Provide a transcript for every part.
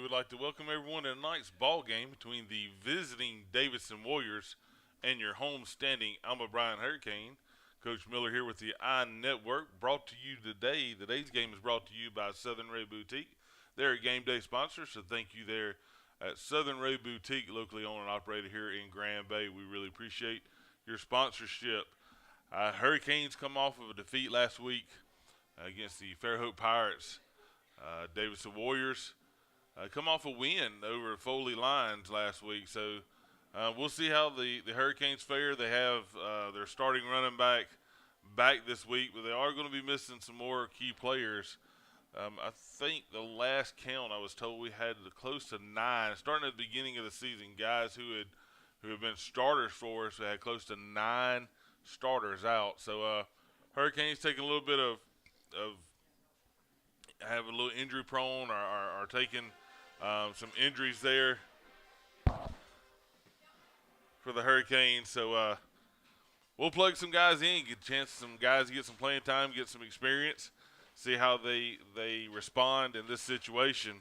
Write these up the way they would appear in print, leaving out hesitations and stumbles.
would like to welcome everyone to tonight's ball game between the visiting Davidson Warriors and your home-standing Alma Bryant Hurricane. Coach Miller here with the I Network. Brought to you today. Today's game is brought to you by Southern Ray Boutique. They're a game day sponsor, so thank you there at Southern Ray Boutique, locally owned and operated here in Grand Bay. We really appreciate your sponsorship. Hurricanes come off of a defeat last week against the Fairhope Pirates. Davidson Warriors come off a win over Foley Lions last week, so we'll see how the Hurricanes fare. They have their starting running back this week, but they are going to be missing some more key players. I think the last count I was told we had close to 9, starting at the beginning of the season, guys who have been starters for us. We had close to 9 starters out. So Hurricanes taking a little bit of have a little injury prone, or are taking some injuries there for the Hurricanes. So we'll plug some guys in, get a chance some guys to get some playing time, get some experience, see how they respond in this situation.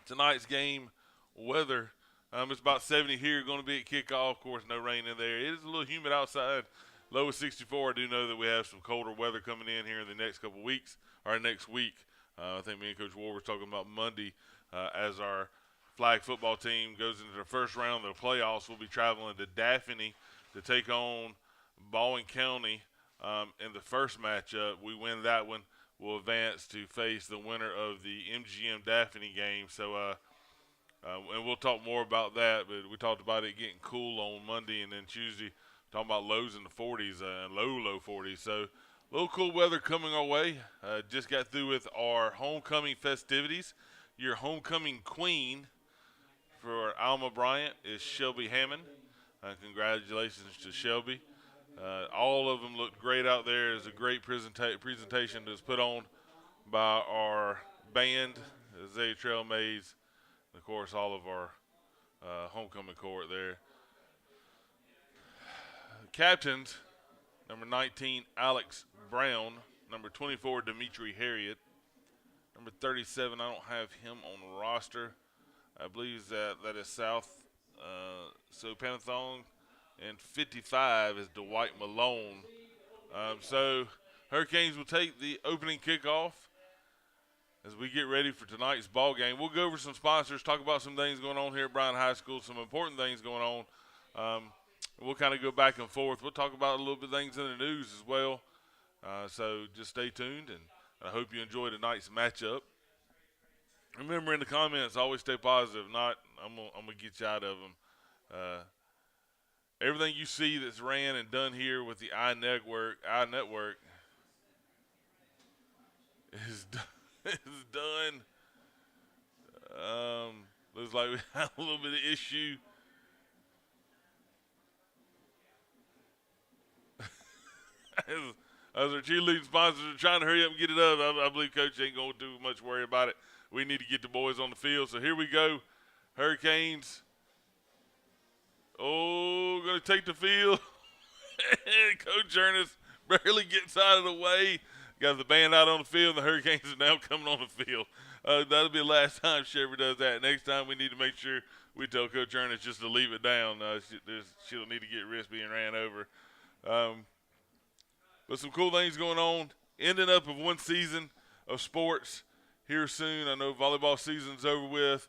Tonight's game, weather, it's about 70 here, going to be at kickoff. Of course, no rain in there. It is a little humid outside. Low of 64. I do know that we have some colder weather coming in here in the next couple weeks, or next week. I think me and Coach Ward were talking about Monday as our flag football team goes into the first round of the playoffs. We'll be traveling to Daphne to take on Baldwin County in the first matchup. We win that one, we'll advance to face the winner of the MGM Daphne game. So, and we'll talk more about that, but we talked about it getting cool on Monday, and then Tuesday talking about lows in the 40s and low 40s. So a little cool weather coming our way. Just got through with our homecoming festivities. Your homecoming queen for Alma Bryant is Shelby Hammond. Congratulations to Shelby. All of them looked great out there. It was a great presentation that was put on by our band, Zay Trail Maze, and of course all of our homecoming court there. Captains, number 19, Alex Brown. Number 24, Dimitri Harriet. Number 37, I don't have him on the roster. I believe that is South Panathon. And 55 is Dwight Malone. So Hurricanes will take the opening kickoff as we get ready for tonight's ball game. We'll go over some sponsors, talk about some things going on here at Bryant High School, some important things going on. We'll kind of go back and forth. We'll talk about a little bit of things in the news as well. So just stay tuned, and I hope you enjoy tonight's matchup. Remember, in the comments, always stay positive. Not, I'm gonna get you out of them. Everything you see that's ran and done here with the I Network is done. Looks like we have a little bit of issue. As our cheerleading sponsors are trying to hurry up and get it up, I believe Coach ain't going to do much worry about it. We need to get the boys on the field. So here we go. Hurricanes. Oh, going to take the field. Coach Ernest barely gets out of the way. Got the band out on the field, and the Hurricanes are now coming on the field. That'll be the last time Sherry does that. Next time we need to make sure we tell Coach Ernest just to leave it down. She'll need to get risk being ran over. But some cool things going on. Ending up of one season of sports here soon. I know volleyball season's over with.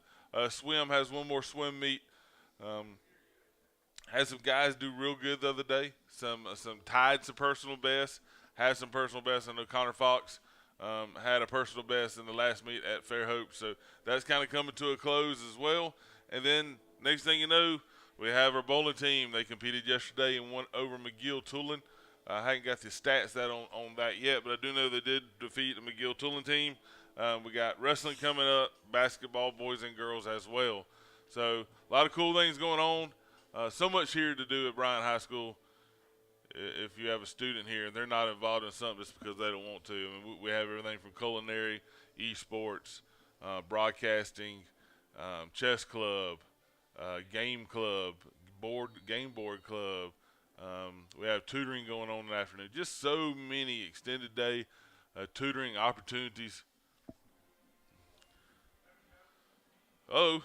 Swim has one more swim meet. Had some guys do real good the other day. Some tied some personal bests. Had some personal bests. I know Connor Fox had a personal best in the last meet at Fairhope. So that's kind of coming to a close as well. And then next thing you know, we have our bowling team. They competed yesterday and won over McGill-Tulin. I haven't got the stats on that yet, but I do know they did defeat the McGill-Tulin team. We got wrestling coming up, basketball, boys and girls as well. So a lot of cool things going on. So much here to do at Bryant High School. If you have a student here and they're not involved in something just because they don't want to. I mean, we have everything from culinary, esports, broadcasting, chess club, game club, game board club. We have tutoring going on in the afternoon. Just so many extended day tutoring opportunities. Oh,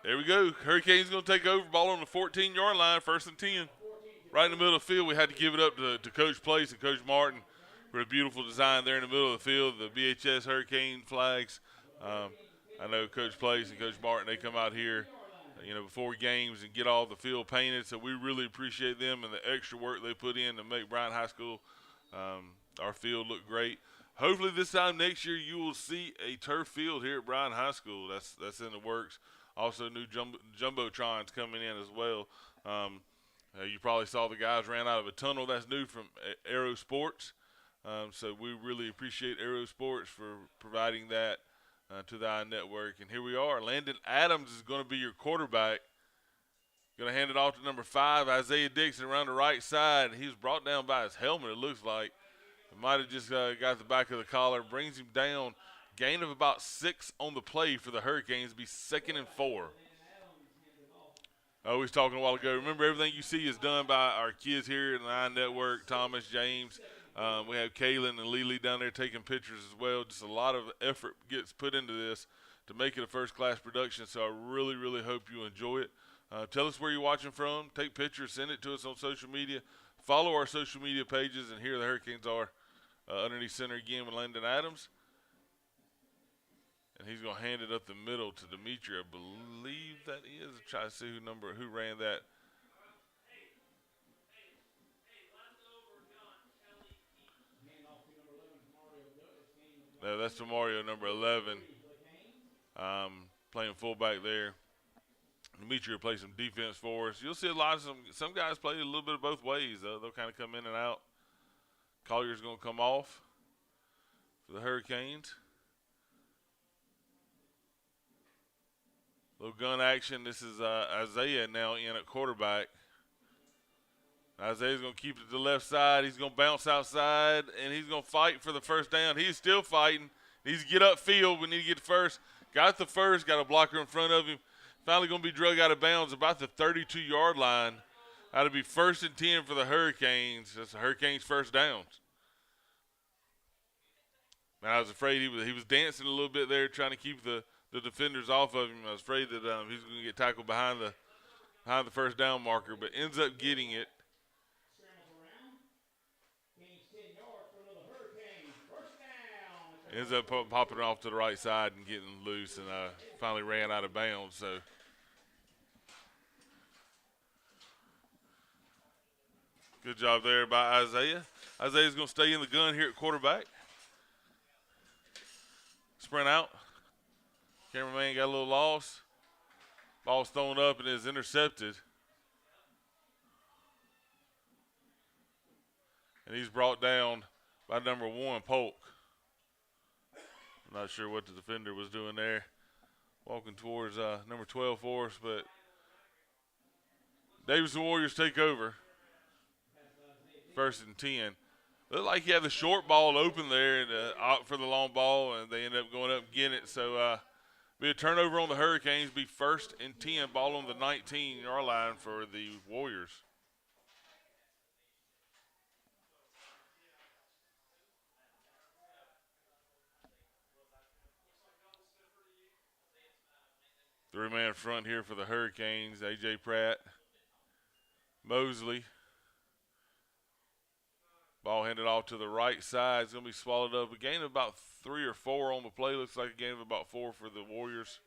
there we go. Hurricanes going to take over. Ball on the 14-yard line, 1st and 10. Right in the middle of the field, we had to give it up to Coach Place and Coach Martin for a beautiful design there in the middle of the field, the BHS Hurricane flags. I know Coach Place and Coach Martin, they come out here, before games and get all the field painted, so we really appreciate them and the extra work they put in to make Bryant High School, our field, look great. Hopefully this time next year you will see a turf field here at Bryant High School. That's in the works. Also new jumbotrons coming in as well. You probably saw the guys ran out of a tunnel that's new from Aero Sports. So we really appreciate Aero Sports for providing that to the I Network. And here we are. Landon Adams is going to be your quarterback. Going to hand it off to number 5, Isaiah Dixon, around the right side. He was brought down by his helmet, it looks like. It might have just got the back of the collar. Brings him down. Gain of about 6 on the play for the Hurricanes. Be 2nd and 4. I was talking a while ago. Remember, everything you see is done by our kids here in the I Network, Thomas, James. We have Kaylin and Lily down there taking pictures as well. Just a lot of effort gets put into this to make it a first-class production, so I really, really hope you enjoy it. Tell us where you're watching from. Take pictures. Send it to us on social media. Follow our social media pages, and here the Hurricanes are underneath center again with Landon Adams. And he's going to hand it up the middle to Dimitri. I believe that is. Try to see who ran that. No, that's Mario, number 11. Playing fullback there. Dimitri will play some defense for us. You'll see a lot of some guys play a little bit of both ways. They'll kind of come in and out. Collier's going to come off for the Hurricanes. Little gun action. This is Isaiah now in at quarterback. Isaiah's going to keep it to the left side. He's going to bounce outside, and he's going to fight for the first down. He's still fighting. Needs to get upfield. We need to get the first. Got the first. Got a blocker in front of him. Finally going to be drug out of bounds about the 32-yard line. That'll be 1st and 10 for the Hurricanes. That's the Hurricanes' first downs. Now, I was afraid he was dancing a little bit there, trying to keep the defenders off of him. I was afraid that he's going to get tackled behind the first down marker, but ends up getting it. Ends up popping off to the right side and getting loose, and finally ran out of bounds. So good job there by Isaiah. Isaiah's going to stay in the gun here at quarterback. Sprint out. Cameraman got a little lost. Ball's thrown up and is intercepted. And he's brought down by number 1, Polk. I'm not sure what the defender was doing there. Walking towards number 12 for us, but Davidson Warriors take over. 1st and 10. Looked like he had the short ball open there and out for the long ball, and they end up going up and getting it. So be a turnover on the Hurricanes. Be 1st and 10. Ball on the 19-yard line for the Warriors. Three-man front here for the Hurricanes. A.J. Pratt, Mosley. Ball handed off to the right side. It's going to be swallowed up. A gain of about 3 or 4 on the play. Looks like a gain of about 4 for the Warriors.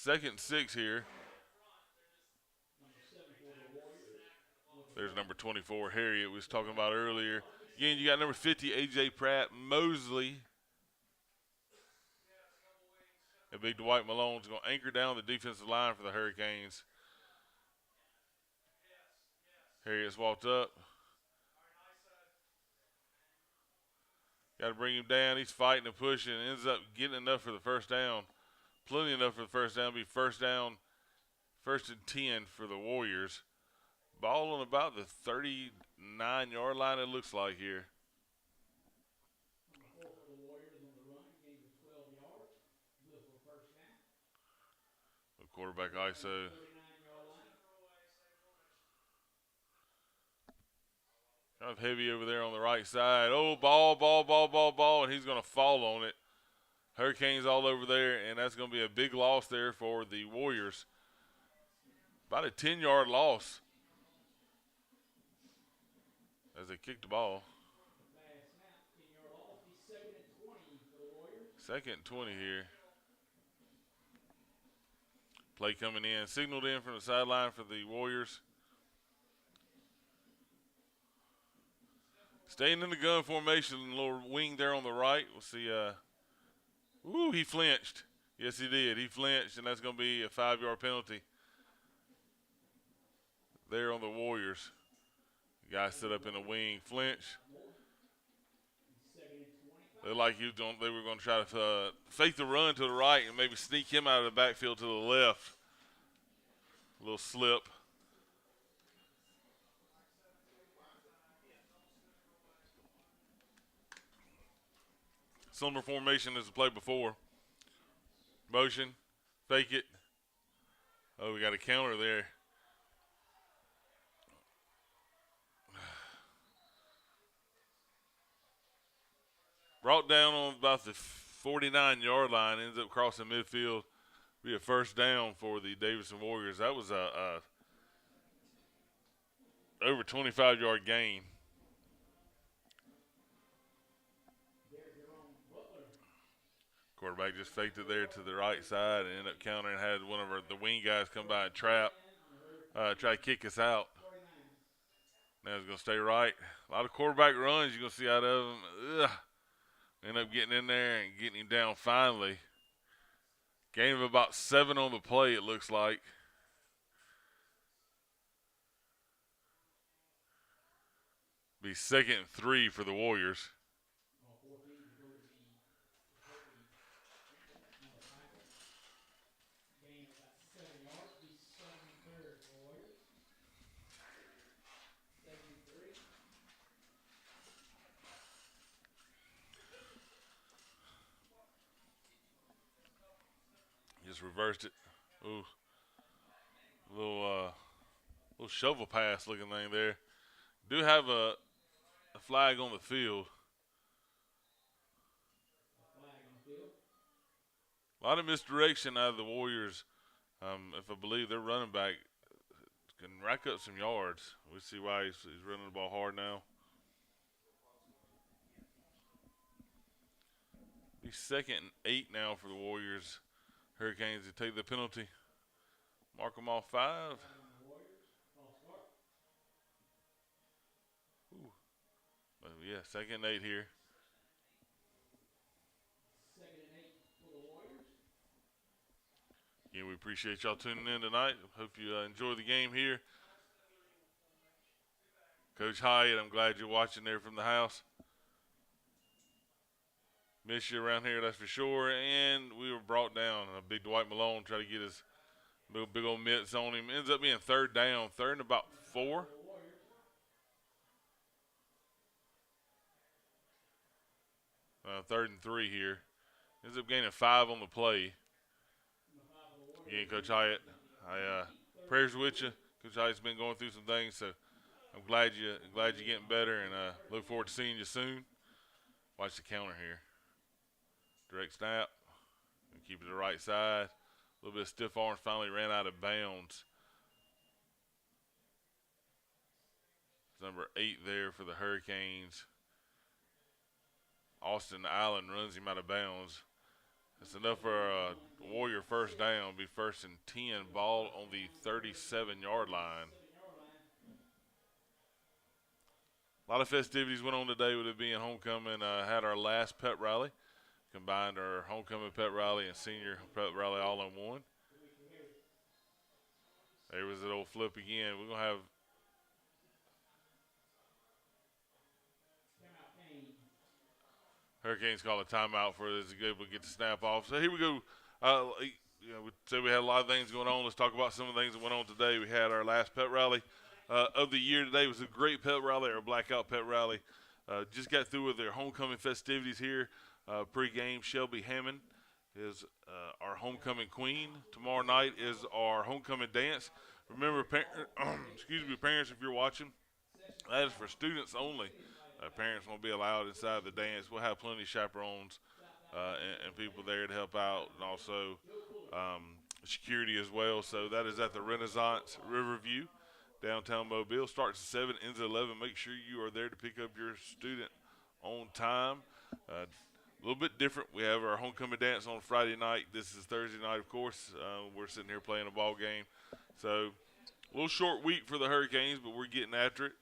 2nd and 6 here. There's number 24, Harriet, we was talking about earlier. Again, you got number 50, A.J. Pratt, Mosley. And big Dwight Malone's going to anchor down the defensive line for the Hurricanes. Harriet's walked up. Got to bring him down. He's fighting and pushing and ends up getting enough for the first down. Plenty enough for the first down. Be first down, 1st and 10 for the Warriors. Ball on about the 39-yard line, it looks like here. The quarterback ISO. Kind of heavy over there on the right side. Oh, ball, and he's going to fall on it. Hurricanes all over there, and that's going to be a big loss there for the Warriors. About a 10-yard loss as they kick the ball. Second and 20 here. Play coming in. Signaled in from the sideline for the Warriors. Staying in the gun formation, little wing there on the right. We'll see. Ooh, he flinched. Yes, he did. He flinched, and that's going to be a 5-yard penalty there on the Warriors. The guy set up in the wing, flinch. They like you don't. They were going to try to fake the run to the right and maybe sneak him out of the backfield to the left. A little slip. Similar formation as the play before. Motion, fake it. Oh, we got a counter there. Brought down on about the 49-yard line, ends up crossing midfield. Be a first down for the Davidson Warriors. That was a over 25-yard gain. Quarterback just faked it there to the right side and ended up countering. Had one of the wing guys come by and try to kick us out. Now he's going to stay right. A lot of quarterback runs you're going to see out of him. Ugh. End up getting in there and getting him down finally. Gain of about 7 on the play, it looks like. Be 2nd and 3 for the Warriors. Just reversed it. Ooh. Little shovel pass looking thing there. Do have a flag on the field. A lot of misdirection out of the Warriors. If I believe their running back can rack up some yards. We see why he's running the ball hard now. Be 2nd and 8 now for the Warriors. Hurricanes to take the penalty. Mark them off 5. Ooh. Yeah, 2nd and 8 here. Again, we appreciate y'all tuning in tonight. Hope you enjoy the game here. Coach Hyatt, I'm glad you're watching there from the house. Miss you around here, that's for sure. And we were brought down. A big Dwight Malone tried to get his big old mitts on him. Ends up being 3rd down, 3rd and about 4. Third and 3 here. Ends up gaining 5 on the play. Again, Coach Hyatt, prayers with you. Coach Hyatt's been going through some things, so I'm glad you're getting better, and look forward to seeing you soon. Watch the counter here. Direct snap. Keep it to the right side. A little bit of stiff arm. Finally ran out of bounds. It's number 8 there for the Hurricanes. Austin Allen runs him out of bounds. That's enough for a Warrior first down. Be 1st and 10. Ball on the 37-yard line. A lot of festivities went on today with it being homecoming. Had our last pep rally. Combined our homecoming pep rally and senior pep rally all in one. There was that old flip again. We're going to have Hurricanes call a timeout for us to be able to get the snap off. So here we go. We said we had a lot of things going on. Let's talk about some of the things that went on today. We had our last pep rally of the year today. It was a great pep rally, our blackout pep rally. Just got through with their homecoming festivities here. Pre-game, Shelby Hammond is our homecoming queen. Tomorrow night is our homecoming dance. Remember, parents, if you're watching, that is for students only. Parents won't be allowed inside the dance. We'll have plenty of chaperones and people there to help out, and also security as well. So that is at the Renaissance Riverview, downtown Mobile. Starts at 7, ends at 11. Make sure you are there to pick up your student on time. A little bit different. We have our homecoming dance on Friday night. This is Thursday night, of course. We're sitting here playing a ball game. So a little short week for the Hurricanes, but we're getting after it.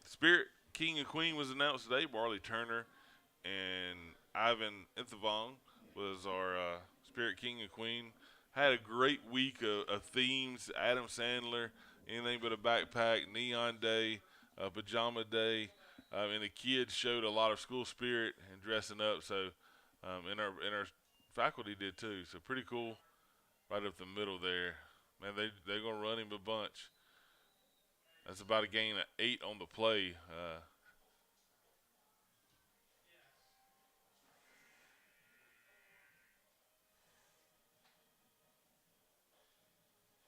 Spirit King and Queen was announced today. Barley Turner and Ivan Inthavong was our Spirit King and Queen. Had a great week of themes. Adam Sandler, Anything But a Backpack, Neon Day, Pajama Day, and the kids showed a lot of school spirit and dressing up. So, and our faculty did too. So pretty cool, right up the middle there. Man, they're gonna run him a bunch. That's about a gain of 8 on the play.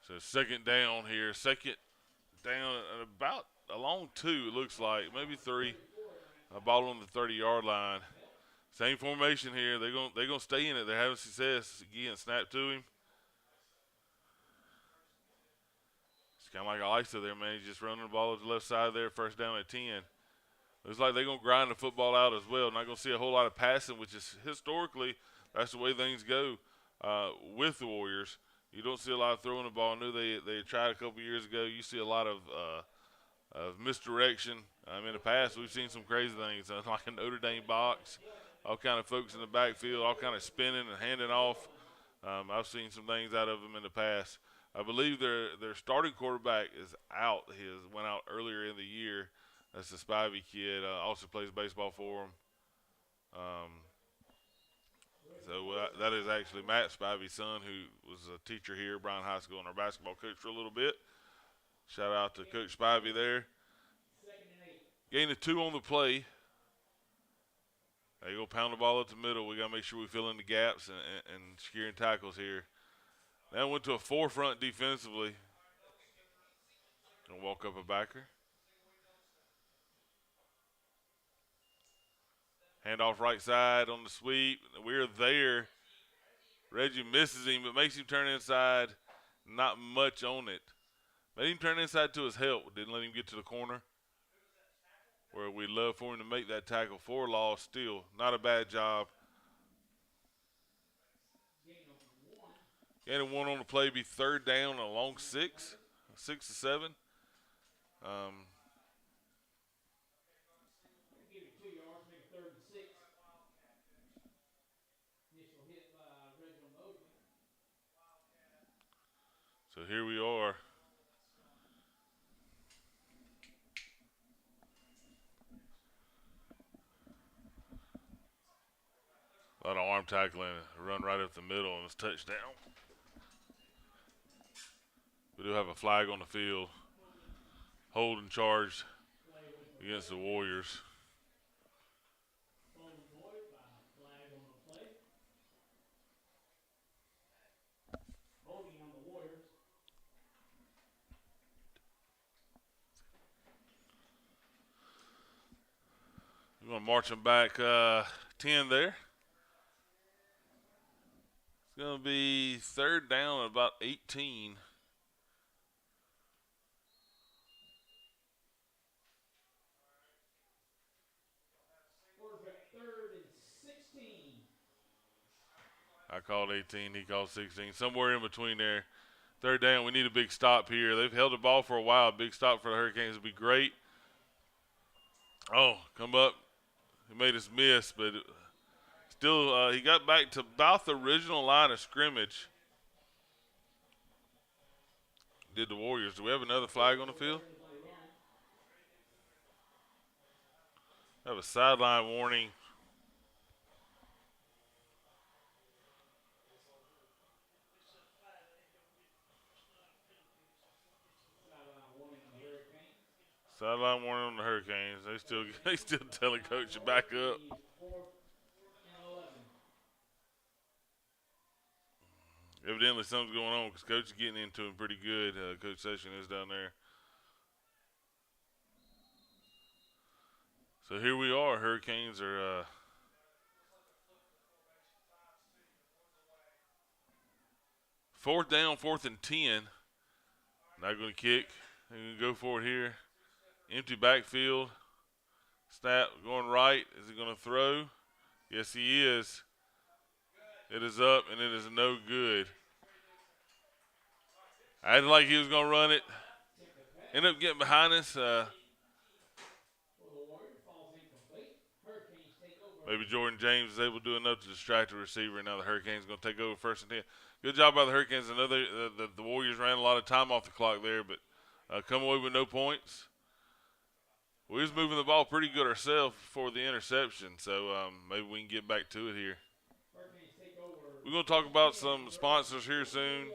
So second down here, second down at about along 2. It looks like maybe 3. A ball on the 30-yard line. Same formation here. They're gonna stay in it. They're having success. Again, snap to him. It's kind of like Isa there, man. He's just running the ball to the left side there. First down at 10. Looks like they're gonna grind the football out as well. Not gonna see a whole lot of passing, which is historically that's the way things go with the Warriors. You don't see a lot of throwing the ball. I knew they tried a couple years ago. You see a lot of misdirection. In the past, we've seen some crazy things, like a Notre Dame box, all kind of folks in the backfield, all kind of spinning and handing off. I've seen some things out of them in the past. I believe their starting quarterback is out. He went out earlier in the year. That's the Spivey kid. Also plays baseball for him. Um, so that is actually Matt Spivey's son, who was a teacher here at Bryant High School and our basketball coach for a little bit. Shout out to Coach Spivey there. Gain of 2 on the play. They go pound the ball up the middle. We got to make sure we fill in the gaps and securing tackles here. Now went to a 4-front defensively. Gonna walk up a backer. Handoff right side on the sweep. We're there. Reggie misses him, but makes him turn inside. Not much on it. Made him turn inside to his help. Didn't let him get to the corner. Where we'd love for him to make that tackle for loss. Still, not a bad job. Gain of 1 on the play, be third down along 6 to 7. So here we are. A lot of arm tackling, run right up the middle, and it's touchdown. We do have a flag on the field. Holding charged against the Warriors. We're going to march them back 10 there. It's going to be third down at about 18. I called 18, he called 16. Somewhere in between there. Third down, we need a big stop here. They've held the ball for a while. A big stop for the Hurricanes would be great. Oh, come up. He made us miss, but still he got back to about the original line of scrimmage. Did the Warriors. Do we have another flag on the field? We have a sideline warning. Sideline warning on the Hurricanes. They still telling coach to back up. Evidently something's going on because coach is getting into him pretty good. Coach Session is down there. So here we are. Hurricanes are Fourth down, 4th and 10. Not going to kick. They're going to go for it here. Empty backfield. Snap going right. Is he going to throw? Yes, he is. It is up, and it is no good. I didn't like he was going to run it. Ended up getting behind us. Maybe Jordan James is able to do enough to distract the receiver, and now the Hurricanes going to take over 1st and 10. Good job by the Hurricanes. Another the Warriors ran a lot of time off the clock there, but come away with no points. We was moving the ball pretty good ourselves before the interception, so maybe we can get back to it here. We're going to talk about some sponsors here soon.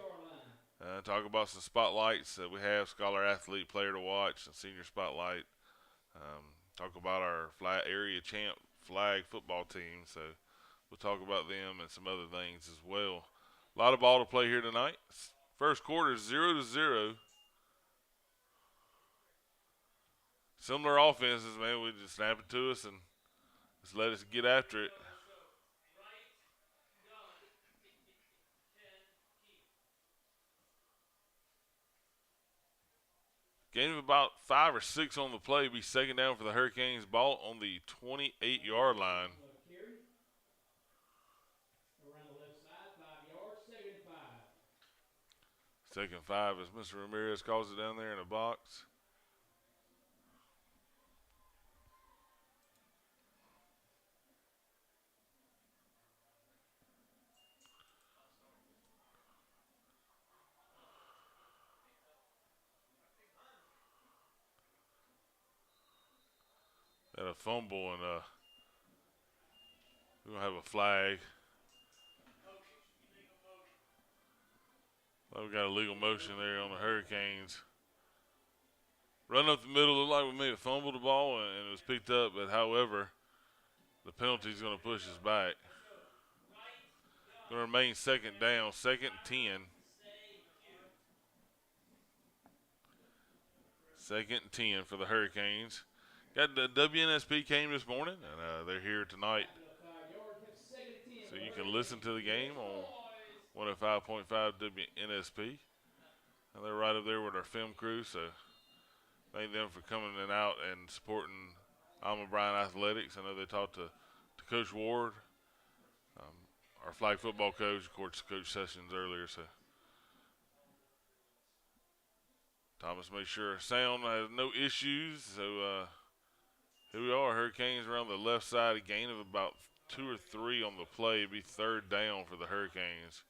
Talk about some spotlights that we have, Scholar Athlete, Player to Watch, and Senior Spotlight. Talk about our area champ flag football team, so we'll talk about them and some other things as well. A lot of ball to play here tonight. First quarter 0-0. Similar offenses, man. We just snap it to us and just let us get after it. Gain of about 5 or 6 on the play. Be 2nd down for the Hurricanes. Ball on the 28-yard line. Second 5 as Mr. Ramirez calls it down there in a box. Had a fumble, and we're going to have a flag. Well, we got a legal motion there on the Hurricanes. Run up the middle, looked like we may have fumbled the ball, and it was picked up, but however, the penalty is going to push us back. Going to remain 2nd down, 2nd and 10. 2nd and 10 for the Hurricanes. Got the WNSP came this morning, and they're here tonight. So you can listen to the game on 105.5 WNSP. And they're right up there with our film crew, so thank them for coming out and supporting Alma Bryant Athletics. I know they talked to Coach Ward, our flag football coach, of course, Coach Sessions earlier. So Thomas made sure our sound has no issues. So here we are, Hurricanes around the left side, a gain of about 2 or 3 on the play. It'd be 3rd down for the Hurricanes.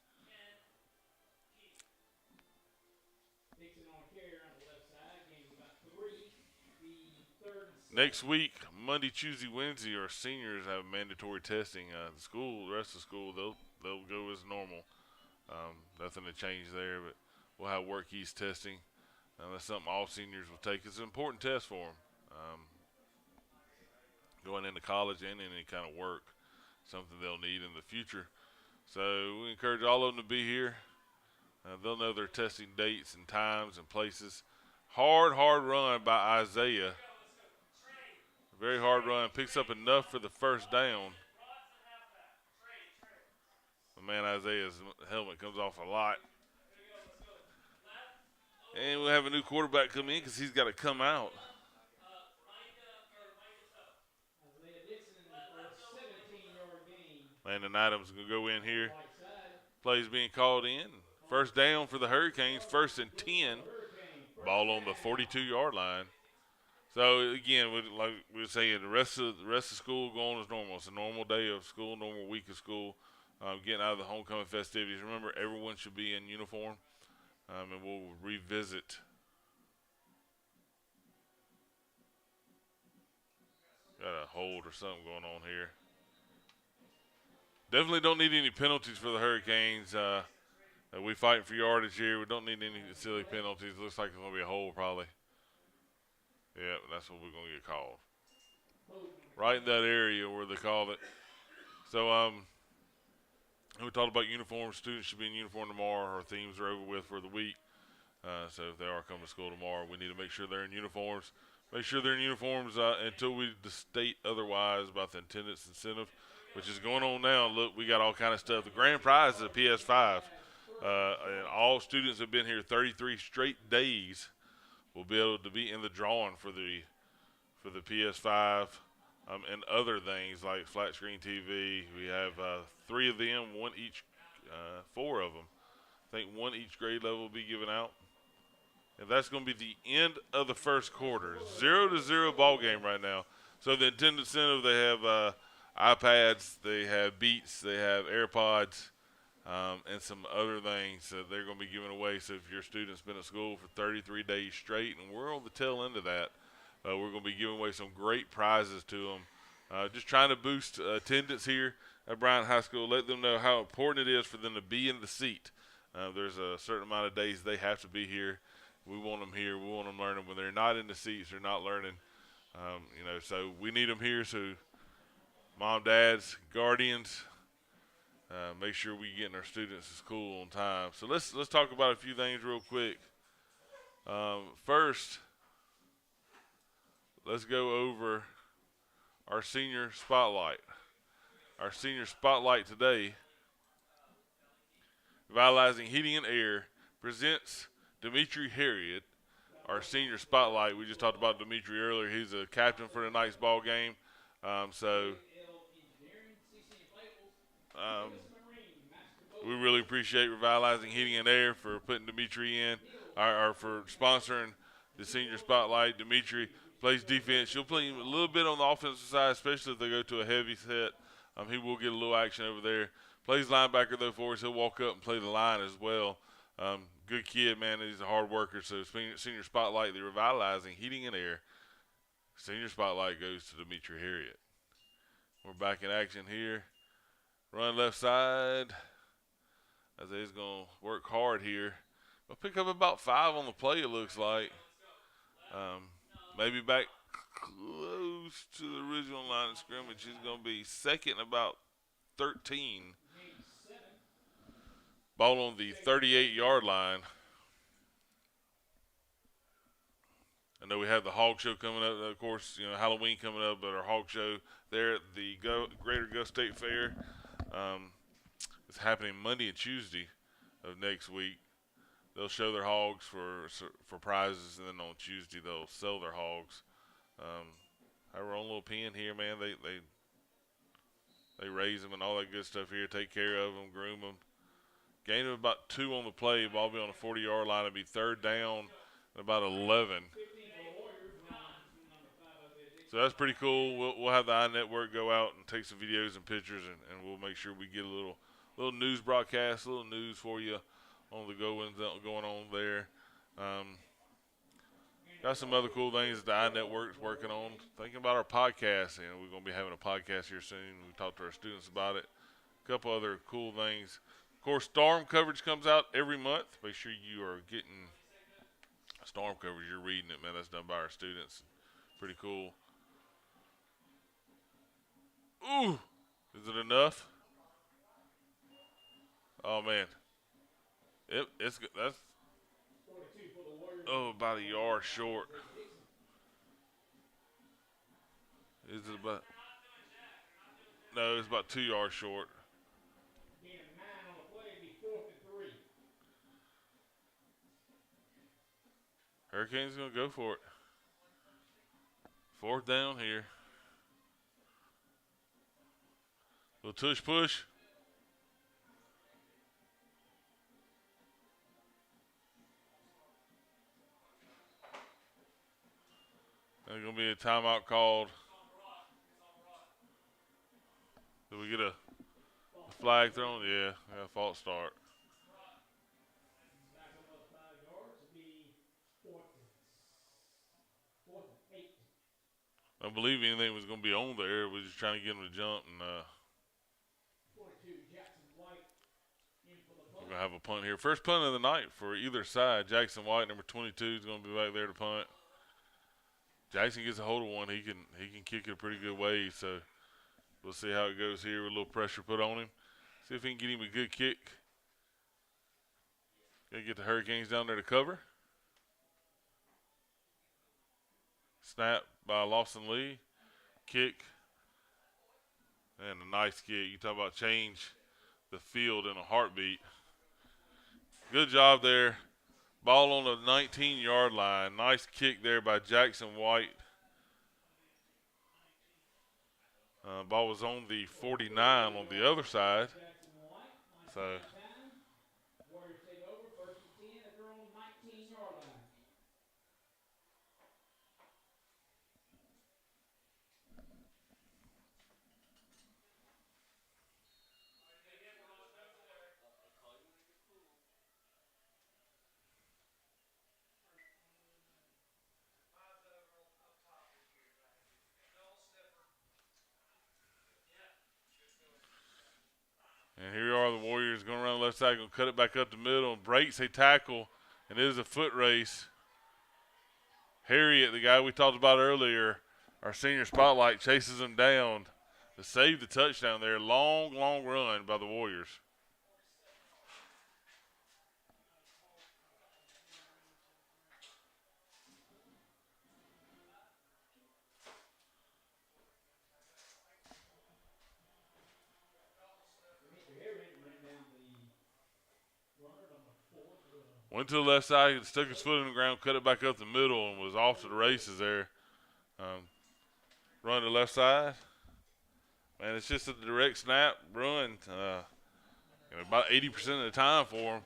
Next week, Monday, Tuesday, Wednesday, our seniors have mandatory testing. The rest of the school, they'll go as normal. Nothing to change there, but we'll have work east testing. That's something all seniors will take. It's an important test for them. Going into college and any kind of work, something they'll need in the future. So we encourage all of them to be here. They'll know their testing dates and times and places. Hard run by Isaiah. Very hard run. Picks up enough for the 1st down. The man Isaiah's helmet comes off a lot. And we'll have a new quarterback come in because he's got to come out. Landon Adams is going to go in here. Plays being called in. 1st down for the Hurricanes. 1st and 10. Ball on the 42-yard line. So again, like we were saying, the rest of school going as normal. It's a normal day of school, normal week of school. Getting out of the homecoming festivities. Remember, everyone should be in uniform, and we'll revisit. Got a hold or something going on here. Definitely don't need any penalties for the Hurricanes. We fighting for yardage here. We don't need any silly penalties. Looks like it's going to be a hold probably. Yeah, that's what we're going to get called. Right in that area where they called it. So we talked about uniforms. Students should be in uniform tomorrow. Our themes are over with for the week. So if they are coming to school tomorrow, we need to make sure they're in uniforms. Make sure they're in uniforms until we state otherwise about the attendance incentive, which is going on now. Look, we got all kind of stuff. The grand prize is a PS5. And all students have been here 33 straight days will be able to be in the drawing for the PS5 and other things like flat screen TV. We have three of them, one each, four of them. I think one each grade level will be given out. And that's going to be the end of the first quarter. 0-0 ball game right now. So the attendance center, they have iPads, they have Beats, they have AirPods, and some other things that they're going to be giving away. So if your student's been at school for 33 days straight, and we're on the tail end of that, we're going to be giving away some great prizes to them. Just trying to boost attendance here at Bryant High School, let them know how important it is for them to be in the seat. There's a certain amount of days they have to be here. We want them here. We want them learning. When they're not in the seats, they're not learning. So we need them here. So mom, dads, guardians, make sure we getting our students to school on time. So let's talk about a few things real quick. First, let's go over our senior spotlight. Our senior spotlight today, Revitalizing Heating and Air, presents Dimitri Harriet, our senior spotlight. We just talked about Dimitri earlier. He's a captain for tonight's ball game. We really appreciate Revitalizing Heating and Air for putting Dimitri in, or for sponsoring the senior spotlight. Dimitri plays defense. She'll play him a little bit on the offensive side, especially if they go to a heavy set. He will get a little action over there. Plays linebacker, though, for us. He'll walk up and play the line as well. Good kid, man. He's a hard worker. So senior spotlight, the Revitalizing Heating and Air. Senior spotlight goes to Dimitri Harriet. We're back in action here. Run left side. Isaiah's going to work hard here. We'll pick up about 5 on the play, it looks like. Maybe back close to the original line of scrimmage. He's going to be second about 13. Ball on the 38-yard line. I know we have the Hog Show coming up. Of course, Halloween coming up, but our Hog Show there at the Greater Gus State Fair is happening Monday and Tuesday of next week. They'll show their hogs for prizes, and then on Tuesday they'll sell their hogs. Our own little pen here, man. They raise them and all that good stuff here. Take care of them, groom them. Gain of about 2 on the play. Ball be on the 40-yard line. It'll be third down and about 11. So that's pretty cool. We'll have the iNetwork go out and take some videos and pictures, and we'll make sure we get a little news broadcast, a little news for you on the going on there. Got some other cool things that the iNetwork's working on. Thinking about our podcast, we're going to be having a podcast here soon. We talked to our students about it. A couple other cool things. Of course, storm coverage comes out every month. Make sure you are getting storm coverage. You're reading it, man. That's done by our students. Pretty cool. Ooh, is it enough? Oh man, that's about a yard short. Is it about? No, it's about 2 yards short. Hurricanes gonna go for it. 4th down here. Little tush push. There's going to be a timeout called. Did we get a flag thrown? Yeah, a false start. I don't believe anything was going to be on there. We were just trying to get them to jump, and we're going to have a punt here. First punt of the night for either side. Jackson White, number 22, is going to be back there to punt. Jackson gets a hold of one. He can kick it a pretty good way, so we'll see how it goes here with a little pressure put on him. See if he can get him a good kick. Got to get the Hurricanes down there to cover. Snap by Lawson Lee. Kick. And a nice kick. You talk about change the field in a heartbeat. Good job there. Ball on the 19-yard line. Nice kick there by Jackson White. Ball was on the 49 on the other side. So and here are the Warriors going around the left side, going to cut it back up the middle, and breaks a tackle, and it is a foot race. Harriet, the guy we talked about earlier, our senior spotlight, chases him down to save the touchdown there. Long, long run by the Warriors. Went to the left side, stuck his foot in the ground, cut it back up the middle, and was off to the races there. Run to the left side. Man, it's just a direct snap run. About 80% of the time for him.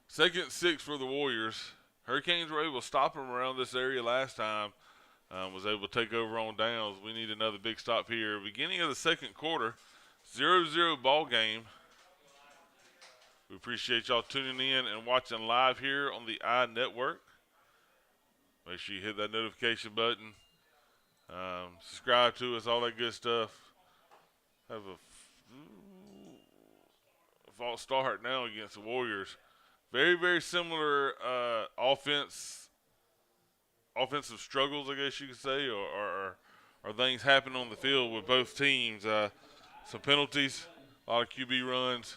Second 6 for the Warriors. Hurricanes were able to stop them around this area last time. Was able to take over on downs. We need another big stop here. Beginning of the second quarter, 0-0 ball game. We appreciate y'all tuning in and watching live here on the iNetwork. Make sure you hit that notification button. Subscribe to us, all that good stuff. Have a false start now against the Warriors. Very, very similar offensive struggles, I guess you could say, or things happen on the field with both teams. Some penalties, a lot of QB runs.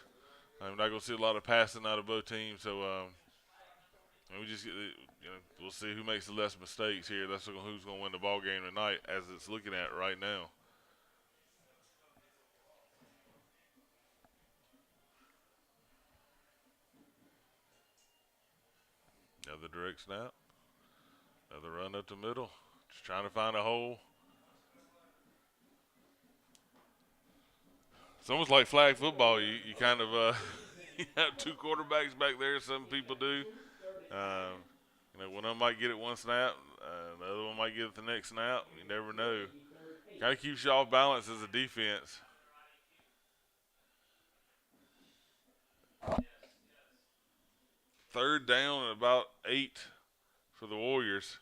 I'm not going to see a lot of passing out of both teams, so we'll see who makes the less mistakes here. That's who's going to win the ball game tonight, as it's looking at right now. Another direct snap. Another run up the middle. Just trying to find a hole. It's almost like flag football. You kind of you have two quarterbacks back there. Some people do. One of them might get it one snap. The other one might get it the next snap. You never know. Kind of keeps you off balance as a defense. Third down and about 8 for the Warriors.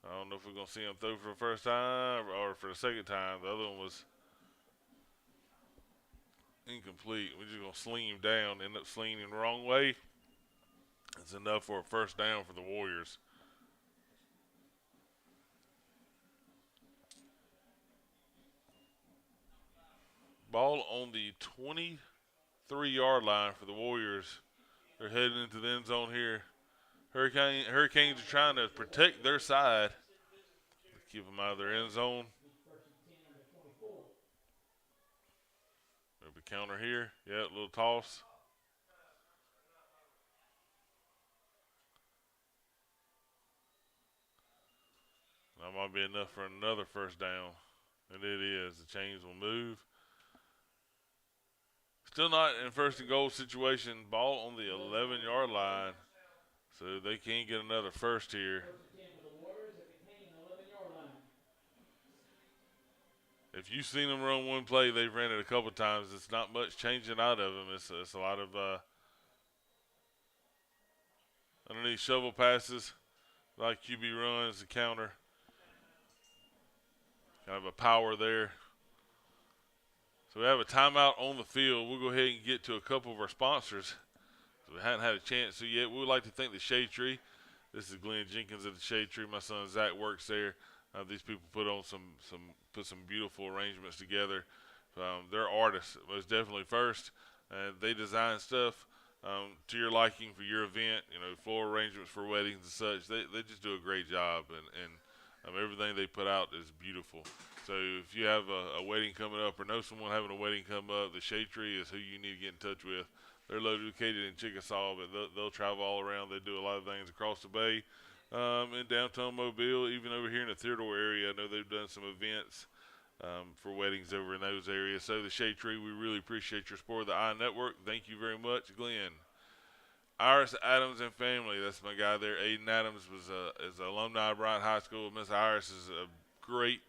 I don't know if we're going to see them throw for the first time or for the second time. The other one was incomplete. We're just going to sling him down, end up slinging him the wrong way. It's enough for a first down for the Warriors. Ball on the 23-yard line for the Warriors. They're heading into the end zone here. Hurricanes are trying to protect their side. Keep them out of their end zone. Maybe counter here. Yeah, a little toss. That might be enough for another first down. And it is. The chains will move. Still not in first and goal situation. Ball on the 11-yard line. So they can't get another first here. If you've seen them run one play, they've ran it a couple times. It's not much changing out of them. It's a lot of underneath shovel passes, a lot of QB runs, the counter. Kind of a power there. So we have a timeout on the field. We'll go ahead and get to a couple of our sponsors. So we haven't had a chance to yet. We would like to thank the Shade Tree. This is Glenn Jenkins at the Shade Tree. My son Zach works there. These people put some beautiful arrangements together. They're artists, most definitely first. They design stuff to your liking for your event. Floral arrangements for weddings and such. They just do a great job, and everything they put out is beautiful. So if you have a wedding coming up or know someone having a wedding come up, the Shade Tree is who you need to get in touch with. They're located in Chickasaw, but they'll travel all around. They do a lot of things across the bay, in downtown Mobile, even over here in the Theodore area. I know they've done some events for weddings over in those areas. So the Shade Tree, we really appreciate your support of the I Network. Thank you very much, Glenn. Iris Adams and family, that's my guy there. Aiden Adams is an alumni of Bryant High School. Miss Iris is a great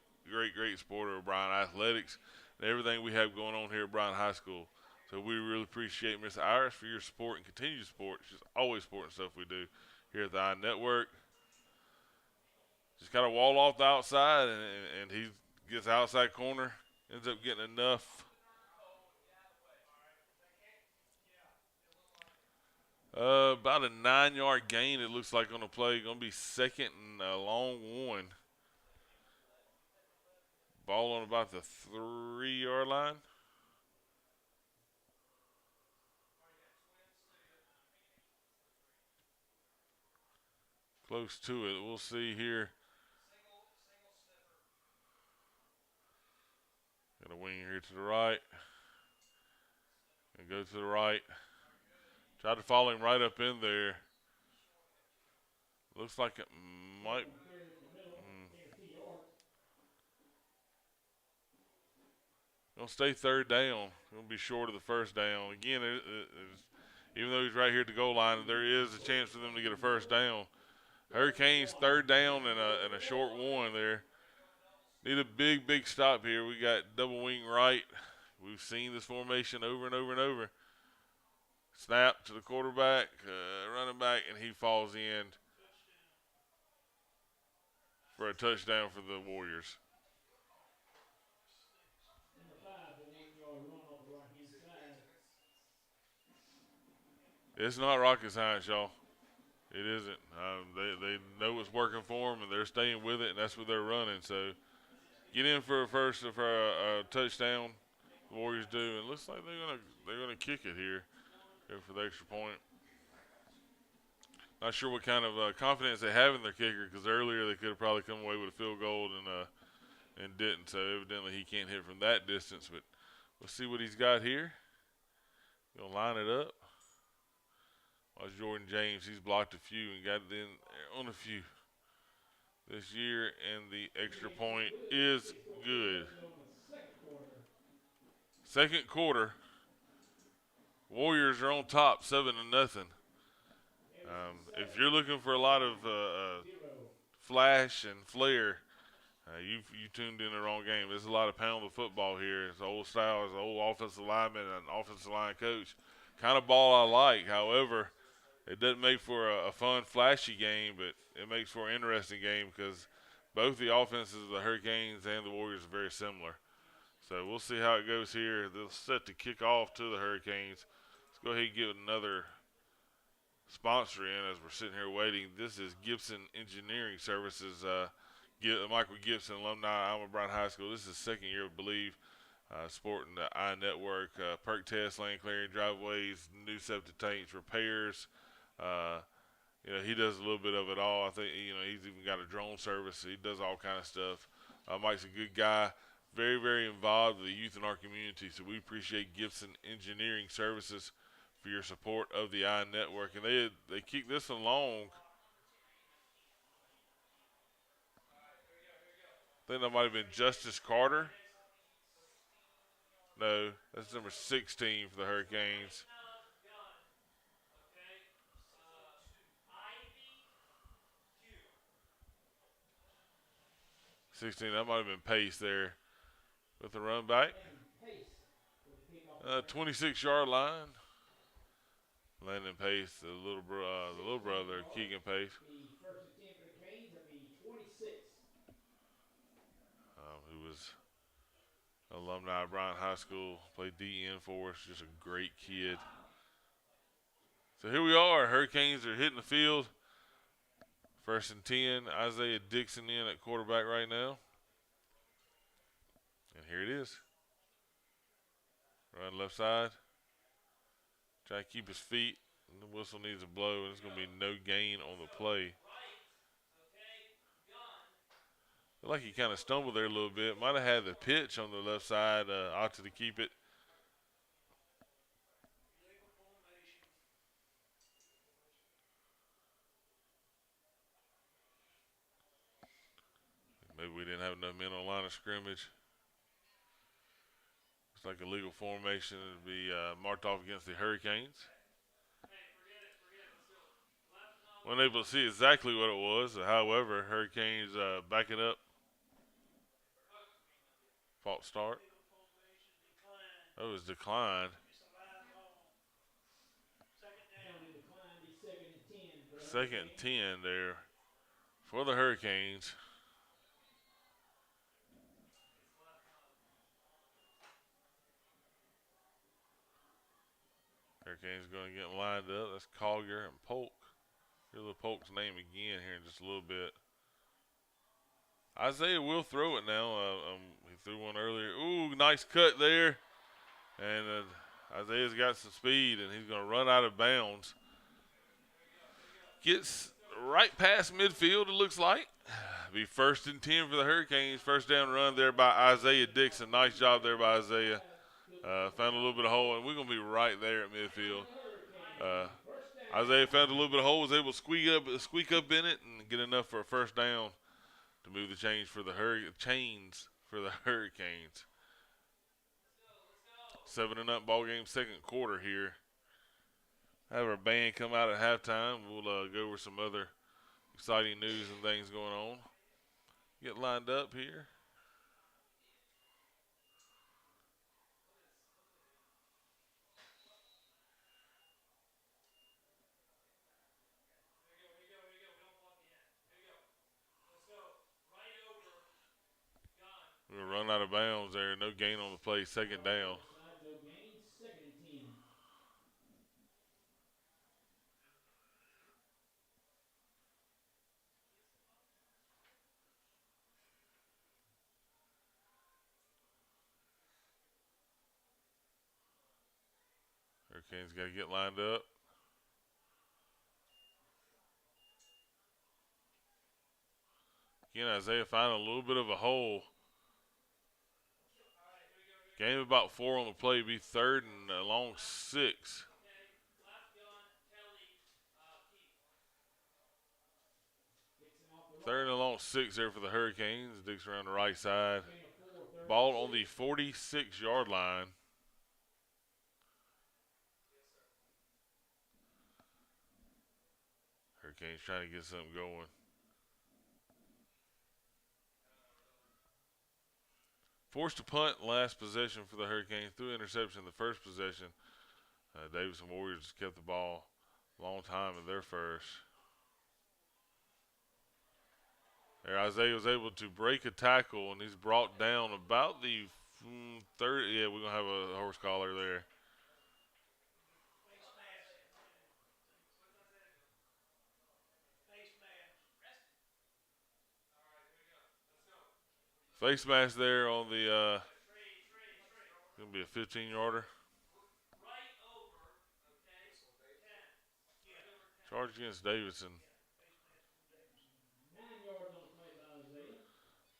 supporter of Bryant Athletics and everything we have going on here at Bryant High School. So we really appreciate Miss Iris for your support and continued support. She's always supporting stuff we do here at the I Network. Just kind of wall off the outside, and he gets outside corner, ends up getting enough. About a 9-yard gain, it looks like on the play. Going to be second and a long one. Ball on about the 3-yard line. Close to it. We'll see here. Got a wing here to the right. And go to the right. Tried to follow him right up in there. Looks like it might. Gonna stay third down. Gonna be short of the first down. Again, even though he's right here at the goal line, there is a chance for them to get a first down. Hurricanes third down and a short one there. Need a big stop here. We got double wing right. We've seen this formation over and over and over. Snap to the quarterback, running back, and he falls in for a touchdown for the Warriors. It's not rocket science, y'all. It isn't. They know what's working for them, and they're staying with it, and that's what they're running. So get in for a touchdown. The Warriors do, and it looks like they're gonna kick it here, go for the extra point. Not sure what kind of confidence they have in their kicker, because earlier they could have probably come away with a field goal and didn't. So evidently he can't hit from that distance. But we'll see what he's got here. Gonna line it up. Watch Jordan James. He's blocked a few and got it in on a few this year, and the extra point is good. Second quarter, Warriors are on top, 7-0. If you're looking for a lot of flash and flair, you tuned in the wrong game. There's a lot of pound of football here. It's old style. It's an old offensive lineman and offensive line coach. Kind of ball I like. However, it doesn't make for a fun, flashy game, but it makes for an interesting game because both the offenses of the Hurricanes and the Warriors are very similar. So we'll see how it goes here. They'll set to kick off to the Hurricanes. Let's go ahead and get another sponsor in as we're sitting here waiting. This is Gibson Engineering Services. Michael Gibson, alumni, Alma Bryant High School. This is second year, I believe, sporting the I Network. Perk test, lane clearing, driveways, new septic tanks, repairs. He does a little bit of it all. I think he's even got a drone service. He does all kind of stuff. Mike's a good guy, very involved with the youth in our community. So we appreciate Gibson Engineering Services for your support of the I Network. And they kicked this one long. I think that might have been Justice Carter. No, that's number 16 for the Hurricanes. That might have been Pace there with the run back. 26-yard line. Landon Pace, the little brother, Keegan Pace. Who was alumni of Bryant High School, played DN for us, just a great kid. So here we are. Hurricanes are hitting the field. 1st and 10. Isaiah Dixon in at quarterback right now. And here it is. Run left side. Try to keep his feet. And the whistle needs a blow, and it's going to be no gain on the play. Feel like he kind of stumbled there a little bit. Might have had the pitch on the left side. Opted to keep it. Maybe we didn't have enough men on line of scrimmage. Looks like a legal formation to be marked off against the Hurricanes. Wasn't able to see exactly what it was. However, Hurricanes backing up. False start. That was declined. Second and 10 there for the Hurricanes. Hurricanes going to get lined up. That's Collier and Polk. Hear the Polk's name again here in just a little bit. Isaiah will throw it now. He threw one earlier. Ooh, nice cut there. And Isaiah's got some speed, and he's going to run out of bounds. Gets right past midfield, it looks like. Be 1st and 10 for the Hurricanes. First down run there by Isaiah Dixon. Nice job there by Isaiah. Found a little bit of hole, and we're going to be right there at midfield. Isaiah found a little bit of hole, was able to squeak up in it and get enough for a first down to move the chains for the Hurricanes. 7-0 ball game, second quarter here. Have our band come out at halftime. We'll go over some other exciting news and things going on. Get lined up here. We're going to run out of bounds there. No gain on the play. Second down. Hurricanes got to get lined up. Again, Isaiah finding a little bit of a hole. Game about 4 on the play. Be 3rd and long 6. Third and long 6 there for the Hurricanes. Dixon around the right side. Ball on the 46-yard line. Hurricanes trying to get something going. Forced to punt last possession for the Hurricanes. Threw interception the first possession. Davidson Warriors kept the ball a long time in their first. There, Isaiah was able to break a tackle, and he's brought down about the 30. Yeah, we're going to have a horse collar there. Face mask there on the going to be a 15-yarder. Charge against Davidson.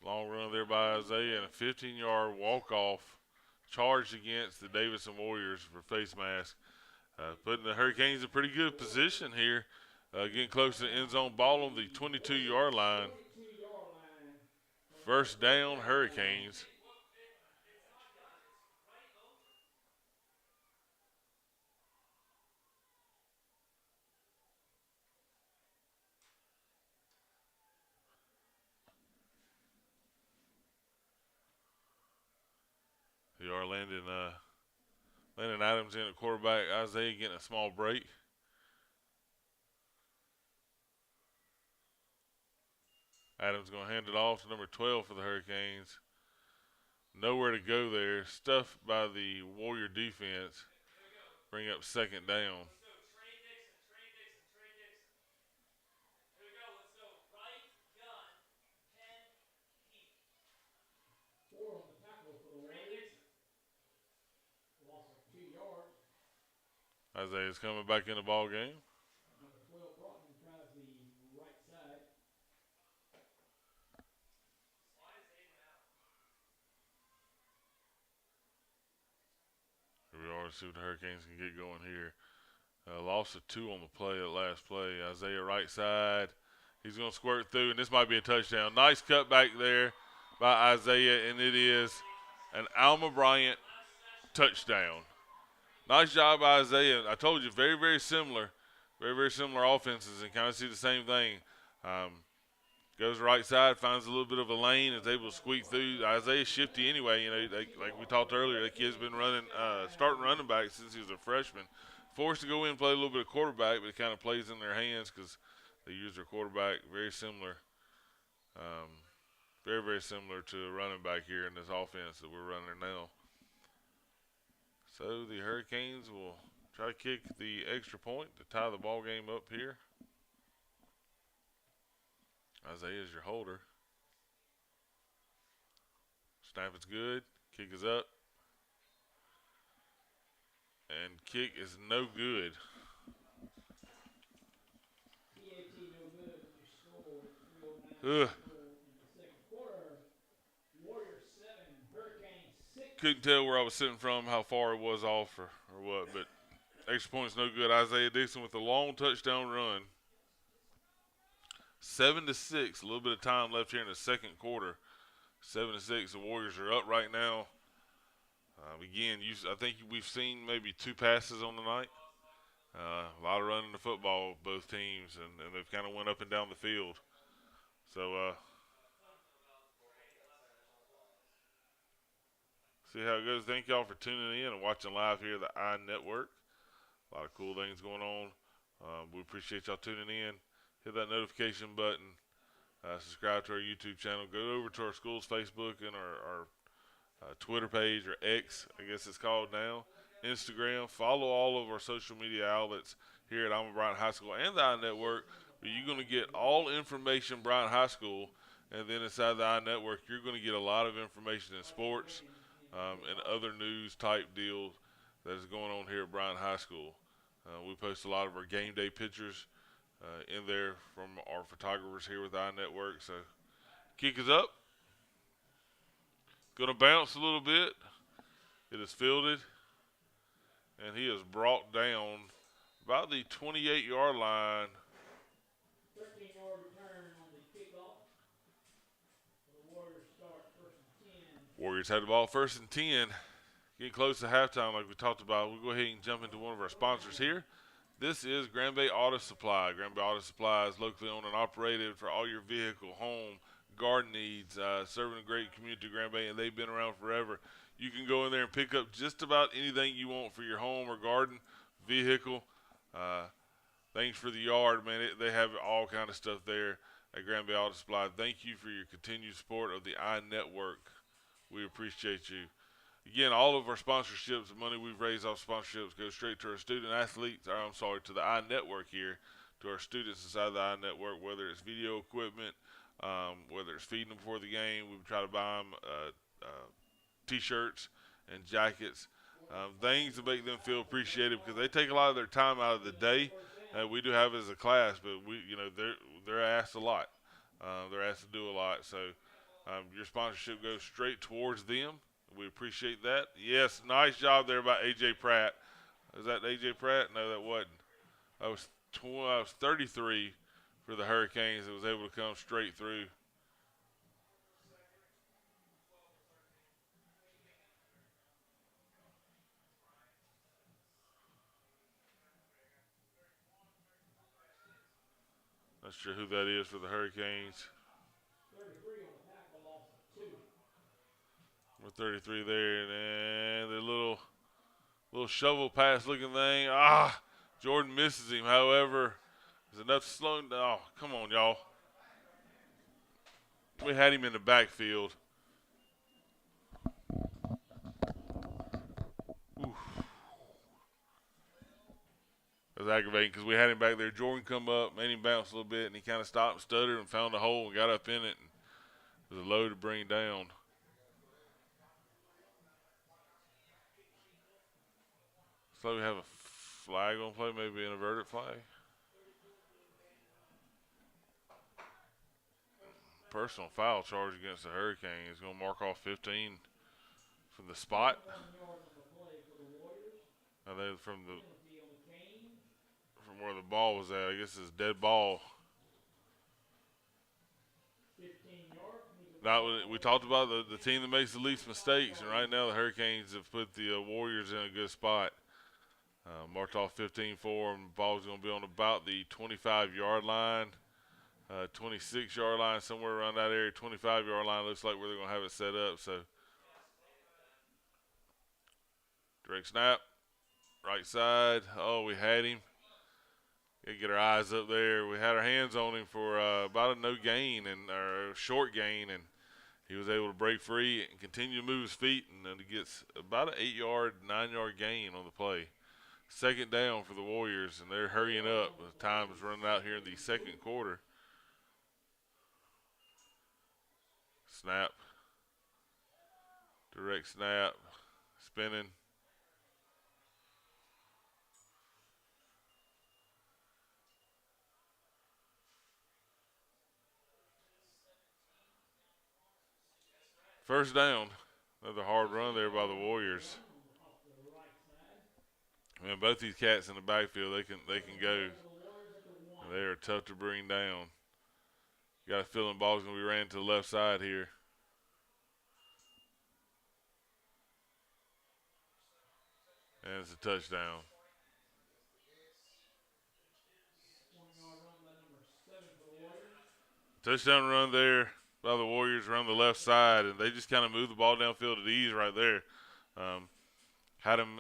Long run there by Isaiah and a 15-yard walk-off charge against the Davidson Warriors for face mask. Putting the Hurricanes in pretty good position here. Getting close to the end zone. Ball on the 22-yard line. First down, Hurricanes. They are landing Adams in at quarterback. Isaiah getting a small break. Adams going to hand it off to number 12 for the Hurricanes. Nowhere to go there. Stuffed by the Warrior defense. Bring up second down. Isaiah's coming back in the ball game. Let's see what the Hurricanes can get going here. Loss of 2 on the play at last play. Isaiah right side. He's going to squirt through, and this might be a touchdown. Nice cut back there by Isaiah, and it is an Alma Bryant touchdown. Nice job by Isaiah. I told you, very, very similar. Very, very similar offenses, and kind of see the same thing. Goes right side, finds a little bit of a lane, is able to squeak through. Isaiah's shifty anyway. You know, like we talked earlier, that kid's been starting running back since he was a freshman. Forced to go in and play a little bit of quarterback, but it kind of plays in their hands because they use their quarterback very similar. Very, very similar to a running back here in this offense that we're running now. So the Hurricanes will try to kick the extra point to tie the ball game up here. Isaiah is your holder. Snap is good. Kick is up. And kick is no good. Ugh. Couldn't tell where I was sitting from, how far it was off or what, but extra point's no good. Isaiah Dixon with a long touchdown run. 7-6, a little bit of time left here in the second quarter. 7-6, the Warriors are up right now. Again, I think we've seen maybe 2 passes on the night. A lot of running the football, both teams, and they've kind of went up and down the field. So, see how it goes. Thank y'all for tuning in and watching live here at the iNetwork. A lot of cool things going on. We appreciate y'all tuning in. Hit that notification button. Subscribe to our YouTube channel. Go over to our school's Facebook and our Twitter page, or X, I guess it's called now. Instagram. Follow all of our social media outlets here at Alma Bryant High School and the iNetwork. Where you're going to get all information Bryant High School, and then inside the iNetwork, you're going to get a lot of information in sports and other news type deals that is going on here at Bryant High School. We post a lot of our game day pictures in there from our photographers here with iNetwork. So, kick is up. Going to bounce a little bit. It is fielded, and he is brought down about the 28-yard line. 13-yard return on the kickoff. The Warriors start 1st and 10. Warriors had the ball 1st and 10. Getting close to halftime like we talked about. We'll go ahead and jump into one of our sponsors here. This is Grand Bay Auto Supply. Grand Bay Auto Supply is locally owned and operated for all your vehicle, home, garden needs, serving a great community, Grand Bay, and they've been around forever. You can go in there and pick up just about anything you want for your home or garden, vehicle, things for the yard, man. They have all kind of stuff there at Grand Bay Auto Supply. Thank you for your continued support of the iNetwork. We appreciate you. Again, all of our sponsorships, the money we've raised off sponsorships goes straight to our student athletes, to the iNetwork here, to our students inside the iNetwork, whether it's video equipment, whether it's feeding them before the game. We try to buy them T-shirts and jackets, things to make them feel appreciated, because they take a lot of their time out of the day. We do have it as a class, but they're asked a lot. They're asked to do a lot. So your sponsorship goes straight towards them. We appreciate that. Yes, nice job there by A.J. Pratt. Is that A.J. Pratt? No, that wasn't. I was 33 for the Hurricanes. It was able to come straight through. Not sure who that is for the Hurricanes. 33 on the tackle, loss of 2. We're 33 there, and the little shovel pass looking thing. Jordan misses him. However, is enough to slow him down. Oh, come on, y'all. We had him in the backfield. Oof. That was aggravating because we had him back there. Jordan come up, made him bounce a little bit, and he kind of stopped and stuttered and found a hole and got up in it. And it was a load to bring down. So we have a flag on play, maybe an inverted flag. Personal foul charge against the Hurricanes. Is going to mark off 15 from the spot. 1 yard on the play for the Warriors. I think from Penalty on the cane. where the ball was at. I guess it's dead ball. 15 yards. Now we talked about the team that makes the least mistakes, and right now the Hurricanes have put the Warriors in a good spot. Marked off 15 for them. Ball's going to be on about the 25-yard line, 26-yard line, somewhere around that area. 25-yard line looks like where they're going to have it set up. So direct snap, right side. Oh, we had him. Gotta get our eyes up there. We had our hands on him for about a no gain or a short gain, and he was able to break free and continue to move his feet, and then he gets about an 8-yard, 9-yard gain on the play. Second down for the Warriors, and they're hurrying up. The time is running out here in the second quarter. Snap. Direct snap. Spinning. First down. Another hard run there by the Warriors. Man, both these cats in the backfield, they can go. They are tough to bring down. Got a feeling ball's gonna be ran to the left side here. And it's a touchdown. Touchdown run there by the Warriors around the left side, and they just kind of moved the ball downfield at ease right there. Had him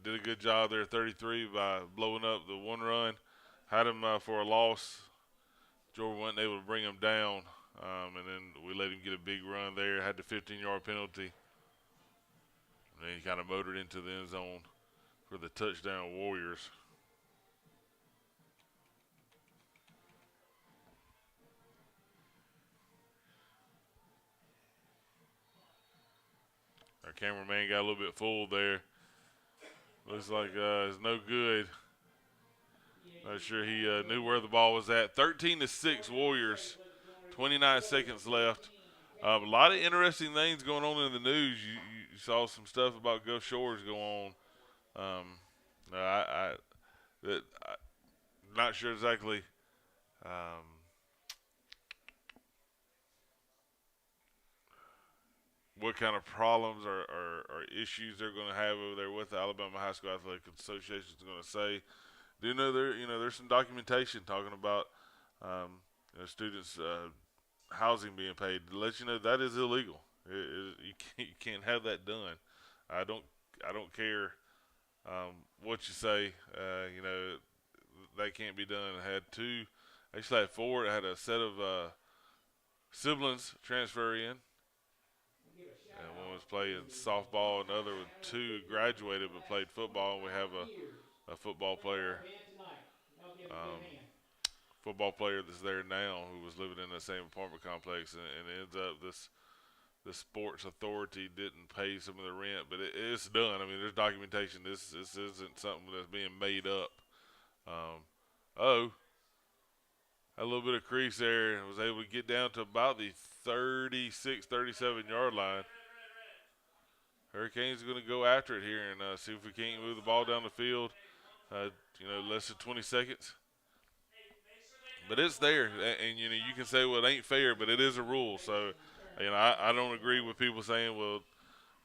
did a good job there, 33 by blowing up the one run. Had him for a loss. Jordan wasn't able to bring him down, and then we let him get a big run there. Had the 15-yard penalty, and then he kind of motored into the end zone for the touchdown Warriors. Our cameraman got a little bit full there. Looks like it's no good. Not sure he knew where the ball was at. 13-6 Warriors. 29 seconds left. A lot of interesting things going on in the news. You saw some stuff about Gulf Shores go on. I'm not sure exactly. What kind of problems or issues they're going to have over there with the Alabama High School Athletic Association is going to say. Do you know there's some documentation talking about students housing being paid to let you know that is illegal. You can't have that done. I don't care what you say. That can't be done. I had actually had four. I had a set of siblings transfer in. And one was playing softball, another with two graduated but played football. And we have a football player, um, that's there now who was living in the same apartment complex, and it ends up the sports authority didn't pay some of the rent, but it's done. I mean, there's documentation. This isn't something that's being made up. Had a little bit of crease there and was able to get down to about the 36, 37-yard line. Hurricanes are going to go after it here and see if we can't move the ball down the field. Less than 20 seconds. But it's there, and you can say, well, it ain't fair, but it is a rule. So, I don't agree with people saying, well,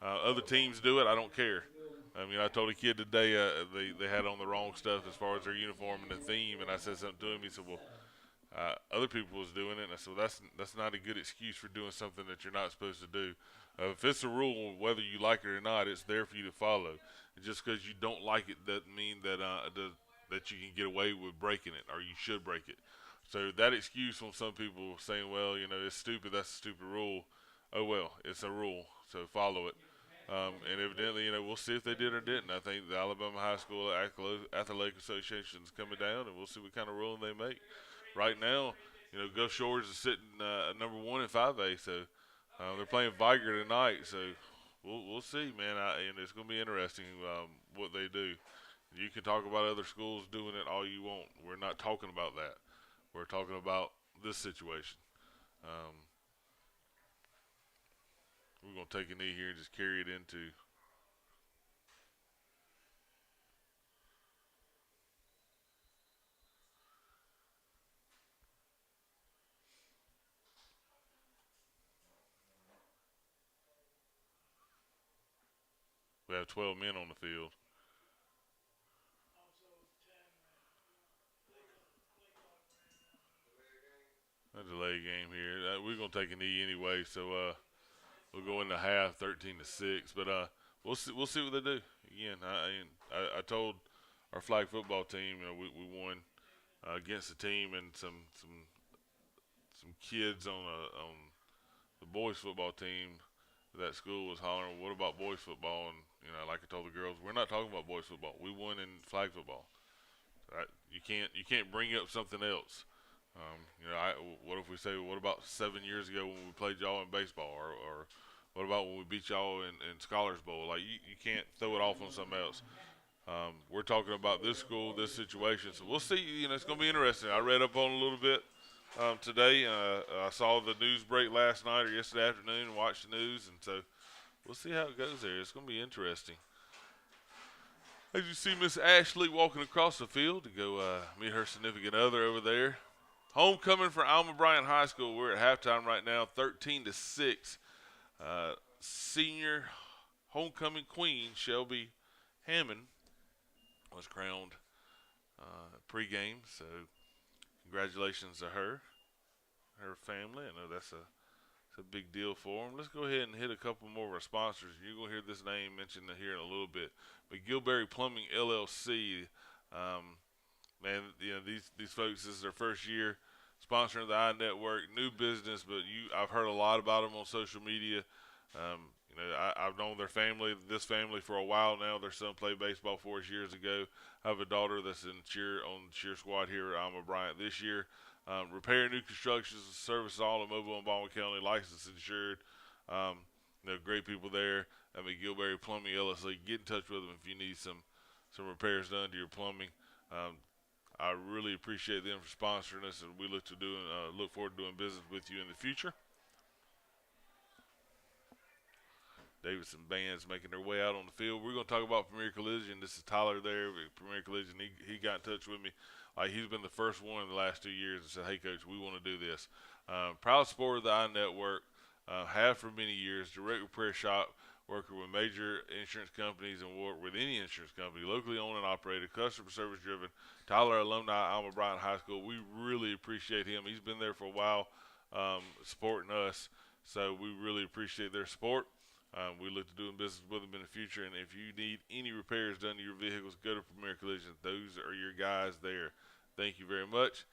other teams do it. I don't care. I told a kid today they had on the wrong stuff as far as their uniform and the theme, and I said something to him. He said, well, other people was doing it, and I said, well, that's not a good excuse for doing something that you're not supposed to do. If it's a rule, whether you like it or not, it's there for you to follow. And just because you don't like it doesn't mean that that you can get away with breaking it, or you should break it. So that excuse from some people saying, well, it's stupid, that's a stupid rule. Oh, well, it's a rule, so follow it. And evidently, we'll see if they did or didn't. I think the Alabama High School Athletic Association is coming down, and we'll see what kind of ruling they make. Right now, Gulf Shores is sitting number 1 in 5A, so they're playing Viger tonight. So we'll see, man. And it's going to be interesting what they do. You can talk about other schools doing it all you want. We're not talking about that. We're talking about this situation. We're going to take a knee here and just carry it into We have 12 men on the field. A delay game here. We're gonna take a knee anyway, so we'll go into half 13-6. But we'll see. We'll see what they do. Again, I told our flag football team, we won against a team and some kids on the boys football team. That school was hollering, "What about boys football?" And like I told the girls, we're not talking about boys football. We won in flag football. Right? You can't bring up something else. What if we say, what about 7 years ago when we played y'all in baseball, or what about when we beat y'all in Scholars Bowl? Like you can't throw it off on something else. We're talking about this school, this situation, so we'll see. It's going to be interesting. I read up on it a little bit today. I saw the news break last night or yesterday afternoon and watched the news, and so we'll see how it goes there. It's going to be interesting. As you see Miss Ashley walking across the field to go meet her significant other over there. Homecoming for Alma Bryant High School. We're at halftime right now, 13-6. Senior homecoming queen Shelby Hammond was crowned pregame, so congratulations to her family. I know that's a big deal for them. Let's go ahead and hit a couple more of our sponsors. You're going to hear this name mentioned here in a little bit. McGillberry Plumbing LLC. Man, these folks, this is their first year sponsoring the iNetwork. New business, but I've heard a lot about them on social media. I've known this family for a while now. Their son played baseball for us years ago. I have a daughter that's on the cheer squad here at Alma Bryant this year. Repair new constructions, service all in Mobile and Baldwin County, licensed, insured. Great people there at McGillberry Plumbing LLC. Get in touch with them if you need some repairs done to your plumbing. I really appreciate them for sponsoring us, and we look forward to doing business with you in the future. Davidson band's making their way out on the field. We're going to talk about Premier Collision. This is Tyler there at Premier Collision. He got in touch with me. He's been the first one in the last 2 years and said, "Hey, Coach, we want to do this." Proud supporter of the iNetwork. Have for many years. Direct repair shop, working with major insurance companies and work with any insurance company, locally owned and operated, customer service driven. Tyler, alumni, Alma Bryant High School. We really appreciate him. He's been there for a while, supporting us. So we really appreciate their support. We look to doing business with them in the future. And if you need any repairs done to your vehicles, go to Premier Collision. Those are your guys there. Thank you very much.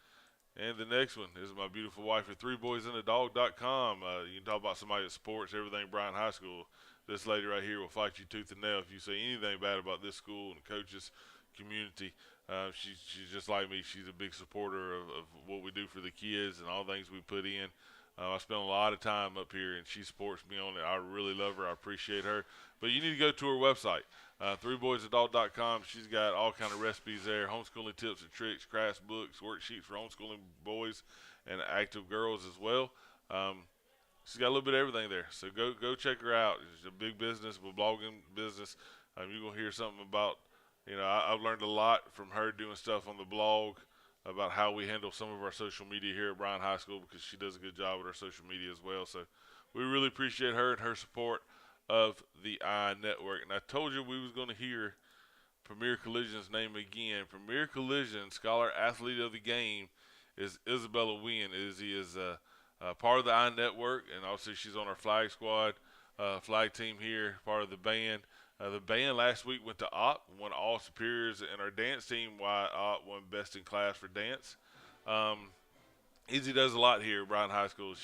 And the next one is my beautiful wife at 3boysandadog.com. You can talk about somebody that supports everything Bryant High School. This lady right here will fight you tooth and nail if you say anything bad about this school and the coaches, community. She's just like me. She's a big supporter of what we do for the kids and all things we put in. I spend a lot of time up here, and she supports me on it. I really love her. I appreciate her. But you need to go to her website, 3boysandadog.com. She's got all kind of recipes there, homeschooling tips and tricks, crafts, books, worksheets for homeschooling boys and active girls as well. She's got a little bit of everything there. So go check her out. She's a big business, a blogging business. You're going to hear something about, I've learned a lot from her doing stuff on the blog about how we handle some of our social media here at Bryant High School, because she does a good job with our social media as well. So we really appreciate her and her support of the iNetwork. And I told you we was going to hear Premier Collision's name again. Premier Collision Scholar Athlete of the Game is Isabella Wynn. Izzy is part of the iNetwork, and also she's on our flag squad, flag team here, part of the band. The band last week went to OP, won all superiors, and our dance team, OP won best in class for dance. Izzy does a lot here at Bryant High School.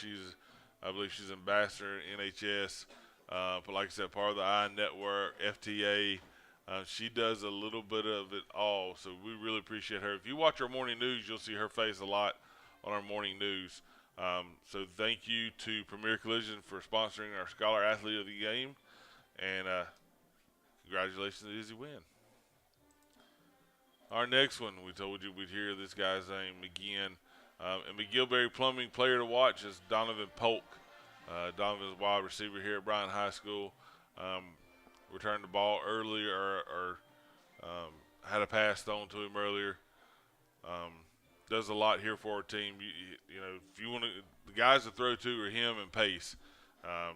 I believe she's ambassador in NHS, but like I said, part of the iNetwork, FTA. She does a little bit of it all, so we really appreciate her. If you watch our morning news, you'll see her face a lot on our morning news. So thank you to Premier Collision for sponsoring our Scholar Athlete of the Game, and congratulations to Izzy Wynn. Our next one, we told you we'd hear this guy's name again. And McGillberry Plumbing player to watch is Donovan Polk. Donovan's a wide receiver here at Bryant High School. Returned the ball earlier, or had a pass thrown to him earlier. Does a lot here for our team. If you want to, the guys to throw to are him and Pace.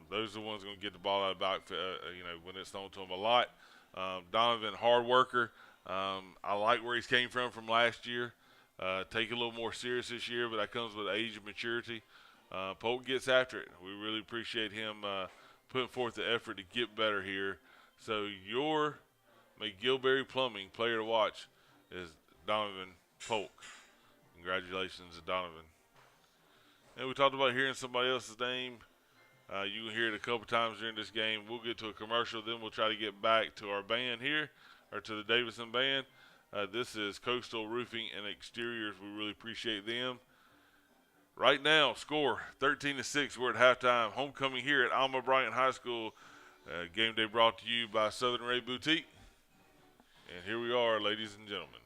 Those are the ones going to get the ball out of the backfield, when it's thrown to them a lot. Donovan, hard worker. I like where he's came from last year. Take it a little more serious this year, but that comes with age and maturity. Polk gets after it. We really appreciate him putting forth the effort to get better here. So your McGillberry Plumbing player to watch is Donovan Polk. Congratulations to Donovan. And we talked about hearing somebody else's name. You can hear it a couple times during this game. We'll get to a commercial, then we'll try to get back to our band here, or to the Davidson band. This is Coastal Roofing and Exteriors. We really appreciate them. Right now, score 13-6. We're at halftime. Homecoming here at Alma Bryant High School. Game day brought to you by Southern Ray Boutique. And here we are, ladies and gentlemen.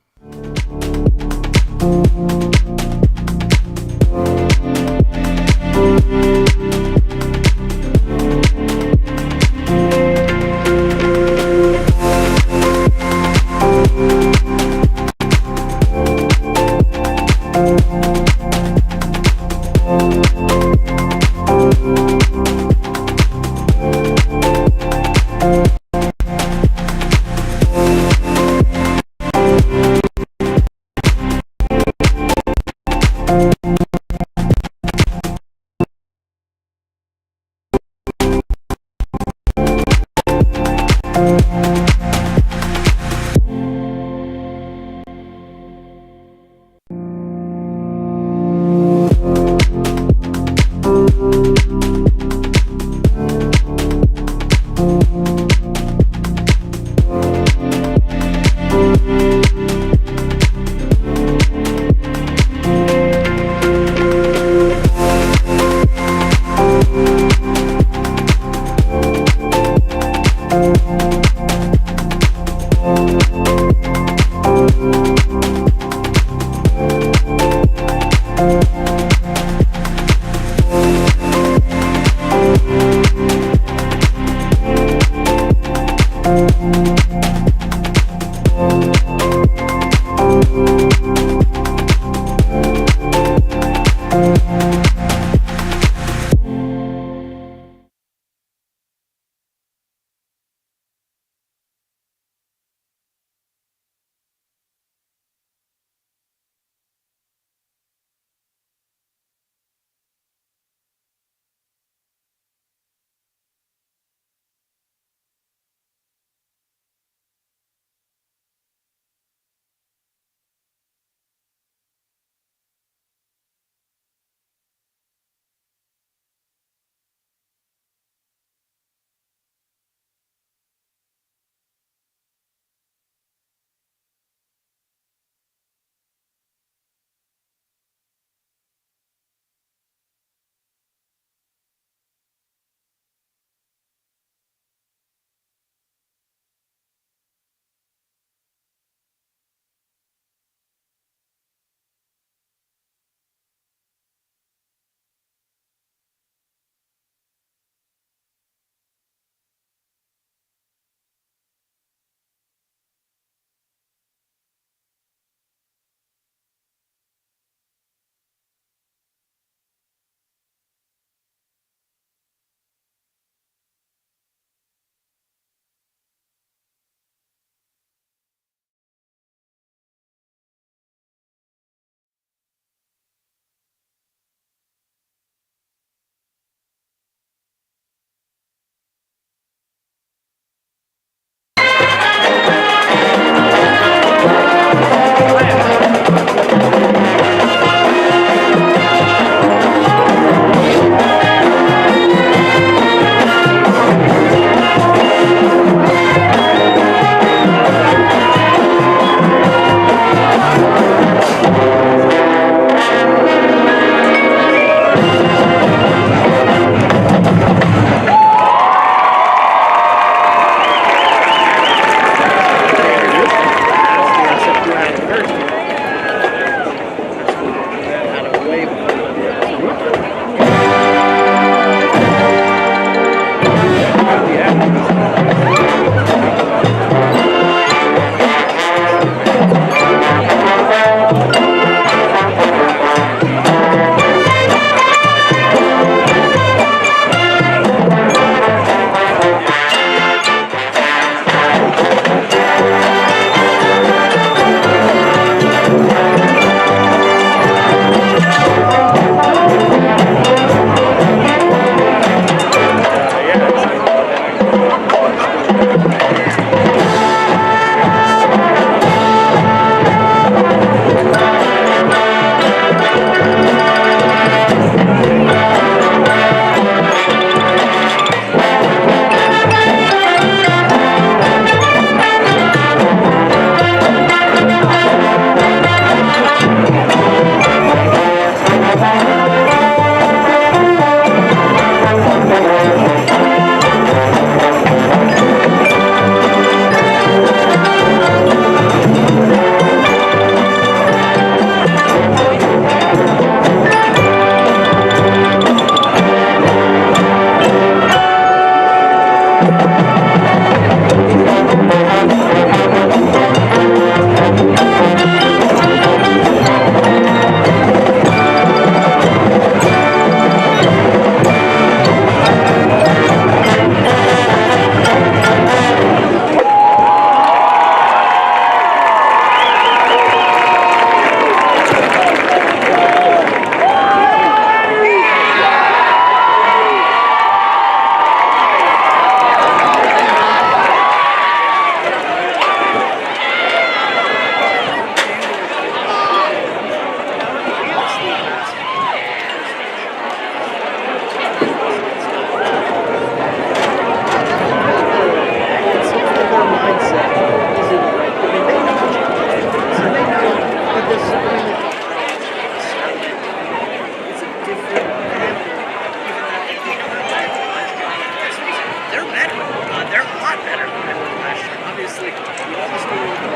lot better than they were last year. Obviously, we almost go over the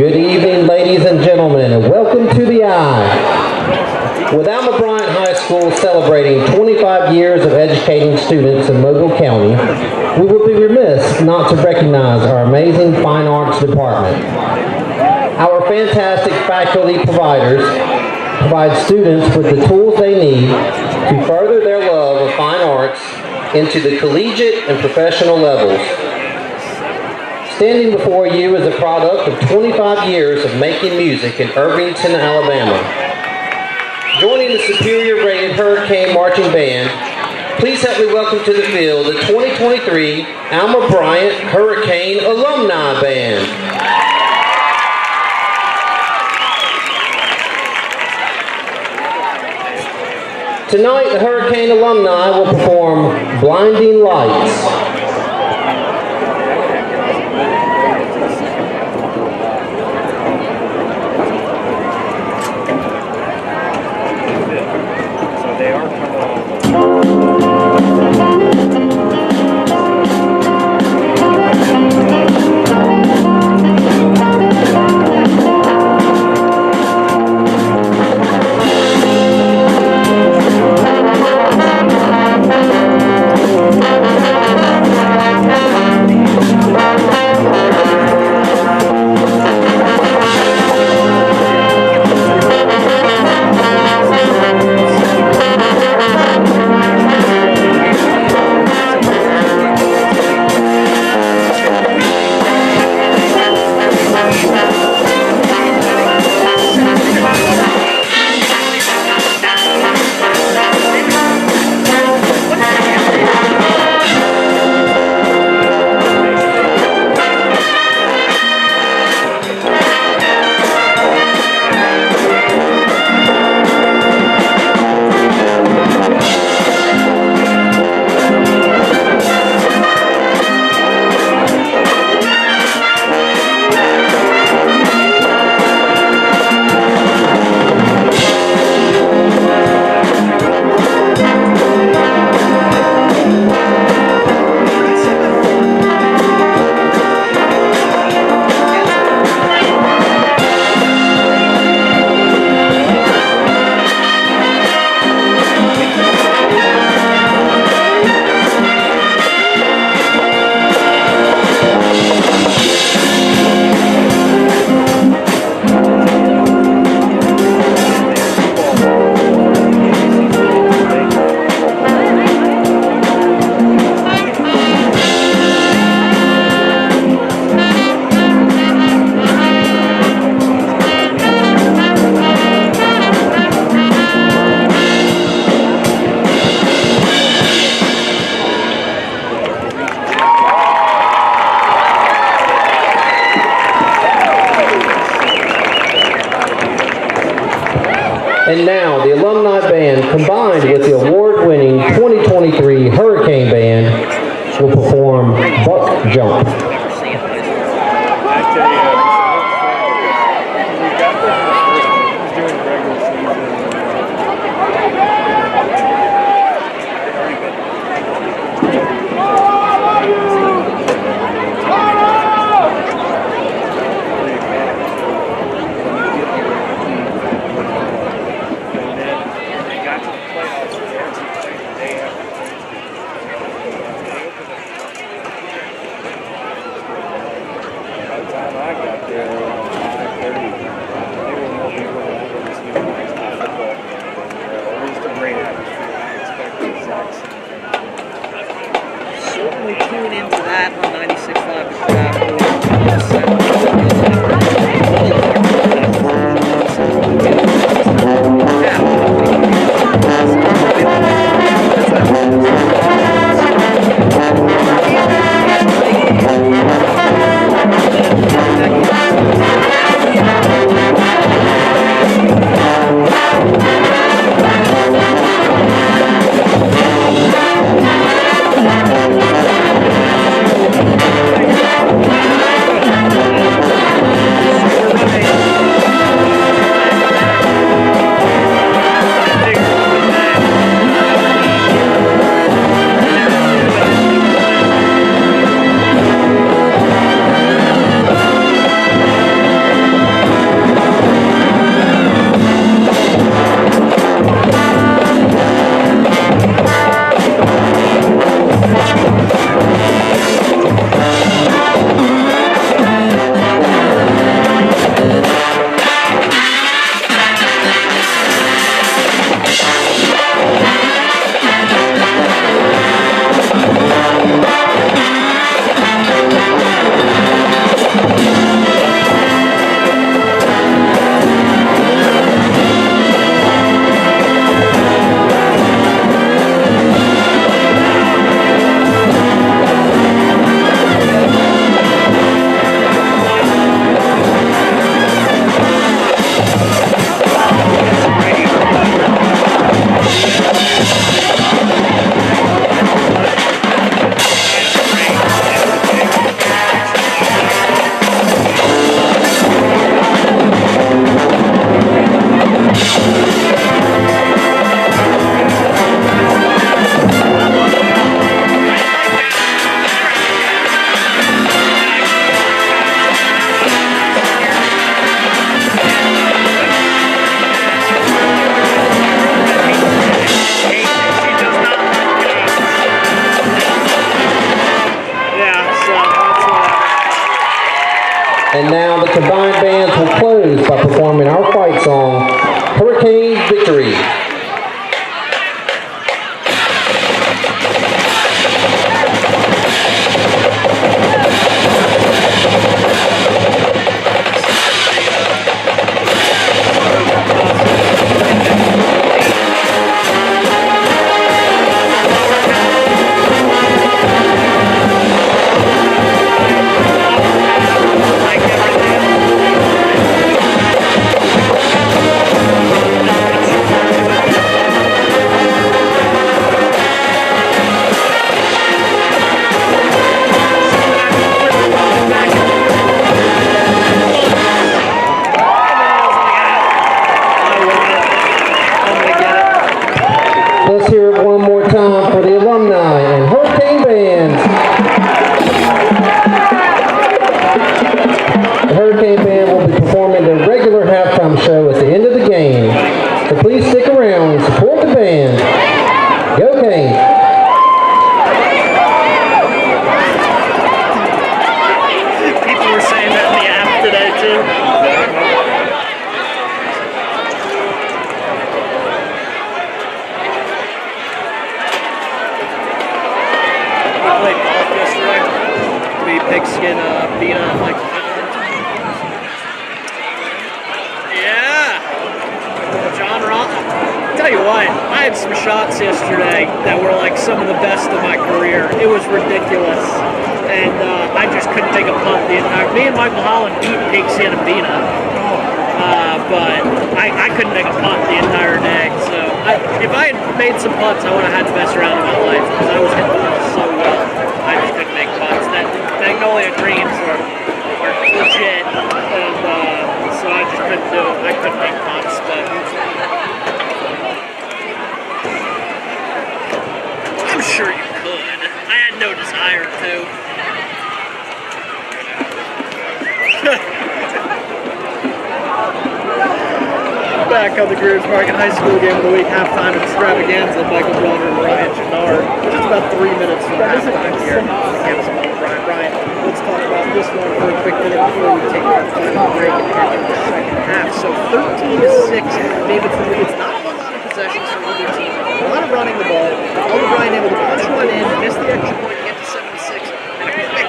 Good evening, ladies and gentlemen, and welcome to the Eye. With Alma Bryant High School celebrating 25 years of educating students in Mobile County, we would be remiss not to recognize our amazing Fine Arts Department. Our fantastic faculty providers provide students with the tools they need to further their love of fine arts into the collegiate and professional levels. Standing before you is a product of 25 years of making music in Irvington, Alabama. Joining the superior rated Hurricane Marching Band, please help me welcome to the field the 2023 Alma Bryant Hurricane Alumni Band. Tonight, the Hurricane alumni will perform Blinding Lights. And now, the Alumni Band, combined with the award-winning 2023 Hurricane Band, will perform Buck Jump. flat on 96.5 the draft. And now the combined bands will close by performing our fight song, Hurricane Victory. Let's hear it one more time for the alumni and Hurricane bands. The Hurricane band will be performing their regular halftime show at the end of the game. So please stick around and support the band. Go Canes! People were saying that in the app today too. Played golf yesterday. We pigskin beat on like. Yeah. John Ross. Tell you what, I had some shots yesterday that were like some of the best of my career. It was ridiculous, and I just couldn't take a punt the entire. Me and Michael Holland beat pigskin and beat up. But I couldn't make a punt the entire day. So if I had made some punts, I would have had the best round of my life because I was hitting the ball so well. I just couldn't make punts. That Magnolia Greens are legit, and so I just couldn't do it. I couldn't make punts, but I'm sure you could. I had no desire to. Back on the Greers Market High School game of the week halftime extravaganza. Michael Bronner and Bryant Gennard. Just about 3 minutes from halftime here against Bryant. Let's talk about this one for a quick minute before we take our final break and head into the second half. So 13-6, Davidson leads. Not a lot of possessions from either team. A lot of running the ball. Alma Bryant able to punch one in, miss the extra point, get to 7-6, and a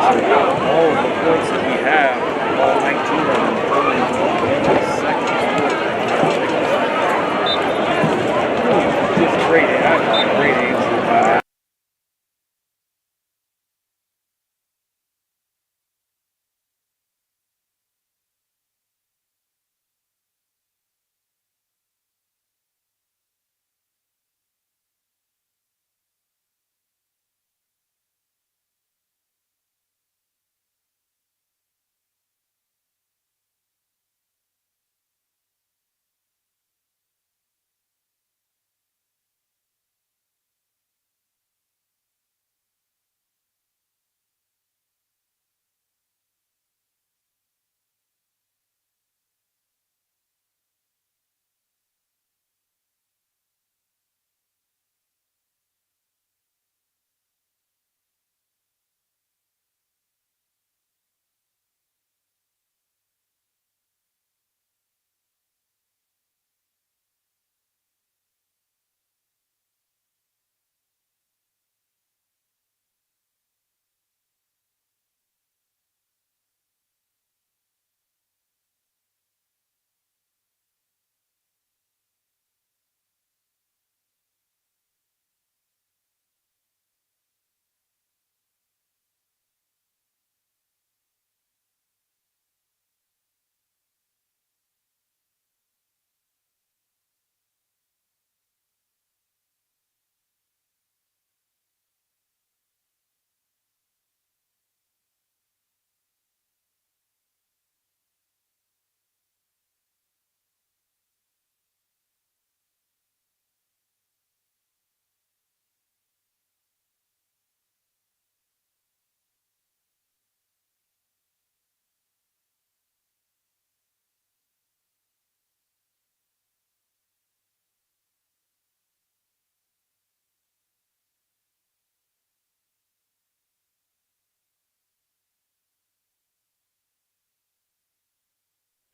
all of the points that we have, all 19 of them, coming into the second quarter. Just great answer by that.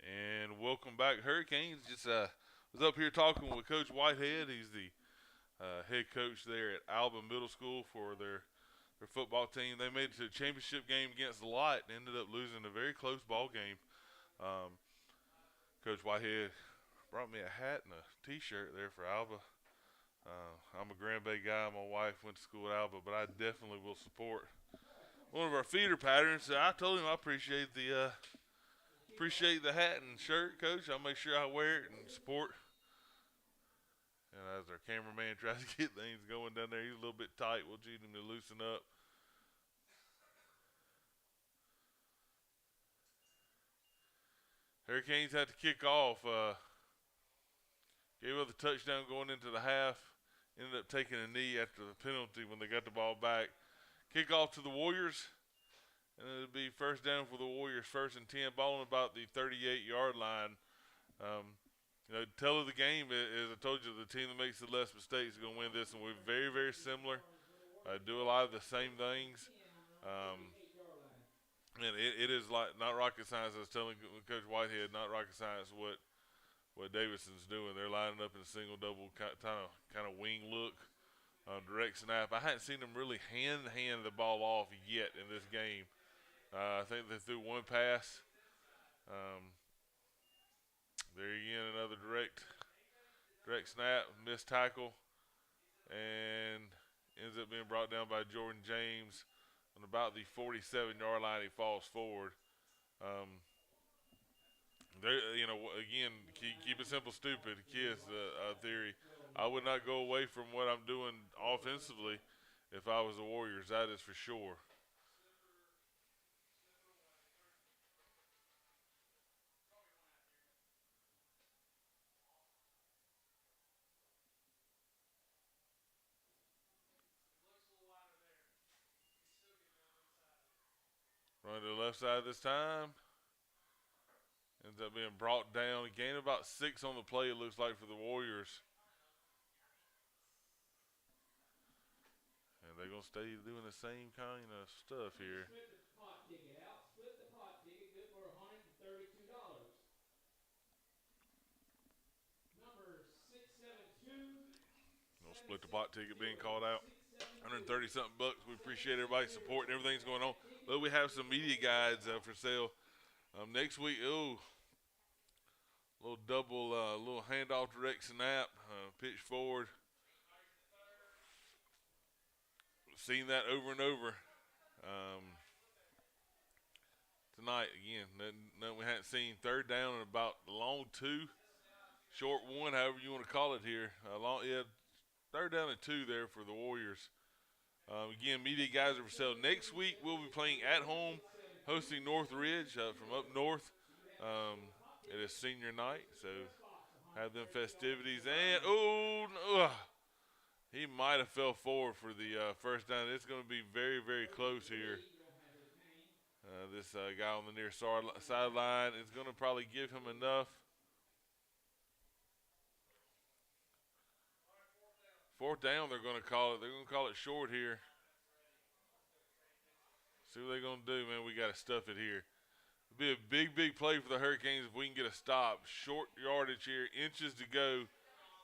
And welcome back, Hurricanes. Just was up here talking with Coach Whitehead. He's the head coach there at Alma Middle School for their football team. They made it to the championship game against the Light and ended up losing a very close ball game. Coach Whitehead brought me a hat and a T-shirt there for Alba. I'm a Grand Bay guy. My wife went to school at Alba, but I definitely will support one of our feeder patterns. I told him I appreciate the hat and shirt, Coach. I'll make sure I wear it and support. And as our cameraman tries to get things going down there, he's a little bit tight. We'll need him to loosen up. Hurricanes had to kick off. Gave up the touchdown going into the half. Ended up taking a knee after the penalty when they got the ball back. Kickoff to the Warriors. And it'll be first down for the Warriors, 1st and 10, balling about the 38-yard line. Tell of the game, as I told you, the team that makes the less mistakes is going to win this, and we're very, very similar. Do a lot of the same things. And it is like not rocket science. I was telling Coach Whitehead, not rocket science what Davidson's doing. They're lining up in a single, double kind of wing look, direct snap. I hadn't seen them really hand the ball off yet in this game. I think they threw one pass. There again, another direct snap, missed tackle, and ends up being brought down by Jordan James on about the 47-yard line. He falls forward. Again, keep it simple, stupid. Kids theory. I would not go away from what I'm doing offensively if I was the Warriors. That is for sure. Running to the left side this time. Ends up being brought down. Gain about 6 on the play, it looks like, for the Warriors. And they're going to stay doing the same kind of stuff here. Split the pot ticket out. Split the pot ticket, good for $132. Number 672. We'll split the pot ticket being called out. 672. $130 something bucks. We appreciate everybody's support and everything's going on. But we have some media guides for sale next week. Little double, little handoff direct snap, pitch forward. Seen that over and over tonight again. Nothing we hadn't seen. Third down and about long two, short one, however you want to call it here. Third down and two there for the Warriors. Again, media guys are for sale. Next week we'll be playing at home, hosting Northridge from up north. It is senior night, so have them festivities. And he might have fell forward for the first down. It's going to be very, very close here. This guy on the near sideline is going to probably give him enough. Fourth down, they're going to call it. They're going to call it short here. See what they're going to do, man. We got to stuff it here. It'll be a big, big play for the Hurricanes if we can get a stop. Short yardage here, inches to go.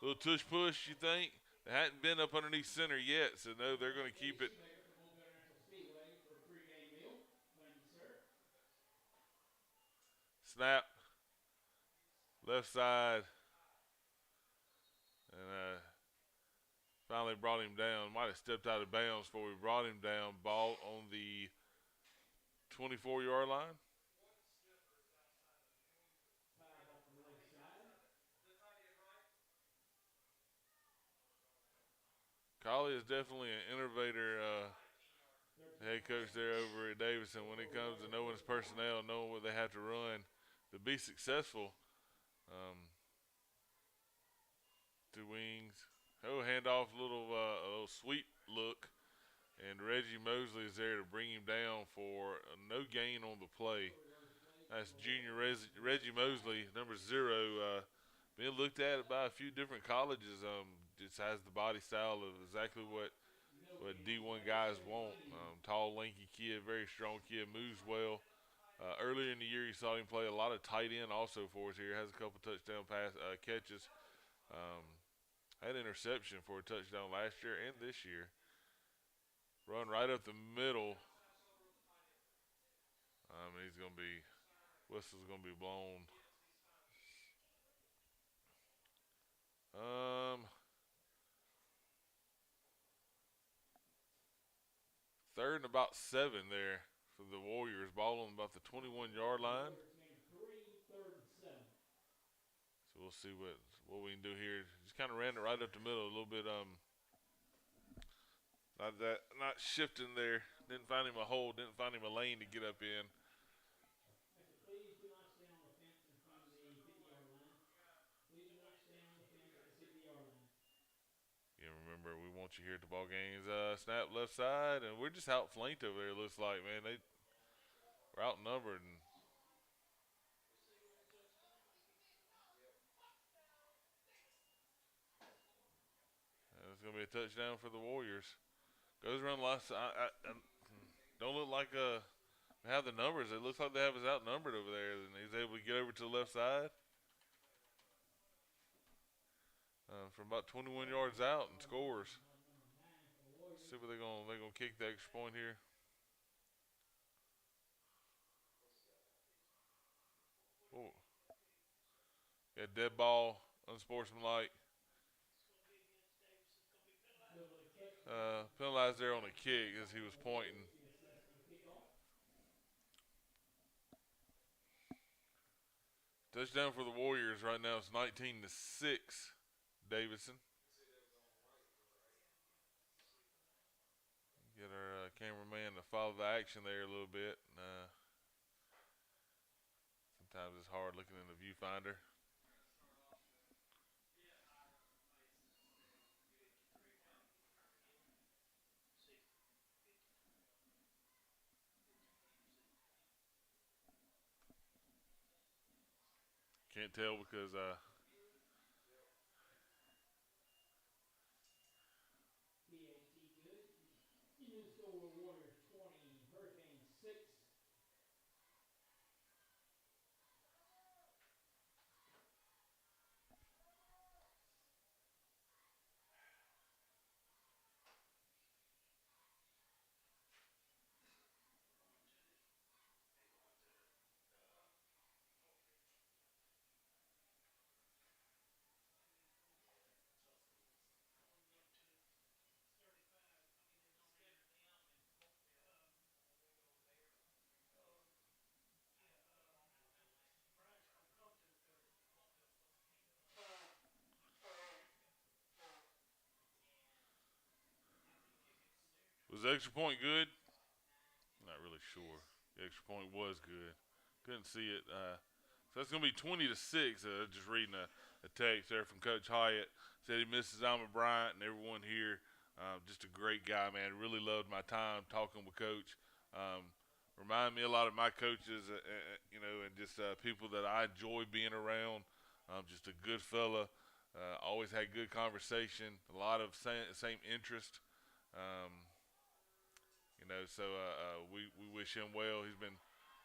Little tush push, you think? They hadn't been up underneath center yet, so no, they're going to keep it. Snap. Left side. And finally brought him down. Might have stepped out of bounds before we brought him down. Ball on the 24-yard line. Collie is definitely an innovator, head coach there over at Davidson when it comes to knowing his personnel, knowing what they have to run to be successful. Two wings. Handoff, a little sweep look. And Reggie Mosley is there to bring him down for no gain on the play. That's junior Reggie Mosley, number 0. Being looked at by a few different colleges. Just has the body style of exactly what D1 guys want. Tall, lanky kid, very strong kid, moves well. Earlier in the year, you saw him play a lot of tight end also for us here. Has a couple touchdown catches. Had an interception for a touchdown last year and this year. Run right up the middle. Whistle's going to be blown. Third and about 7 there for the Warriors. Ball on about the 21-yard line. So we'll see what we can do here. Just kind of ran it right up the middle a little bit. Not shifting there. Didn't find him a hole. Didn't find him a lane to get up in. Yeah, remember, we want you here at the ball games. Snap left side, and we're just outflanked over there. It looks like, man, we're outnumbered. And it's gonna be a touchdown for the Warriors. Goes around the left side. Don't look like they have the numbers. It looks like they have us outnumbered over there, and he's able to get over to the left side. From about 21 yards out and scores. See what they're gonna kick the extra point here. Oh. Yeah, dead ball, unsportsmanlike. Penalized there on a kick as he was pointing. Touchdown for the Warriors right now. It's 19-6. Davidson. Get our cameraman to follow the action there a little bit. Sometimes it's hard looking in the viewfinder. Can't tell because Was the extra point good? Not really sure. The extra point was good. Couldn't see it. So that's going to be 20-6. Just reading a text there from Coach Hyatt. Said he misses Alma Bryant and everyone here. Just a great guy, man. Really loved my time talking with Coach. Remind me a lot of my coaches, and just people that I enjoy being around. Just a good fella. Always had good conversation. A lot of same interest. Um, so we wish him well. He's been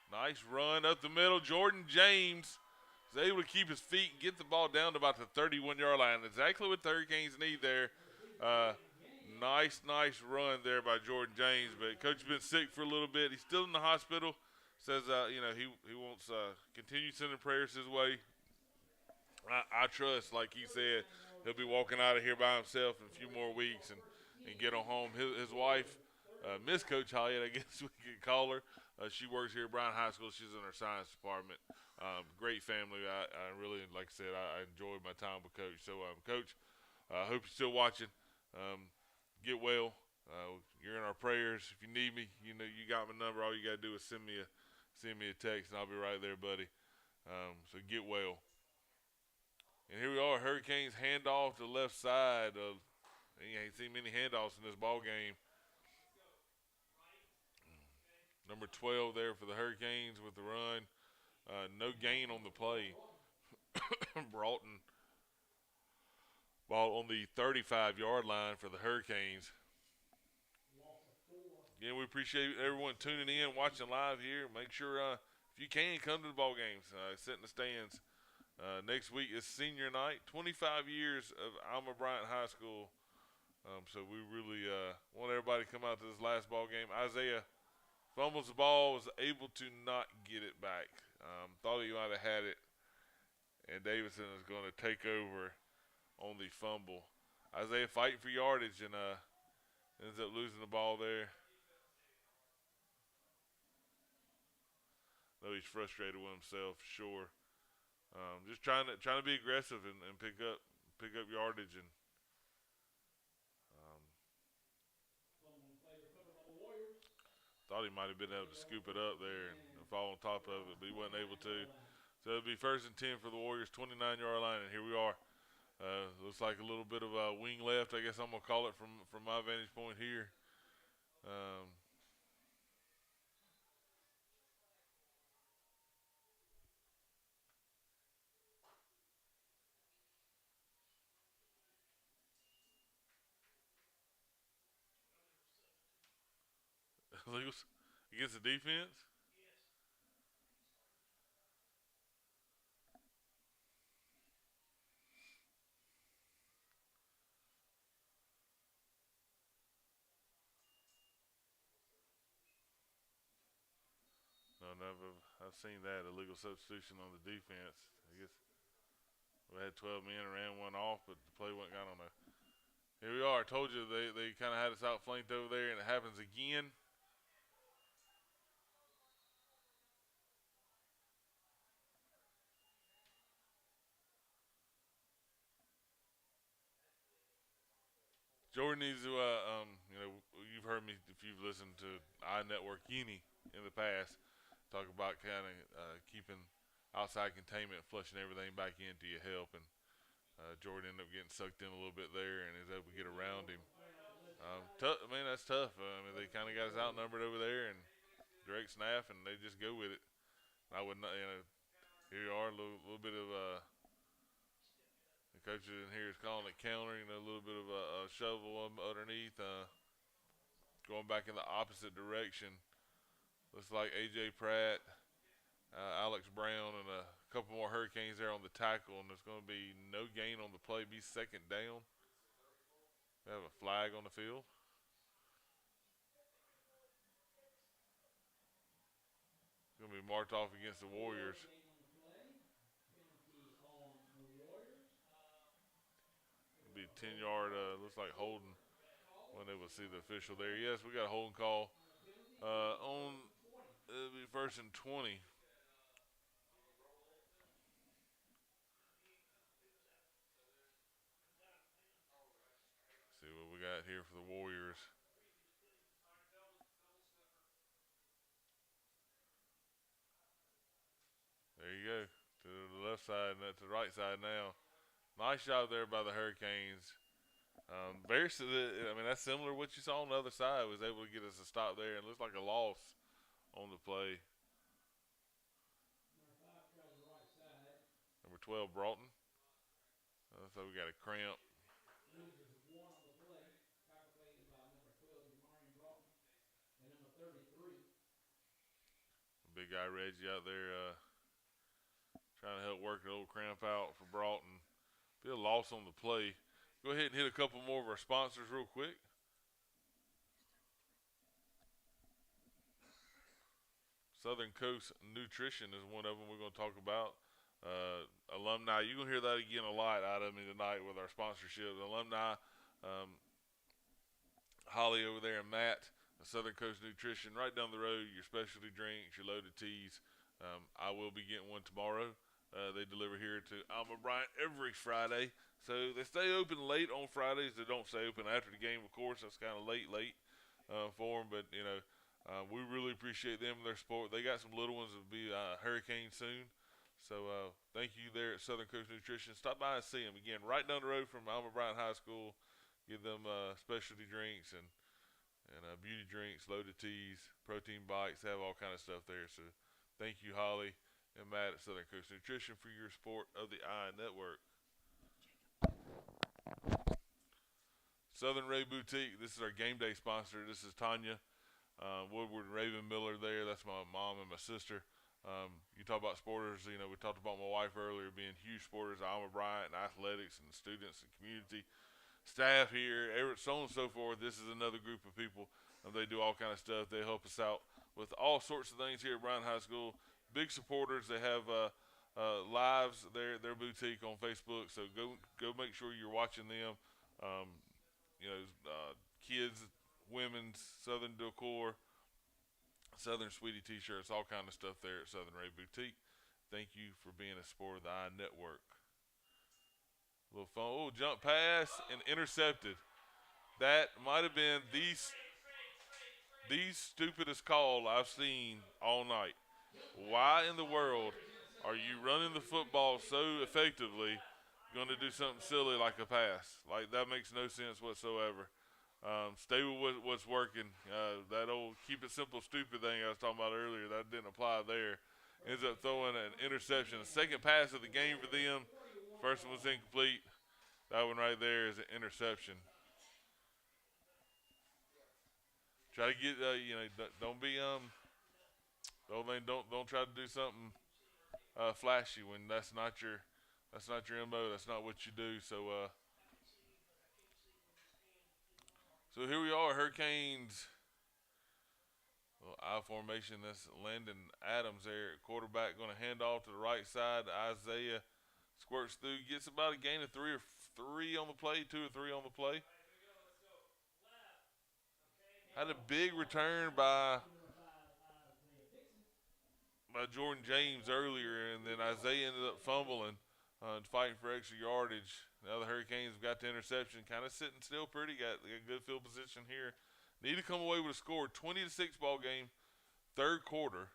nice run up the middle. Jordan James is able to keep his feet and get the ball down to about the 31-yard line. Exactly what the Hurricanes need there. Nice run there by Jordan James. But Coach has been sick for a little bit. He's still in the hospital. Says, he wants continue sending prayers his way. I trust, like he said, he'll be walking out of here by himself in a few more weeks and get on home. His wife, Miss Coach Hyatt, I guess we could call her. She works here at Bryant High School. She's in our science department. Great family. I really, like I said, I enjoyed my time with Coach. So, Coach, I hope you're still watching. Get well. You're in our prayers. If you need me, you got my number. All you got to do is send me a text, and I'll be right there, buddy. So get well. And here we are, Hurricanes handoff to the left side. You ain't seen many handoffs in this ball game. Number 12 there for the Hurricanes with the run. No gain on the play. Broughton ball on the 35-yard line for the Hurricanes. Again, we appreciate everyone tuning in, watching live here. Make sure, if you can, come to the ball games. Sit in the stands. Next week is senior night. 25 years of Alma Bryant High School. So we really want everybody to come out to this last ball game. Isaiah fumbles the ball, was able to not get it back. Thought he might have had it. And Davidson is going to take over on the fumble. Isaiah fighting for yardage and ends up losing the ball there. I know he's frustrated with himself, for sure. Just trying to be aggressive and pick up yardage and thought he might have been able to scoop it up there and fall on top of it, but he wasn't able to. So it'll be 1st and 10 for the Warriors, 29-yard line, and here we are. Looks like a little bit of a wing left, I guess I'm gonna call it from my vantage point here. Against the defense? No, I've seen that, illegal substitution on the defense. I guess we had 12 men and ran one off, but the play went, I don't know. Here we are. I told you they kind of had us outflanked over there, and it happens again. Jordan needs to, you've heard me if you've listened to iNetwork Uni in the past, talk about kind of keeping outside containment, flushing everything back into your help, and Jordan ended up getting sucked in a little bit there and is able to get around him. Man, that's tough. They kind of got us outnumbered over there and direct snap, and they just go with it. I would not, here you are, a little bit of the coaches in here is calling it countering, a little bit of a shovel underneath, going back in the opposite direction. Looks like A.J. Pratt, Alex Brown, and a couple more Hurricanes there on the tackle, and there's going to be no gain on the play, be 2nd down. We have a flag on the field. It's going to be marked off against the Warriors. It'll be 10-yard, looks like holding. When they will see the official there. Yes, we got a holding call on. It'll be 1st and 20. See what we got here for the Warriors. side, and that's the right side now. Nice job there by the Hurricanes. I mean, that's similar to what you saw on the other side. Was able to get us a stop there, and looks like a loss on the play. Number 12, Broughton. So we got a cramp. Loses one on the play, calculated by number 12, Jamarian Broughton, and number 33. Big guy Reggie out there trying to help work an old cramp out for Broughton. Be a loss on the play. Go ahead and hit a couple more of our sponsors real quick. Southern Coast Nutrition is one of them we're going to talk about. Alumni, you're going to hear that again a lot out of me tonight with our sponsorship. Alumni, Holly over there and Matt, Southern Coast Nutrition, right down the road, your specialty drinks, your loaded teas. I will be getting one tomorrow. They deliver here to Alma, Bryant every Friday. So they stay open late on Fridays. They don't stay open after the game, of course. That's kind of late for them. But, you know, we really appreciate them and their support. They got some little ones that will be hurricanes soon. So thank you there at Southern Coast Nutrition. Stop by and see them. Again, right down the road from Alma Bryant High School. Give them specialty drinks and beauty drinks, loaded teas, protein bites. They have all kind of stuff there. So thank you, Holly and Matt at Southern Coast Nutrition, for your support of the I Network. Southern Ray Boutique. This is our game day sponsor. This is Tanya Woodward and Raven Miller there. That's my mom and my sister. You talk about sporters, you know, we talked about my wife earlier being huge sporters, Alma Bryant, and athletics and students and community staff here, so on and so forth. This is another group of people. They do all kind of stuff. They help us out with all sorts of things here at Bryant High School. Big supporters. They have lives, their boutique on Facebook. So go make sure you're watching them. You know, kids, women's, Southern decor, Southern Sweetie t-shirts, all kind of stuff there at Southern Ray Boutique. Thank you for being a supporter of the I Network. Little phone, oh, jump pass and intercepted. That might have been the stupidest call I've seen all night. Why in the world are you running the football so effectively going to do something silly like a pass? Like, that makes no sense whatsoever. Stay with what's working. That old keep it simple, stupid thing I was talking about earlier, that didn't apply there. Ends up throwing an interception. The second pass of the game for them. First one was incomplete. That one right there is an interception. Try to get, you know, don't be don't try to do something flashy when that's not your MO. That's not what you do. So here we are, Hurricanes. Well, I formation. That's Landon Adams there, quarterback, going to hand off to the right side. Isaiah squirts through, gets about a gain of 2 or 3 on the play. Had a big return by Jordan James earlier, and then Isaiah ended up fumbling and fighting for extra yardage. Now the Hurricanes have got the interception, kind of sitting still pretty, got a good field position here. Need to come away with a score, 20-6 ball game, third quarter.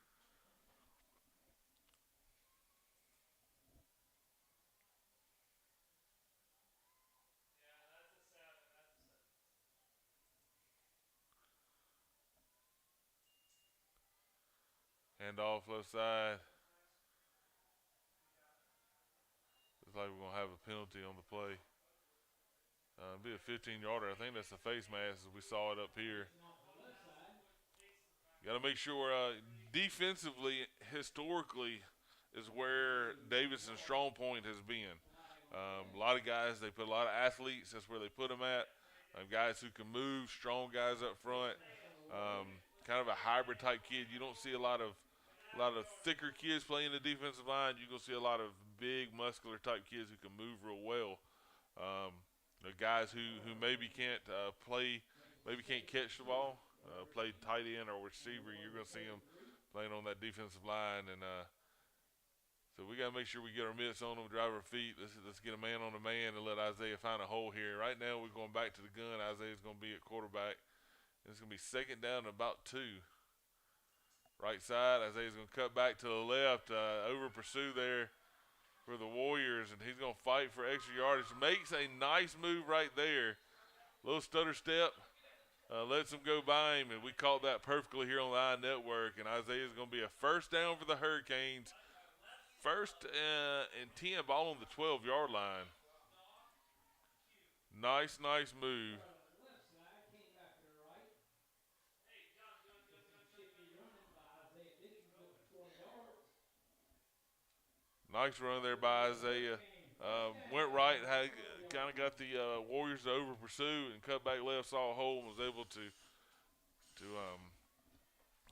Hand off left side. Looks like we're going to have a penalty on the play. It'll be a 15-yarder. I think that's a face mask as we saw it up here. Got to make sure defensively, historically, is where Davidson's strong point has been. A lot of guys, they put a lot of athletes. That's where they put them at. Guys who can move, strong guys up front. Kind of a hybrid type kid. You don't see a lot of thicker kids playing the defensive line. You're going to see a lot of big, muscular type kids who can move real well. The guys who maybe can't play, maybe can't catch the ball, play tight end or receiver, you're going to see them playing on that defensive line. And so we got to make sure we get our mitts on them, drive our feet. Let's get a man on a man and let Isaiah find a hole here. Right now we're going back to the gun. Isaiah's going to be at quarterback. It's going to be second down and about 2. Right side, Isaiah's going to cut back to the left, over pursue there. for the Warriors, and he's going to fight for extra yardage. Makes a nice move right there. Little stutter step. Lets him go by him, and we caught that perfectly here on the I-Network. And Isaiah's going to be a first down for the Hurricanes. First and 10, ball on the 12-yard line. Nice move. Nice run there by Isaiah. Went right, kind of got the Warriors to over pursue, and cut back left, saw a hole, and was able to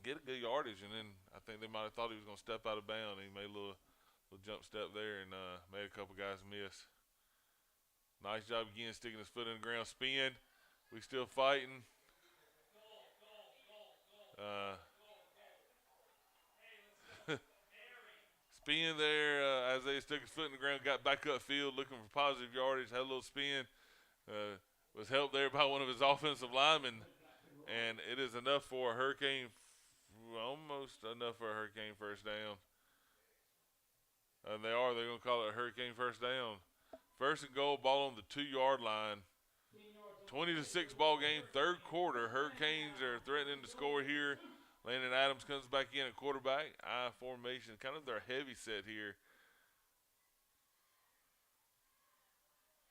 get a good yardage. And then I think they might have thought he was going to step out of bounds. He made a little jump step there and made a couple guys miss. Nice job again, sticking his foot in the ground. Spin. We still fighting. Spin there. Isaiah stuck his foot in the ground, got back upfield, looking for positive yardage. Had a little spin. Was helped there by one of his offensive linemen, and it is enough for a Hurricane. Almost enough for a Hurricane first down. And they're going to call it a Hurricane first down. First and goal, ball on the 2-yard line. 20-6 ball game, third quarter. Hurricanes are threatening to score here. Landon Adams comes back in at quarterback. I formation, kind of their heavy set here.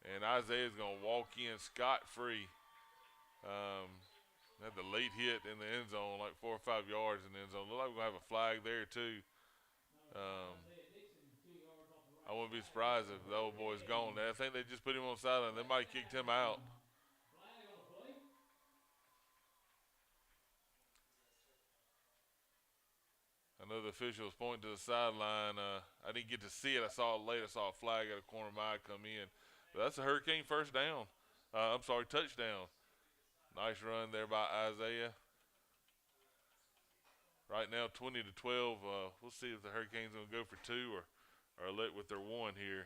And Isaiah's going to walk in scot-free. Had the late hit in the end zone, like 4 or 5 yards in the end zone. Look like we're going to have a flag there, too. I wouldn't be surprised if the old boy's gone. I think they just put him on the sideline. They might have kicked him out. I know the officials pointing to the sideline. I didn't get to see it. I saw it late. I saw a flag at a corner of my eye come in. But that's a Hurricane first down. Touchdown. Nice run there by Isaiah. Right now, 20-12. We'll see if the Hurricanes are going to go for 2 or elect with their 1 here.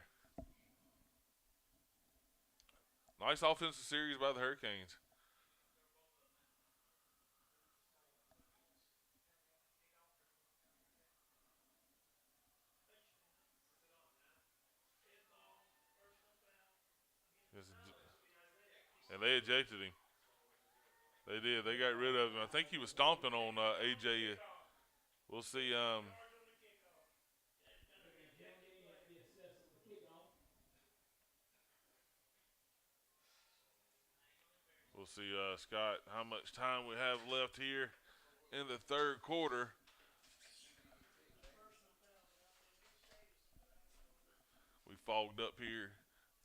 Nice offensive series by the Hurricanes. And they ejected him. They did. They got rid of him. I think he was stomping on AJ. We'll see. We'll see, Scott, how much time we have left here in the third quarter. We fogged up here.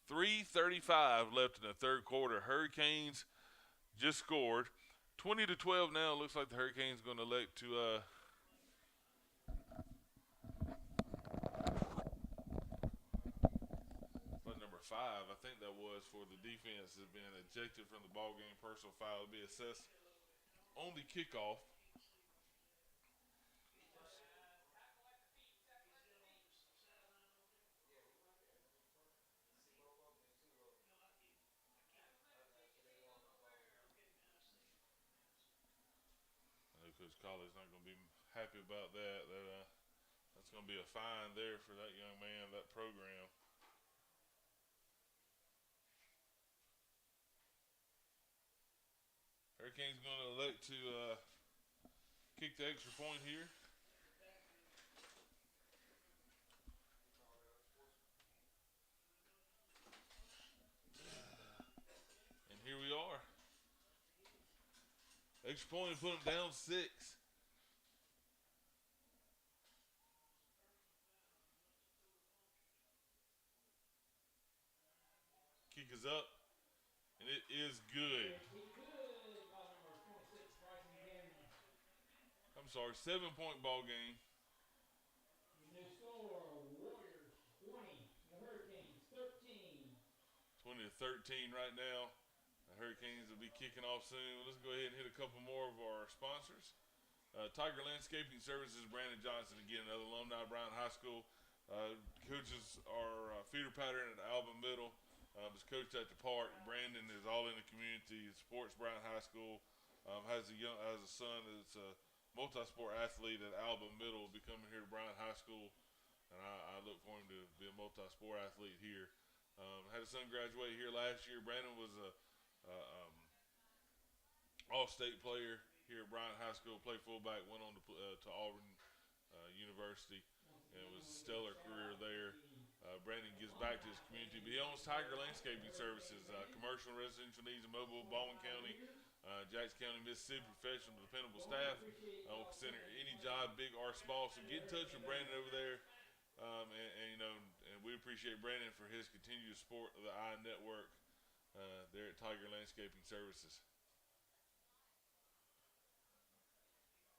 3:35 left in the third quarter. Hurricanes just scored. 20-12 now. Looks like the Hurricanes going to elect to number 5. I think that was for the defense has been ejected from the ball game. Personal foul will be assessed on the kickoff. Coach Colley's not going to be happy about that. That's going to be a fine there for that young man, that program. Hurricanes going to elect to kick the extra point here. And here we are. Extra point and put them down 6. Kick is up, and it is good. I'm sorry, 7-point ball game. The new score, Warriors 20, the Hurricanes 13. 20-13 right now. The Hurricanes will be kicking off soon. Let's go ahead and hit a couple more of our sponsors. Tiger Landscaping Services, Brandon Johnson, again, another alumni of Bryant High School. Coaches are feeder pattern at Alma Middle. Is coached at the park. Brandon is all in the community. Supports Bryant High School. Has a son that's a multi-sport athlete at Alba Middle. Will be coming here to Bryant High School and I look for him to be a multi-sport athlete here. Had a son graduate here last year. Brandon was a all-state player here at Bryant High School. Played fullback, went on to Auburn University, and it was a stellar career there. Brandon gives back to his community, but he owns Tiger Landscaping Services, commercial and residential needs in Mobile, Baldwin County, Jackson County, Mississippi, professional, dependable staff. Will consider any job, big or small. So get in touch with Brandon over there, and we appreciate Brandon for his continued support of the I Network there at Tiger Landscaping Services.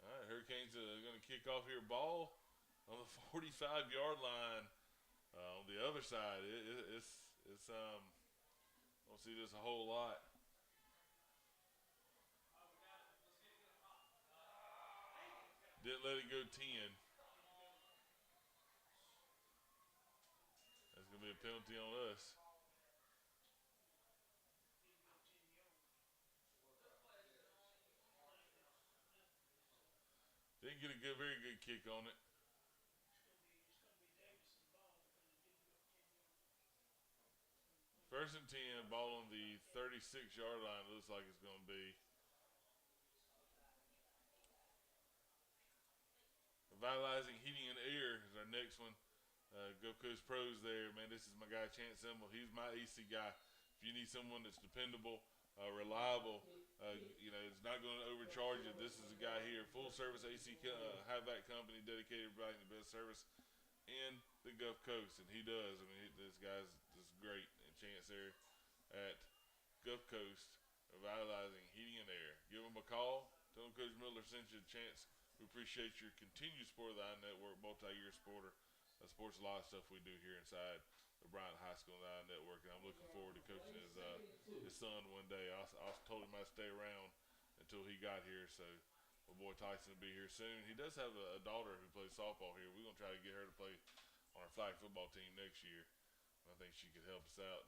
All right, Hurricanes are going to kick off here. Ball on the 45-yard line. On the other side, it's don't see this a whole lot. Didn't let it go 10. That's going to be a penalty on us. Didn't get a very good kick on it. First and 10, ball on the 36-yard line. Looks like it's going to be. Vitalizing Heating and Air is our next one. Gulf Coast Pros there, man. This is my guy, Chance Simmel. He's my AC guy. If you need someone that's dependable, reliable, it's not going to overcharge you, this is a guy here. Full service AC high-vac company dedicated to providing the best service in the Gulf Coast, and he does. I mean, this guy's just great. And Chance there at Gulf Coast, Vitalizing Heating and Air. Give him a call. Tell him Coach Miller sent you a chance. We appreciate your continued support of the iNetwork, multi-year supporter. That supports a lot of stuff we do here inside the Bryant High School and the iNetwork, and I'm looking forward to coaching his son one day. I told him I'd stay around until he got here, so my boy Tyson will be here soon. He does have a daughter who plays softball here. We're going to try to get her to play on our flag football team next year. I think she could help us out.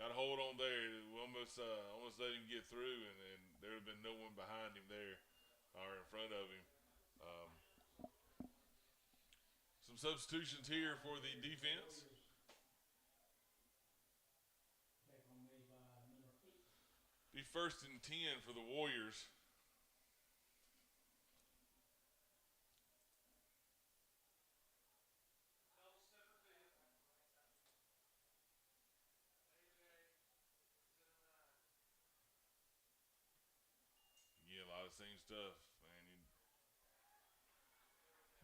Got a hold on there. We almost let him get through, and there would have been no one behind him there or in front of him. Some substitutions here for the defense. Be first and 10 for the Warriors. Again, a lot of the same stuff, man.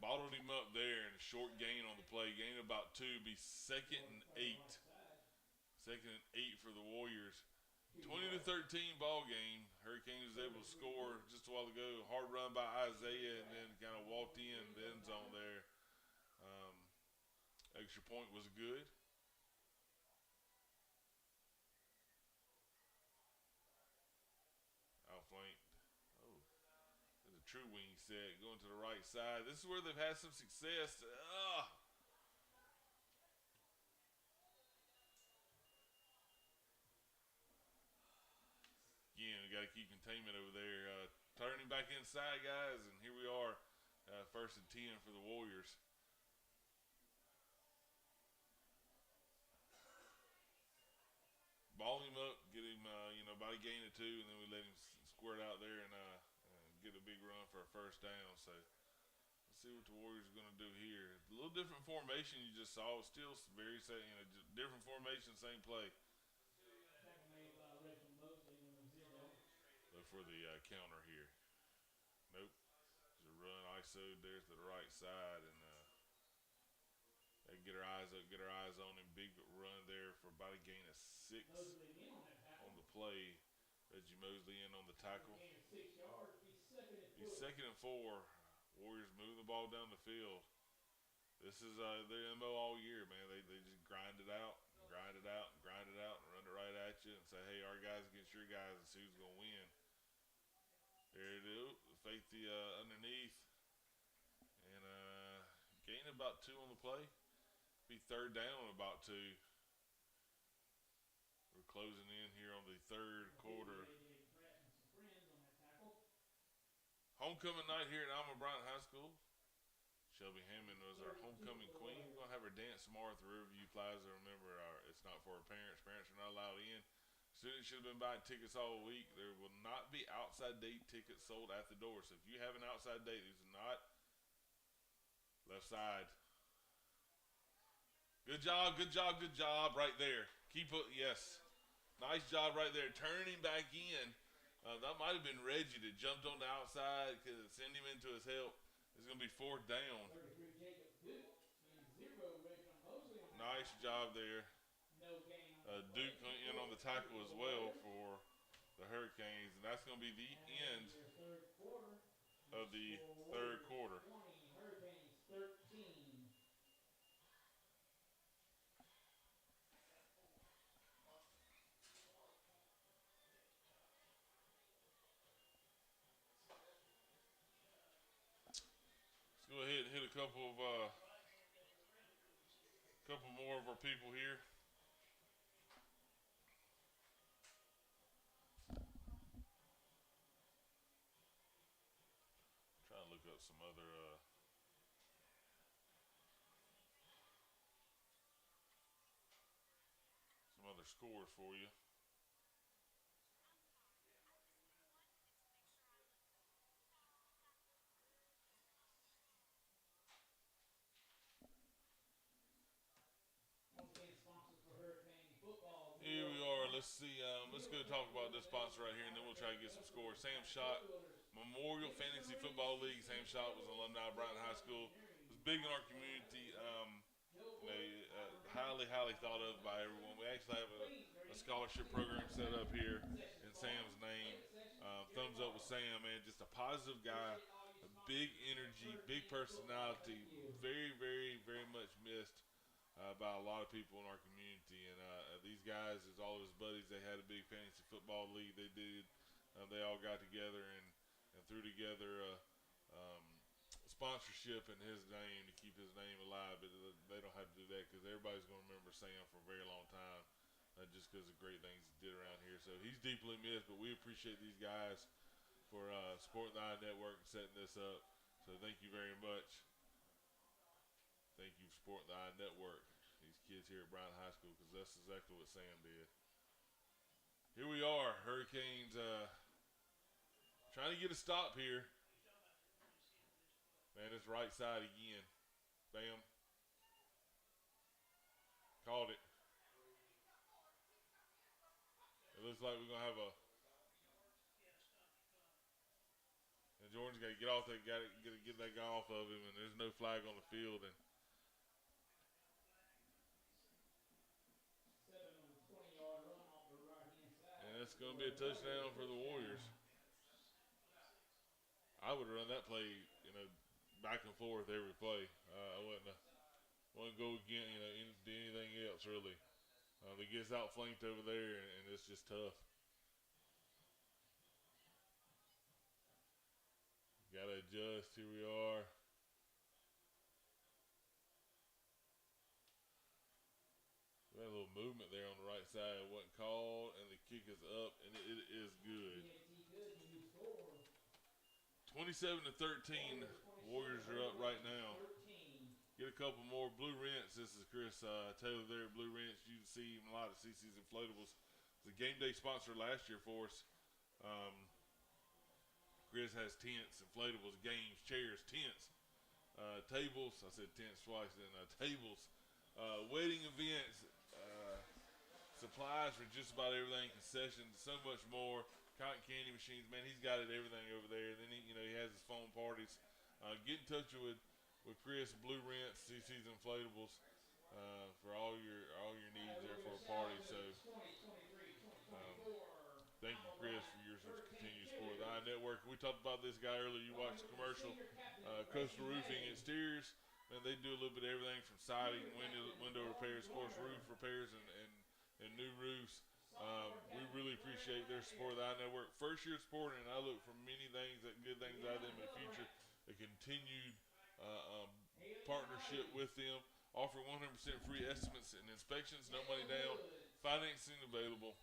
Bottled him up there and a short gain on the play. Gain about 2. Be second and 8. Second and 8 for the Warriors. 20-13 ball game. Hurricanes was able to score just a while ago. Hard run by Isaiah, and then kind of walked in the end zone there. Extra point was good. Outflanked. There's a true wing set going to the right side. This is where they've had some success. Again, we got to keep containment over there. Turning back inside, guys, and here we are, first and 10 for the Warriors. Ball him up, get him, about a gain of 2, and then we let him squirt out there and get a big run for a first down. So let's see what the Warriors are going to do here. A little different formation you just saw. Still very same, different formation, same play. Look for the counter here. Nope. There's a run ISO. There's to the right side, and they get our eyes up, get our eyes on him. Big run there for about a gain of 6 on the play. Reggie Mosley in on the tackle. Be second and 4. Warriors move the ball down the field. This is their MO all year, man. They just grind it out, and run it right at you and say, hey, our guys against your guys and see who's going to win. There it is. Fake the underneath. And gain about 2 on the play. Be third down on about 2. We're closing in here on the third quarter. Homecoming night here at Alma Bryant High School. Shelby Hammond was our homecoming queen. We're gonna have her dance tomorrow at the Riverview Plaza. Remember, it's not for our parents. Parents are not allowed in. Students should have been buying tickets all week. There will not be outside date tickets sold at the door. So if you have an outside date, these are not left side. Good job, good job, good job right there. Keep it, yes. Nice job right there. Turning back in. That might have been Reggie that jumped on the outside because it sent him into his help. It's going to be 4th down. 33 Jacob Duke and 0 Reginald Mosley on the Nice job there. no gain on the Duke play. in on the tackle as well for the Hurricanes. And that's going to be the end Your third quarter. of the third quarter. 20, Hurricanes 13. Let's go ahead and hit a couple more of our people here. Trying to look up some other scores for you. Once again, sponsors for Hurricane football. Here we are. Let's see. Let's go talk about this sponsor right here, and then we'll try to get some scores. Sam Schott, Memorial Fantasy Football League. Sam Schott was an alumni of Bryant High School. Was big in our community. Highly, highly thought of by everyone. We actually have a scholarship program set up here in Sam's name. Thumbs up with Sam, man. Just a positive guy, a big energy, big personality. Very, very, very much missed by a lot of people in our community. And these guys, as all of his buddies, they had a big fantasy football league. They did. They all got together and threw together sponsorship in his name to keep his name alive, but they don't have to do that because everybody's going to remember Sam for a very long time, just because of great things he did around here. So he's deeply missed, but we appreciate these guys for supporting the iNetwork and setting this up. So thank you very much. Thank you for supporting the iNetwork, these kids here at Bryant High School, because that's exactly what Sam did. Here we are, Hurricanes trying to get a stop here. Man, it's right side again. Bam. Called it. It looks like we're going to have and Jordan's got to get off that, get that guy off of him, and there's no flag on the field. And 7 on the 20-yard run off the right-hand side. and it's going to be a touchdown for the Warriors. I would run that play, back and forth every play. I wouldn't go again, do anything else really. It gets outflanked over there, and it's just tough. Got to adjust. Here we are. We had a little movement there on the right side. It wasn't called, and the kick is up, and it is good. 27-13. Warriors are up right now. Get a couple more. Blue Rinse. This is Chris Taylor there at Blue Rinse. You can see a lot of CC's Inflatables. It's a game day sponsor last year for us. Chris has tents, inflatables, games, chairs, tents, tables. I said tents twice. Then tables, wedding events, supplies for just about everything, concessions, so much more. Cotton candy machines, man, he's got it everything over there. And then he has his phone parties. Get in touch with Chris, Blue Rent, CC's Inflatables, for all your needs there for a party. So thank you, Chris, for your continued support of the iNetwork. We talked about this guy earlier. You watched the commercial. Coastal Roofing Exteriors, man, they do a little bit of everything from siding, window repairs, of course, roof repairs, and new roofs. We really appreciate their support of the iNetwork. First year supporting, and I look for many things, good things out of them in the future. A continued partnership with them, offering 100% free estimates and inspections, no money down, financing available.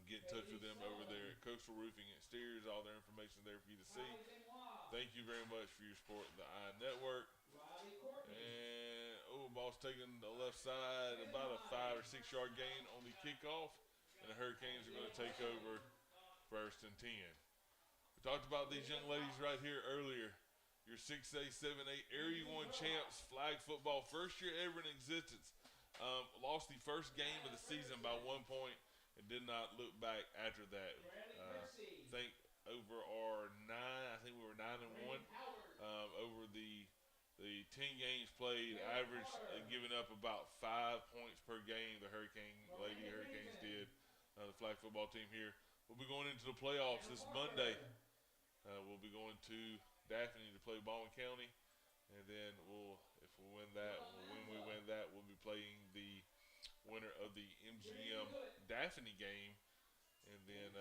Get in touch with them over there at Coastal Roofing Exteriors. All their information there for you to see. Thank you very much for your support of the I Network. And ball's taking the left side, about a 5 or 6 yard gain on the kickoff, and the Hurricanes are going to take over 1st and 10. We talked about these young ladies right here earlier. Your 6A, 7A Area 1 champs, flag football, first year ever in existence. Lost the first game of the season by 1 point and did not look back after that. I think over our 9, I think we were 9-1 over the 10 games played, average giving up about 5 points per game. The Lady Hurricanes did. The flag football team here. We'll be going into the playoffs this Monday. We'll be going to Daphne to play Baldwin County, and then if we win that, we'll be playing the winner of the MGM Daphne game, and then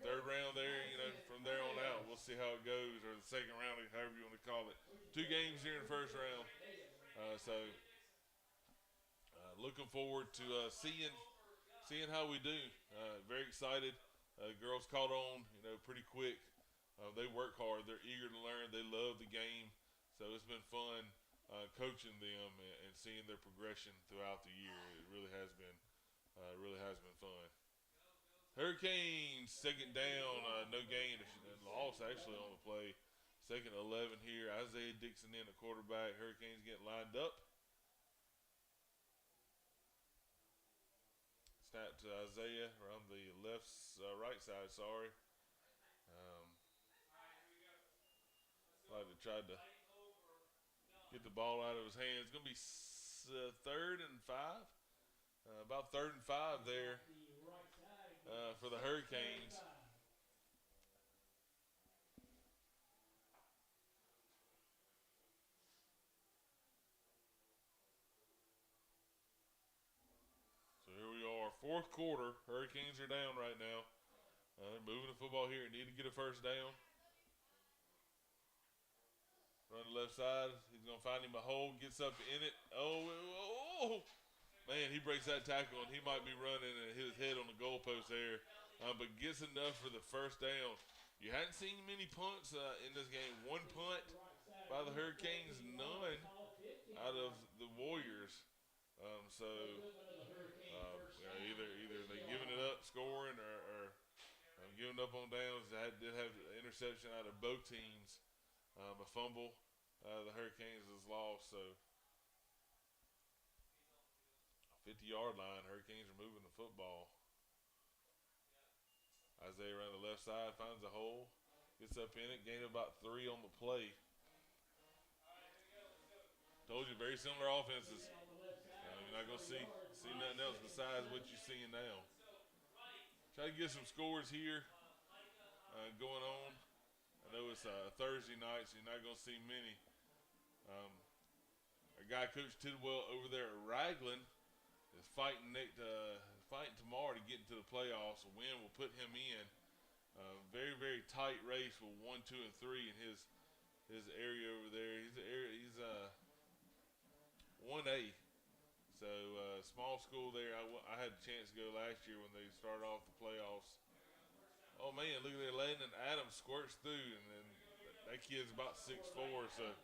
3rd round there. From there on out, we'll see how it goes, or the 2nd round, however you want to call it. 2 games here in the 1st round, so looking forward to seeing how we do. Very excited. Girls caught on, pretty quick. They work hard. They're eager to learn. They love the game. So it's been fun coaching them and seeing their progression throughout the year. It really has been fun. Hurricanes, 2nd down, no gain. Loss actually on the play. 2nd 11 here. Isaiah Dixon in at quarterback. Hurricanes getting lined up. Snap to Isaiah around the right side. Sorry. Like to try to get the ball out of his hands. It's going to be 3rd and 5. About 3rd and 5 there for the Hurricanes. So here we are, 4th quarter. Hurricanes are down right now. They're moving the football here. Need to get a 1st down. Run the left side. He's going to find him a hole. Gets up in it. Oh, man, he breaks that tackle, and he might be running and hit his head on the goalpost there. But gets enough for the 1st down. You hadn't seen many punts in this game. 1 punt by the Hurricanes, none out of the Warriors. Either they giving it up, scoring, or giving up on downs. They did have an interception out of both teams. A fumble, the Hurricanes has lost, so 50-yard line, Hurricanes are moving the football. Isaiah around the left side, finds a hole, gets up in it, gained about 3 on the play. Told you, very similar offenses. You're not going to see nothing else besides what you're seeing now. Try to get some scores here going on. I know it's Thursday night, so you're not going to see many. Our guy, Coach Tidwell, over there at Raglan, is fighting tomorrow to get into the playoffs. A win will put him in. Very, very tight race with 1, 2, and 3 in his area over there. He's 1A. So small school there. I had a chance to go last year when they started off the playoffs. Oh man, look at there, Landon Adams squirts through, and then that kid's about 6'4", so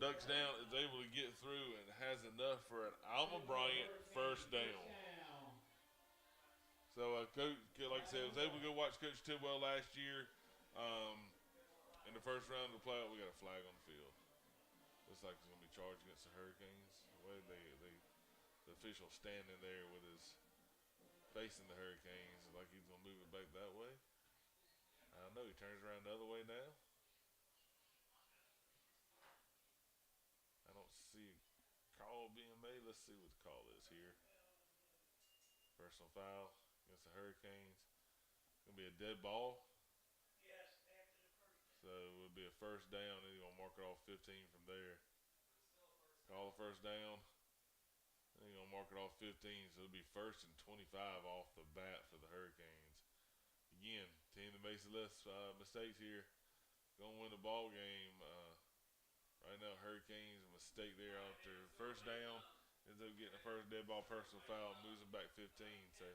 ducks down, is able to get through, and has enough for an Alma Bryant 1st down. So Coach, like I said, I was able to go watch Coach Tidwell last year. In the 1st round of the playoff, we got a flag on the field. Looks like he's going to be charged against the Hurricanes. The way the official standing there with his facing the Hurricanes, like he's going to move it back that way. I don't know, he turns around the other way now. I don't see a call being made. Let's see what the call is here. Personal foul against the Hurricanes. It's going to be a dead ball. So it would be a 1st down, and he's going to mark it off 15 from there. Call the 1st down. They're going to mark it off 15, so it'll be 1st and 25 off the bat for the Hurricanes. Again, team that makes less mistakes here, going to win the ball game. Right now, Hurricanes, a mistake there after 1st down, ends up getting a 1st dead ball personal foul, moves it back 15. So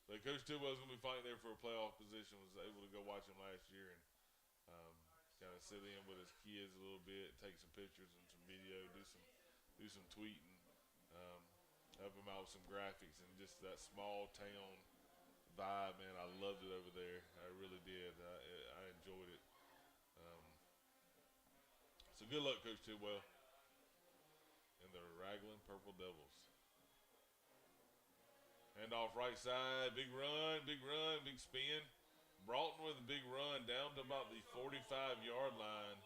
But Coach Tidwell's going to be fighting there for a playoff position. Was able to go watch him last year and kind of sit in with his kids a little bit, take some pictures and some video, do some tweeting, help him out with some graphics and just that small town vibe. Man, I loved it over there. I really did. I enjoyed it. So good luck, Coach Tidwell, and the Raglan Purple Devils. Hand off right side, big run, big spin. Broughton with a big run down to about the 45-yard line.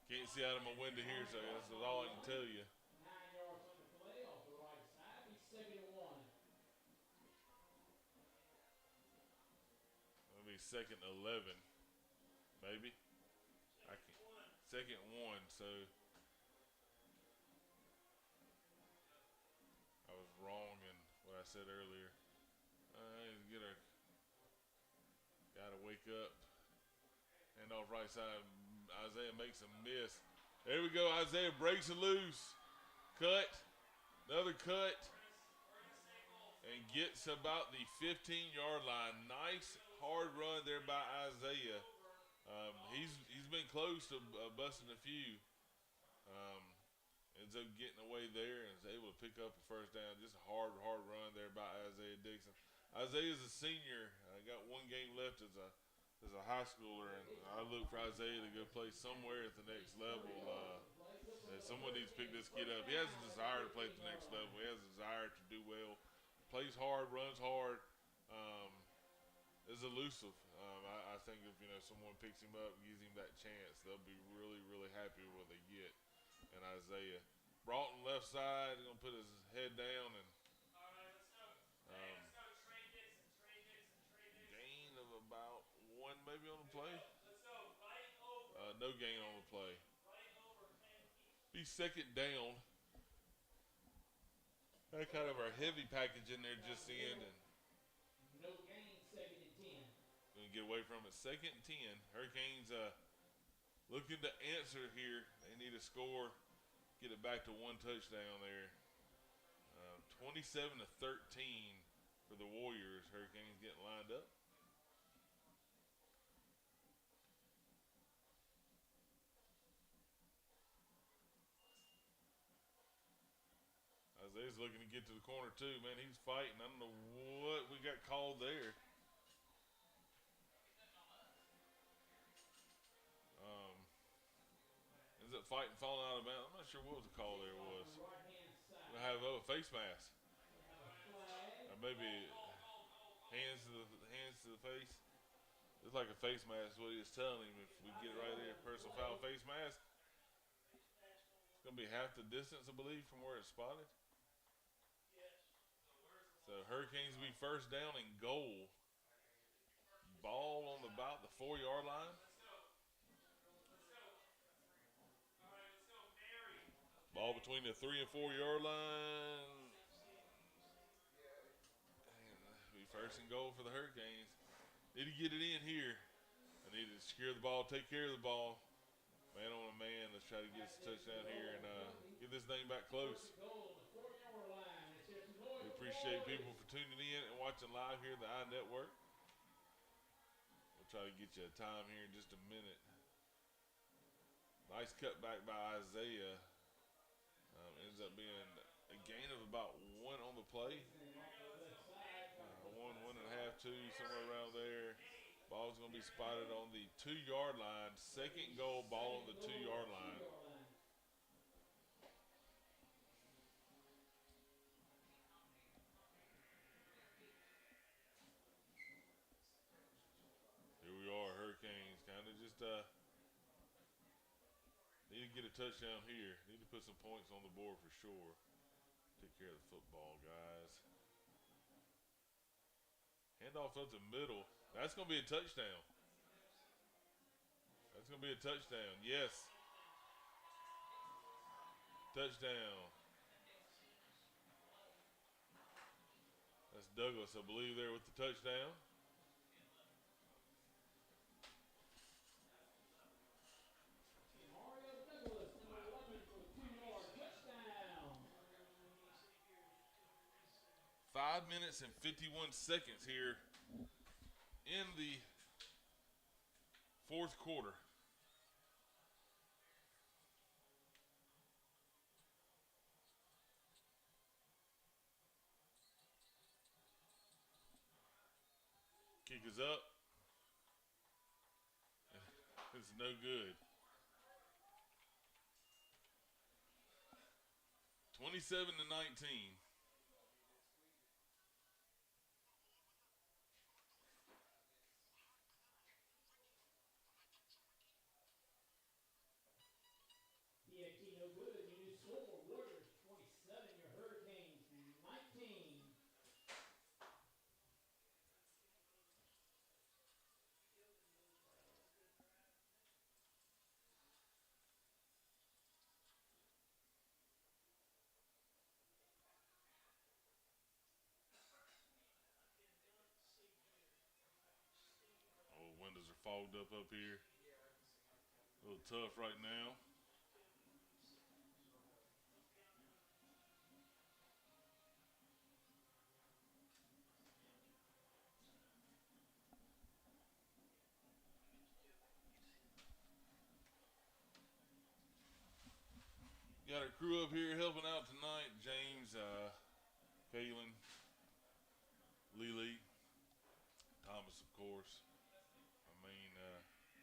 Can't see out of my window here, so that's all I can tell you. 9 yards on the play off the right side. Be 2nd and 1. It'll be 2nd and 11, maybe. I can 2nd and 1, so I was wrong in what I said earlier. Get our guy to wake up. Hand off right side. Isaiah makes a miss. There we go. Isaiah breaks it loose. Cut. Another cut. And gets about the 15-yard line. Nice hard run there by Isaiah. He's been close to busting a few. Ends up getting away there and is able to pick up a first down. Just a hard run there by Isaiah Dixon. Isaiah's a senior. I got one game left as a high schooler, and I look for Isaiah to go play somewhere at the next level. Someone needs to pick this kid up. He has a desire to play at the next level. He has a desire to do well. Plays hard, runs hard. Is elusive. I think if someone picks him up, gives him that chance, they'll be really happy with what they get. And Isaiah Broughton left side, he's gonna put his head down and gain of about 1 maybe on the play. No gain on the play. Be 2nd down. Had kind of our heavy package in there just in, and No gain, 2nd and 10. gonna get away from it. 2nd and 10. Hurricanes looking to answer here. They need a score. Get it back to 1 touchdown there. 27-13 for the Warriors. Hurricanes getting lined up. Isaiah's looking to get to the corner too, man. He's fighting. I don't know what we got called there. Ends up fighting, falling out of bounds. I'm not sure what the call there was. We have a face mask. Or maybe hands to the face. It's like a face mask. What he was telling him. If we get it right there, personal foul face mask. It's gonna be half the distance, I believe, from where it's spotted. So Hurricanes will be 1st down and goal. Ball on about the 4-yard line. Ball between the 3 and 4-yard line. Be 1st and goal for the Hurricanes. Need to get it in here. I need to secure the ball, take care of the ball. Man on a man. Let's try to get us a touchdown here and get this thing back close. We appreciate people for tuning in and watching live here at the iNetwork. We'll try to get you a time here in just a minute. Nice cutback by Isaiah. Ends up being a gain of about 1 on the play. 1, 1.5, 2, somewhere around there. Ball's going to be spotted on the 2-yard line. 2nd goal, ball on the 2-yard line. Here we are, Hurricanes. Kind of just need to get a touchdown here. Need to put some points on the board for sure. Take care of the football, guys. Handoff up the middle. That's going to be a touchdown. That's going to be a touchdown. Yes. Touchdown. That's Douglas, I believe, there with the touchdown. 5 minutes and 51 seconds here in the fourth quarter. Kick is up. It's no good. 27-19. PAT no good. Your new score, Warriors 27, your Hurricanes 19. Oh, windows are fogged up here. A little tough right now. Got our crew up here helping out tonight. James, Kaylin, Lily, Thomas, of course. My main,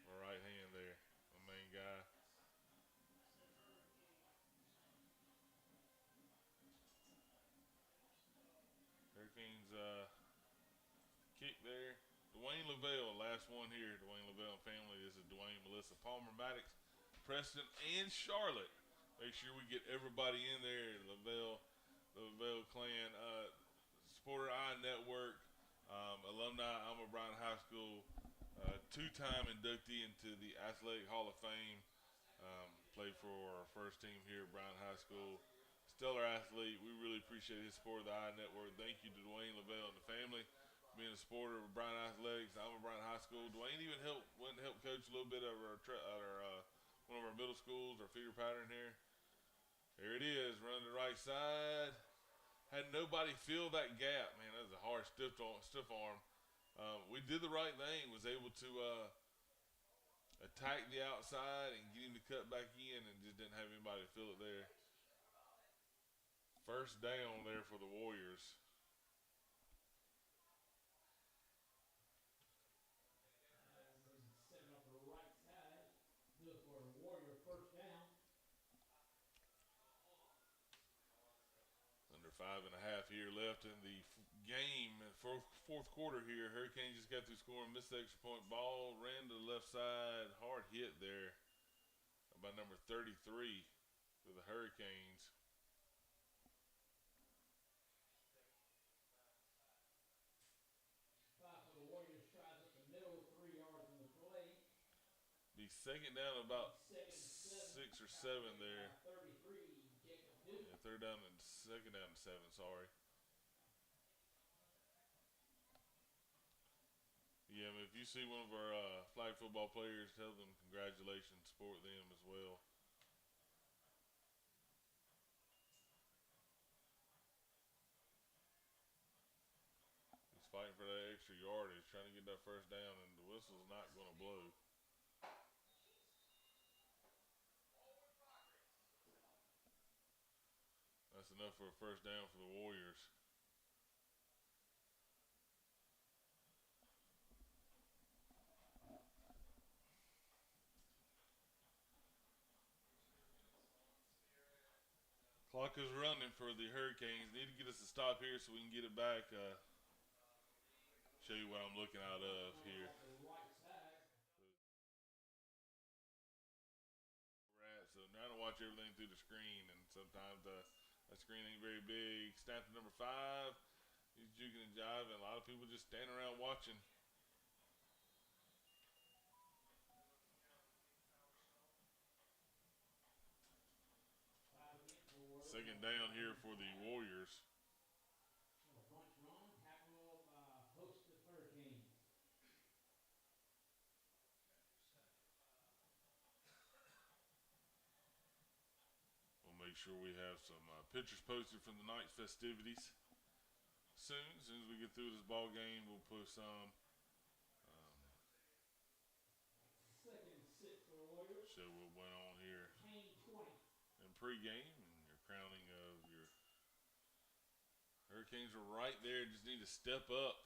my right hand there, my main guy. Hurricanes kick there. Dwayne Lavelle, last one here. Dwayne Lavelle and family. This is Dwayne, Melissa, Palmer, Maddox, Preston, and Charlotte. Make sure we get everybody in there. Lavelle, the Lavelle clan, Supporter Eye Network, alumni, Alma Bryant High School, two-time inductee into the Athletic Hall of Fame. Played for our first team here at Bryant High School. Stellar athlete. We really appreciate his support of the Eye Network. Thank you to Dwayne Lavelle and the family for being a supporter of Bryant Athletics, Alma Bryant High School. Dwayne even went and helped coach a little bit of one of our middle schools, our feeder pattern here. There it is, running the right side. Had nobody fill that gap, man. That was a hard, stiff arm. We did the right thing. Was able to attack the outside and get him to cut back in, and just didn't have anybody to fill it there. First down there for the Warriors. Setting up the right side. Good for a Warrior first down. Under 5.5 here left in the game. Fourth quarter here. Hurricanes just got through scoring. Missed the extra point. Ball ran to the left side. Hard hit there by number 33 for the Hurricanes. For the Warriors, tries up the middle, 3 yards in the play. Be second down about Second, 6 or 7 there. 33, Jacob Duke. Yeah, third down and second down and 7. Sorry. Yeah, I mean, if you see one of our flag football players, tell them congratulations, support them as well. He's fighting for that extra yardage, trying to get that first down, and the whistle's not going to blow. That's enough for a first down for the Warriors. Clock is running for the Hurricanes. Need to get us a stop here so we can get it back. Show you what I'm looking out of here. So now to watch everything through the screen, and sometimes that screen ain't very big. Snap to number 5. He's juking and jiving. A lot of people just standing around watching. Second down here for the Warriors. We'll make sure we have some pictures posted from the night's festivities. soon. As soon as we get through this ball game, we'll put some. Second and 6 for the Warriors. So we'll went on here Kane 20. in pregame, and your crowning of your Hurricanes are right there. Just need to step up.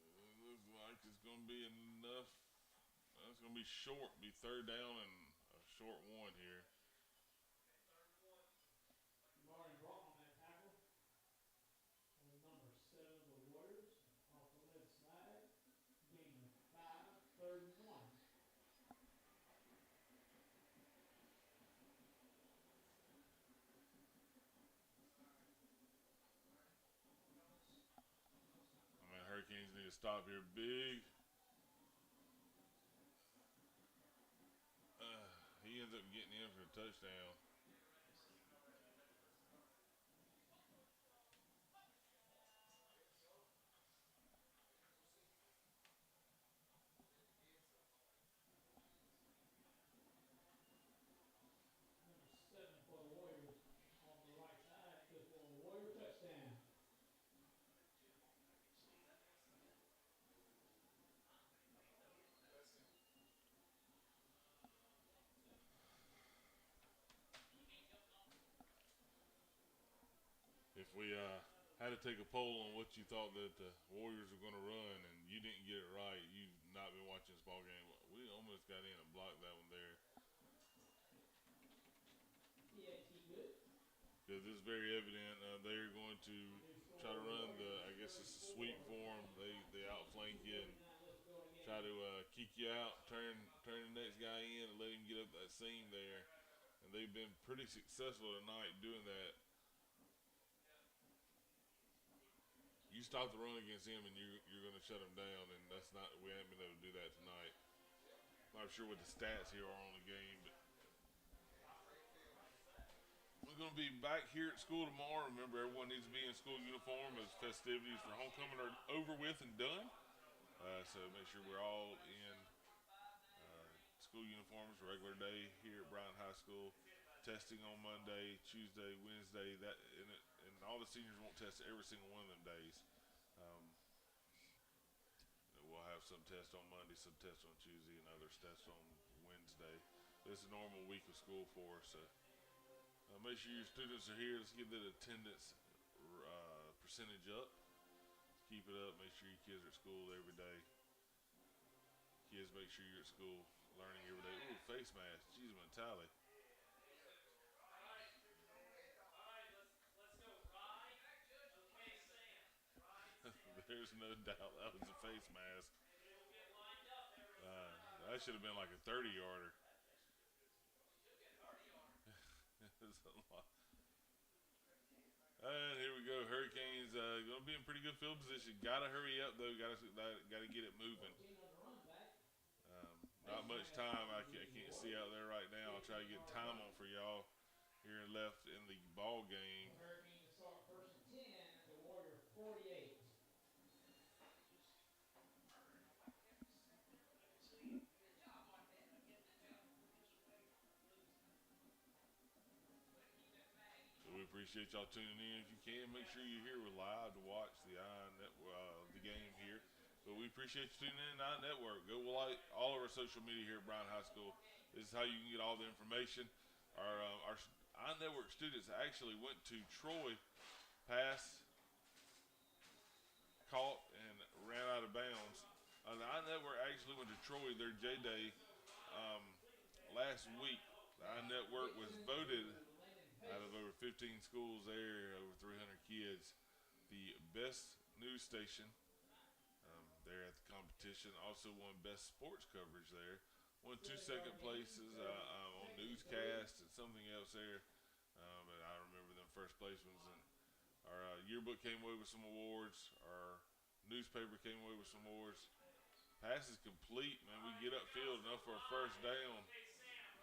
It looks like it's going to be enough. It's going to be short. Be third down and a short one here. Martin Broughton on that tackle. And number 7 of the Warriors. Off the left side. Gain of 5. Third and 1. Hurricanes need to stop here big. He ends up getting in for a touchdown. Number 7 for the Warriors. Off the right side. Good for a Warrior touchdown. If we had to take a poll on what you thought that the Warriors were going to run and you didn't get it right, you've not been watching this ball game. We almost got in and blocked that one there. PAT good. Because it's very evident they're going to try to run I guess it's a sweep for them. They outflank you and try to kick you out, turn the next guy in and let him get up that seam there. And they've been pretty successful tonight doing that. You stop the run against him and you're going to shut him down, and we haven't been able to do that tonight. Not sure what the stats here are on the game, but we're going to be back here at school tomorrow. Remember, everyone needs to be in school uniform as festivities for homecoming are over with and done. So make sure we're all in school uniforms, regular day here at Bryant High School. Testing on Monday, Tuesday, Wednesday. And all the seniors won't test every single one of them days. We'll have some tests on Monday, some tests on Tuesday, and others tests on Wednesday. This is a normal week of school for us. So make sure your students are here. Let's get that attendance percentage up. Keep it up. Make sure your kids are at school every day. Kids, make sure you're at school learning every day. Ooh, face mask. Jeez, Mentally. There's no doubt that was a face mask. That should have been like a 30-yarder. And here we go. Hurricanes going to be in pretty good field position. Got to hurry up though. Got to get it moving. Not much time. I can't see out there right now. I'll try to get time on for y'all here left in the ball game. Hurricanes start first and 10 at the Warrior 48. We appreciate y'all tuning in. If you can, make sure you're here. We're live to watch the game here. But we appreciate you tuning in to I Network. Go like all of our social media here at Bryant High School. This is how you can get all the information. Our I Network students actually went to Troy, passed, caught, and ran out of bounds. The I Network actually went to Troy, their J-Day, last week. The I Network was voted out of over 15 schools there, over 300 kids, the best news station there at the competition. Also won best sports coverage there. Won 2 second places on newscast and something else there. But I remember them first placements. And our yearbook came away with some awards. Our newspaper came away with some awards. Pass is complete, man. We get upfield enough for a first down.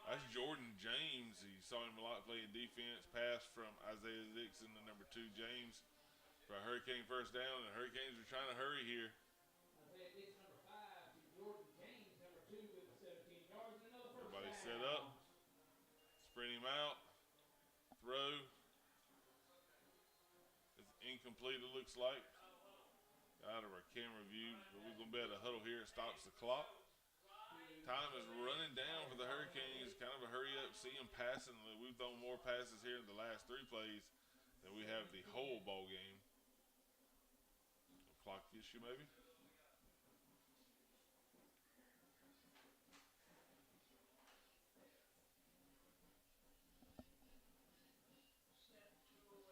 That's Jordan James. You saw him a lot playing defense. Pass from Isaiah Dixon, the number 2 James, for a Hurricane first down. And the Hurricanes are trying to hurry here. Isaiah Dixon, number 5, to Jordan James, number 2, with 17 yards and another first Everybody down. set up. Sprint him out. throw is incomplete, it looks like. Out of our camera view, but we're going to be at a huddle here. It stops the clock. Time is running down for the Hurricanes. Kind of a hurry up, see them passing. We've thrown more passes here in the last 3 plays than we have the whole ball game. A clock issue, maybe. Step 208.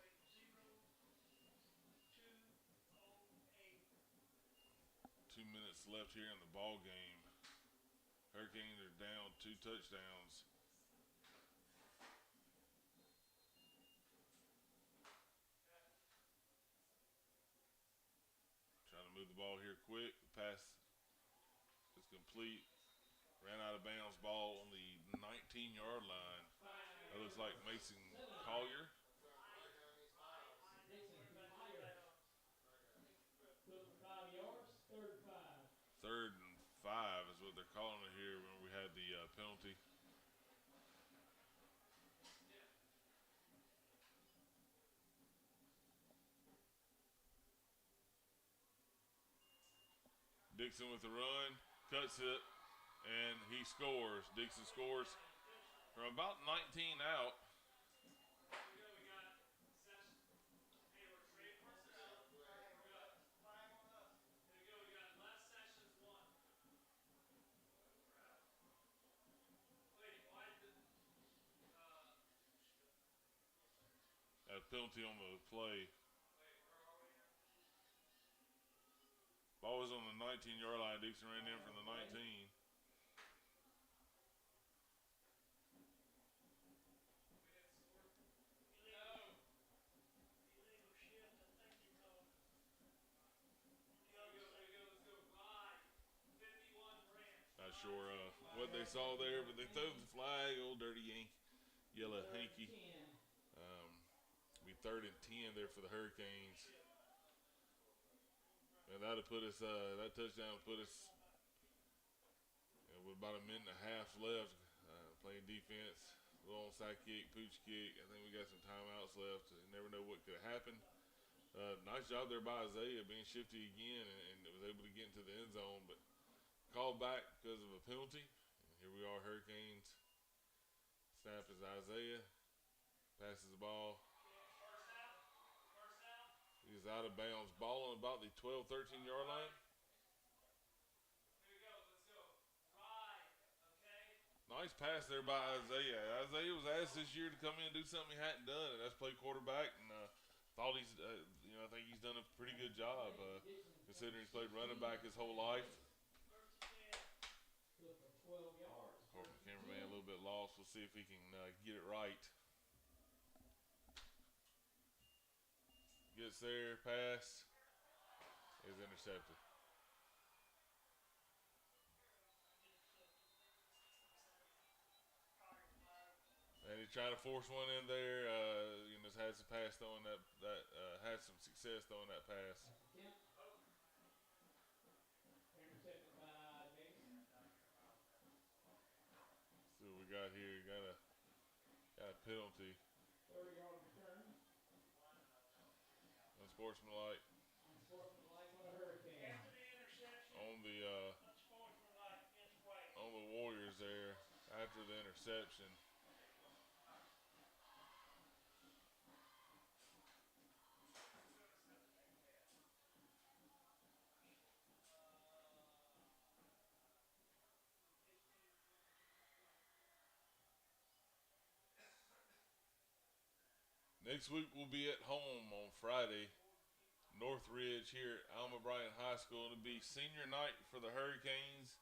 2 minutes left here in the ball game. Hurricanes are down 2 touchdowns. Trying to move the ball here quick. The pass is complete. Ran out of bounds. Ball on the 19-yard line. That looks like Mason Collier. Good for 5 yards. 3rd and 5. 3rd and 5 is what they're calling it here when we had the penalty. Dixon with the run, cuts it, and he scores. Dixon scores from about 19 out. A penalty on the play. Ball was on the 19-yard line. Dixon ran in from the 19. Not sure what they saw there, but they threw the flag. Old dirty Yankee, yellow hanky. Be 3rd and 10 there for the Hurricanes. And that'll put us, that touchdown will put us with about a minute and a half left playing defense. A little onside kick, pooch kick. I think we got some timeouts left. You never know what could have happened. Nice job there by Isaiah being shifty again and was able to get into the end zone, but called back because of a penalty. And here we are, Hurricanes. Snap is Isaiah. Passes the ball. He's out of bounds. Ball on about the 12, 13-yard line. Here we go. Let's go. Right. Okay. Nice pass there by Isaiah. Isaiah was asked this year to come in and do something he hadn't done, and that's play quarterback. And thought he's, I think he's done a pretty good job considering he's played running back his whole life. Good for 12 yards. Corbin cameraman a little bit lost. We'll see if he can get it right. Gets there, pass is intercepted. And he tried to force one in there. Just had some pass throwing that had some success throwing that pass. Intercepted by Davidson. See what we got here. Got a penalty. 30-yard return. Unsportsmanlike. Unsportsmanlike on a Hurricane. After the interception. Unsportsmanlike against Bryant. On the Warriors there after the interception. Next week we'll be at home on Friday, Northridge here at Alma Bryant High School. It'll be senior night for the Hurricanes.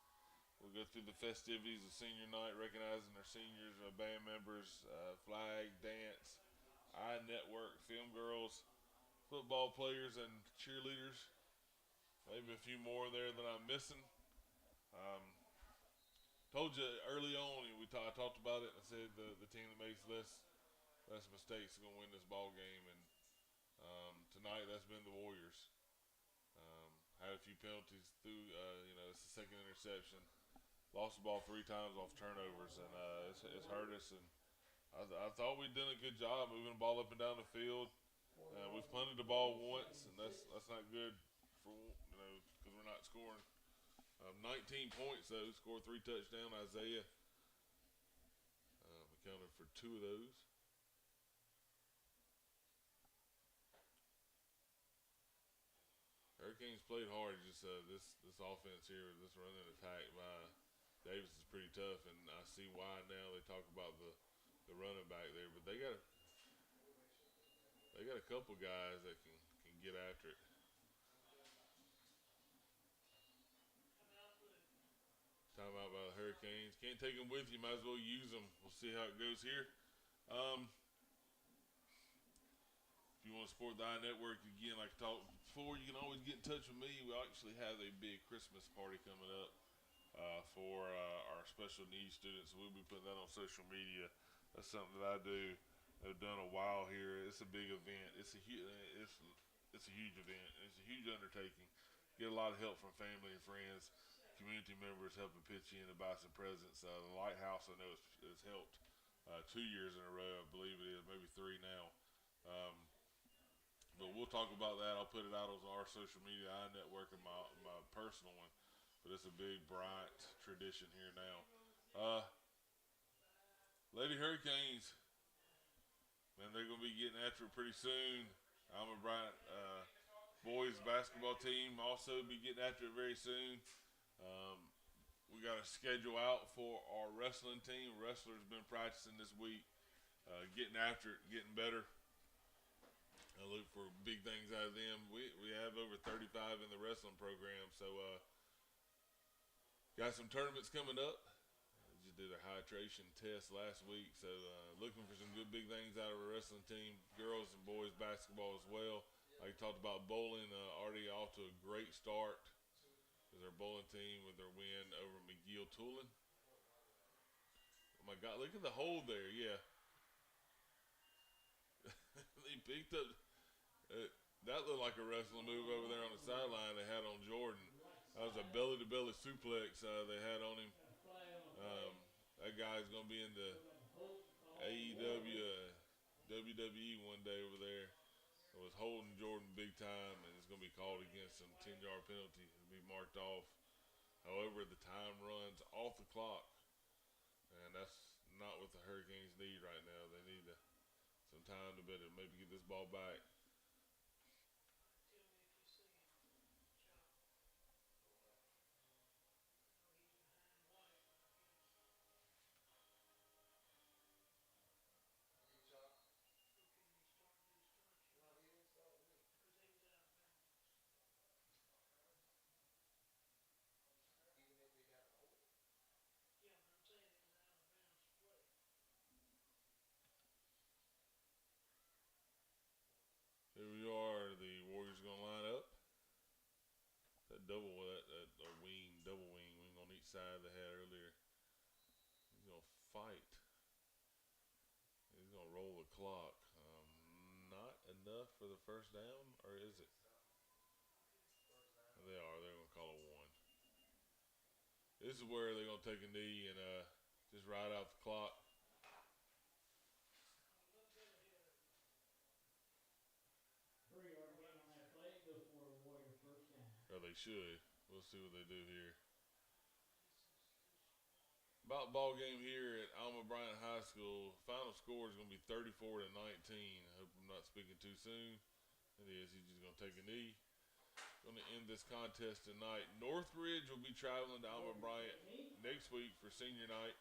We'll go through the festivities of senior night, recognizing our seniors, band members, flag, dance, iNetwork, film girls, football players, and cheerleaders. Maybe a few more there that I'm missing. Told you early on, I talked about it. I said the team that makes less mistakes is going to win this ball game, and tonight that's been the Warriors. Had a few penalties through, it's the 2nd interception. Lost the ball 3 times off turnovers, and it's hurt us. And I thought we'd done a good job moving the ball up and down the field. We've punted the ball once, and that's not good for because we're not scoring. 19 points though, scored 3 touchdowns. Isaiah accounted for 2 of those. Hurricanes played hard. Just this offense here, this running attack by Davis is pretty tough, and I see why now. They talk about the running back there, but they got a couple guys that can get after it. Timeout by the Hurricanes. Can't take them with you. Might as well use them. We'll see how it goes here. If you want to support the iNetwork, again, like I talked before, you can always get in touch with me. We actually have a big Christmas party coming up for our special needs students. We'll be putting that on social media. That's something that I do. I've done a while here. It's a big event. It's a huge event. It's a huge undertaking. Get a lot of help from family and friends, community members helping pitch in to buy some presents. The Lighthouse, I know, has helped 2 years in a row. I believe it is, maybe 3 now. But we'll talk about that. I'll put it out on our social media, iNetwork, and my personal one. But it's a big Bryant tradition here now. Lady Hurricanes, man, they're going to be getting after it pretty soon. Alma Bryant boys basketball team also be getting after it very soon. We got a schedule out for our wrestling team. Wrestlers been practicing this week, getting after it, getting better. I look for big things out of them. We have over 35 in the wrestling program, so got some tournaments coming up. Just did a hydration test last week, so looking for some good big things out of our wrestling team. Girls and boys basketball as well. Like I talked about bowling, already off to a great start. Is our bowling team with their win over McGill Tulin. Oh my God! Look at the hold there. Yeah, they picked up. That looked like a wrestling move over there on the sideline they had on Jordan. That was a belly-to-belly suplex they had on him. That guy's going to be in the AEW, WWE one day over there. It was holding Jordan big time, and it's going to be called against some 10-yard penalty. It'll be marked off. However, the time runs off the clock, and that's not what the Hurricanes need right now. They need some time to better maybe get this ball back. Here we are. The Warriors are going to line up. That double wing on each side they had earlier. He's going to fight. He's going to roll the clock. Not enough for the first down, or is it? They are. They're going to call it 1. This is where they're going to take a knee and just ride out the clock. Or they should. We'll see what they do here. About ball game here at Alma Bryant High School. Final score is going to be 34-19. I hope I'm not speaking too soon. It is. He's just going to take a knee. Going to end this contest tonight. Northridge will be traveling to Alma Bryant next week for senior night.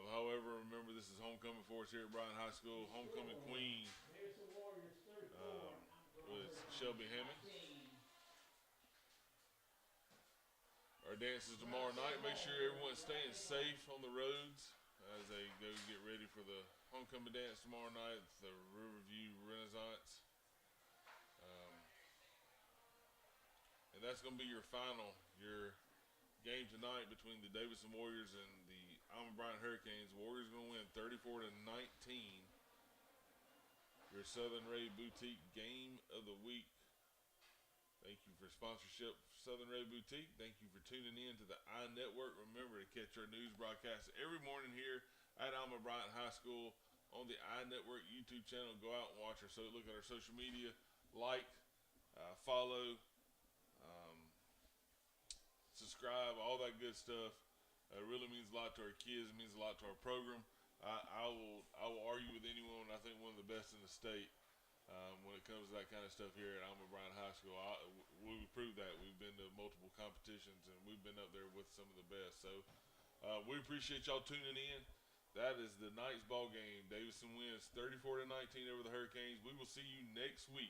However, remember this is homecoming for us here at Bryant High School. Homecoming queen was Shelby Hammond. Our dances tomorrow night. Make sure everyone's staying safe on the roads as they go get ready for the homecoming dance tomorrow night at the Riverview Renaissance. And that's going to be your game tonight between the Davidson Warriors and the Alma Bryant Hurricanes. Warriors going to win 34-19. Your Southern Ray Boutique Game of the Week. Thank you for sponsorship, Southern Ray Boutique. Thank you for tuning in to the iNetwork. Remember to catch our news broadcast every morning here at Alma Bryant High School on the iNetwork YouTube channel. Go out and watch our look at our social media, like, follow, subscribe, all that good stuff. It really means a lot to our kids. It means a lot to our program. I will argue with anyone. I think one of the best in the state when it comes to that kind of stuff here at Alma Bryant High School. We prove that. We've been to multiple competitions and we've been up there with some of the best. So we appreciate y'all tuning in. That is the night's ball game. Davidson wins 34-19 over the Hurricanes. We will see you next week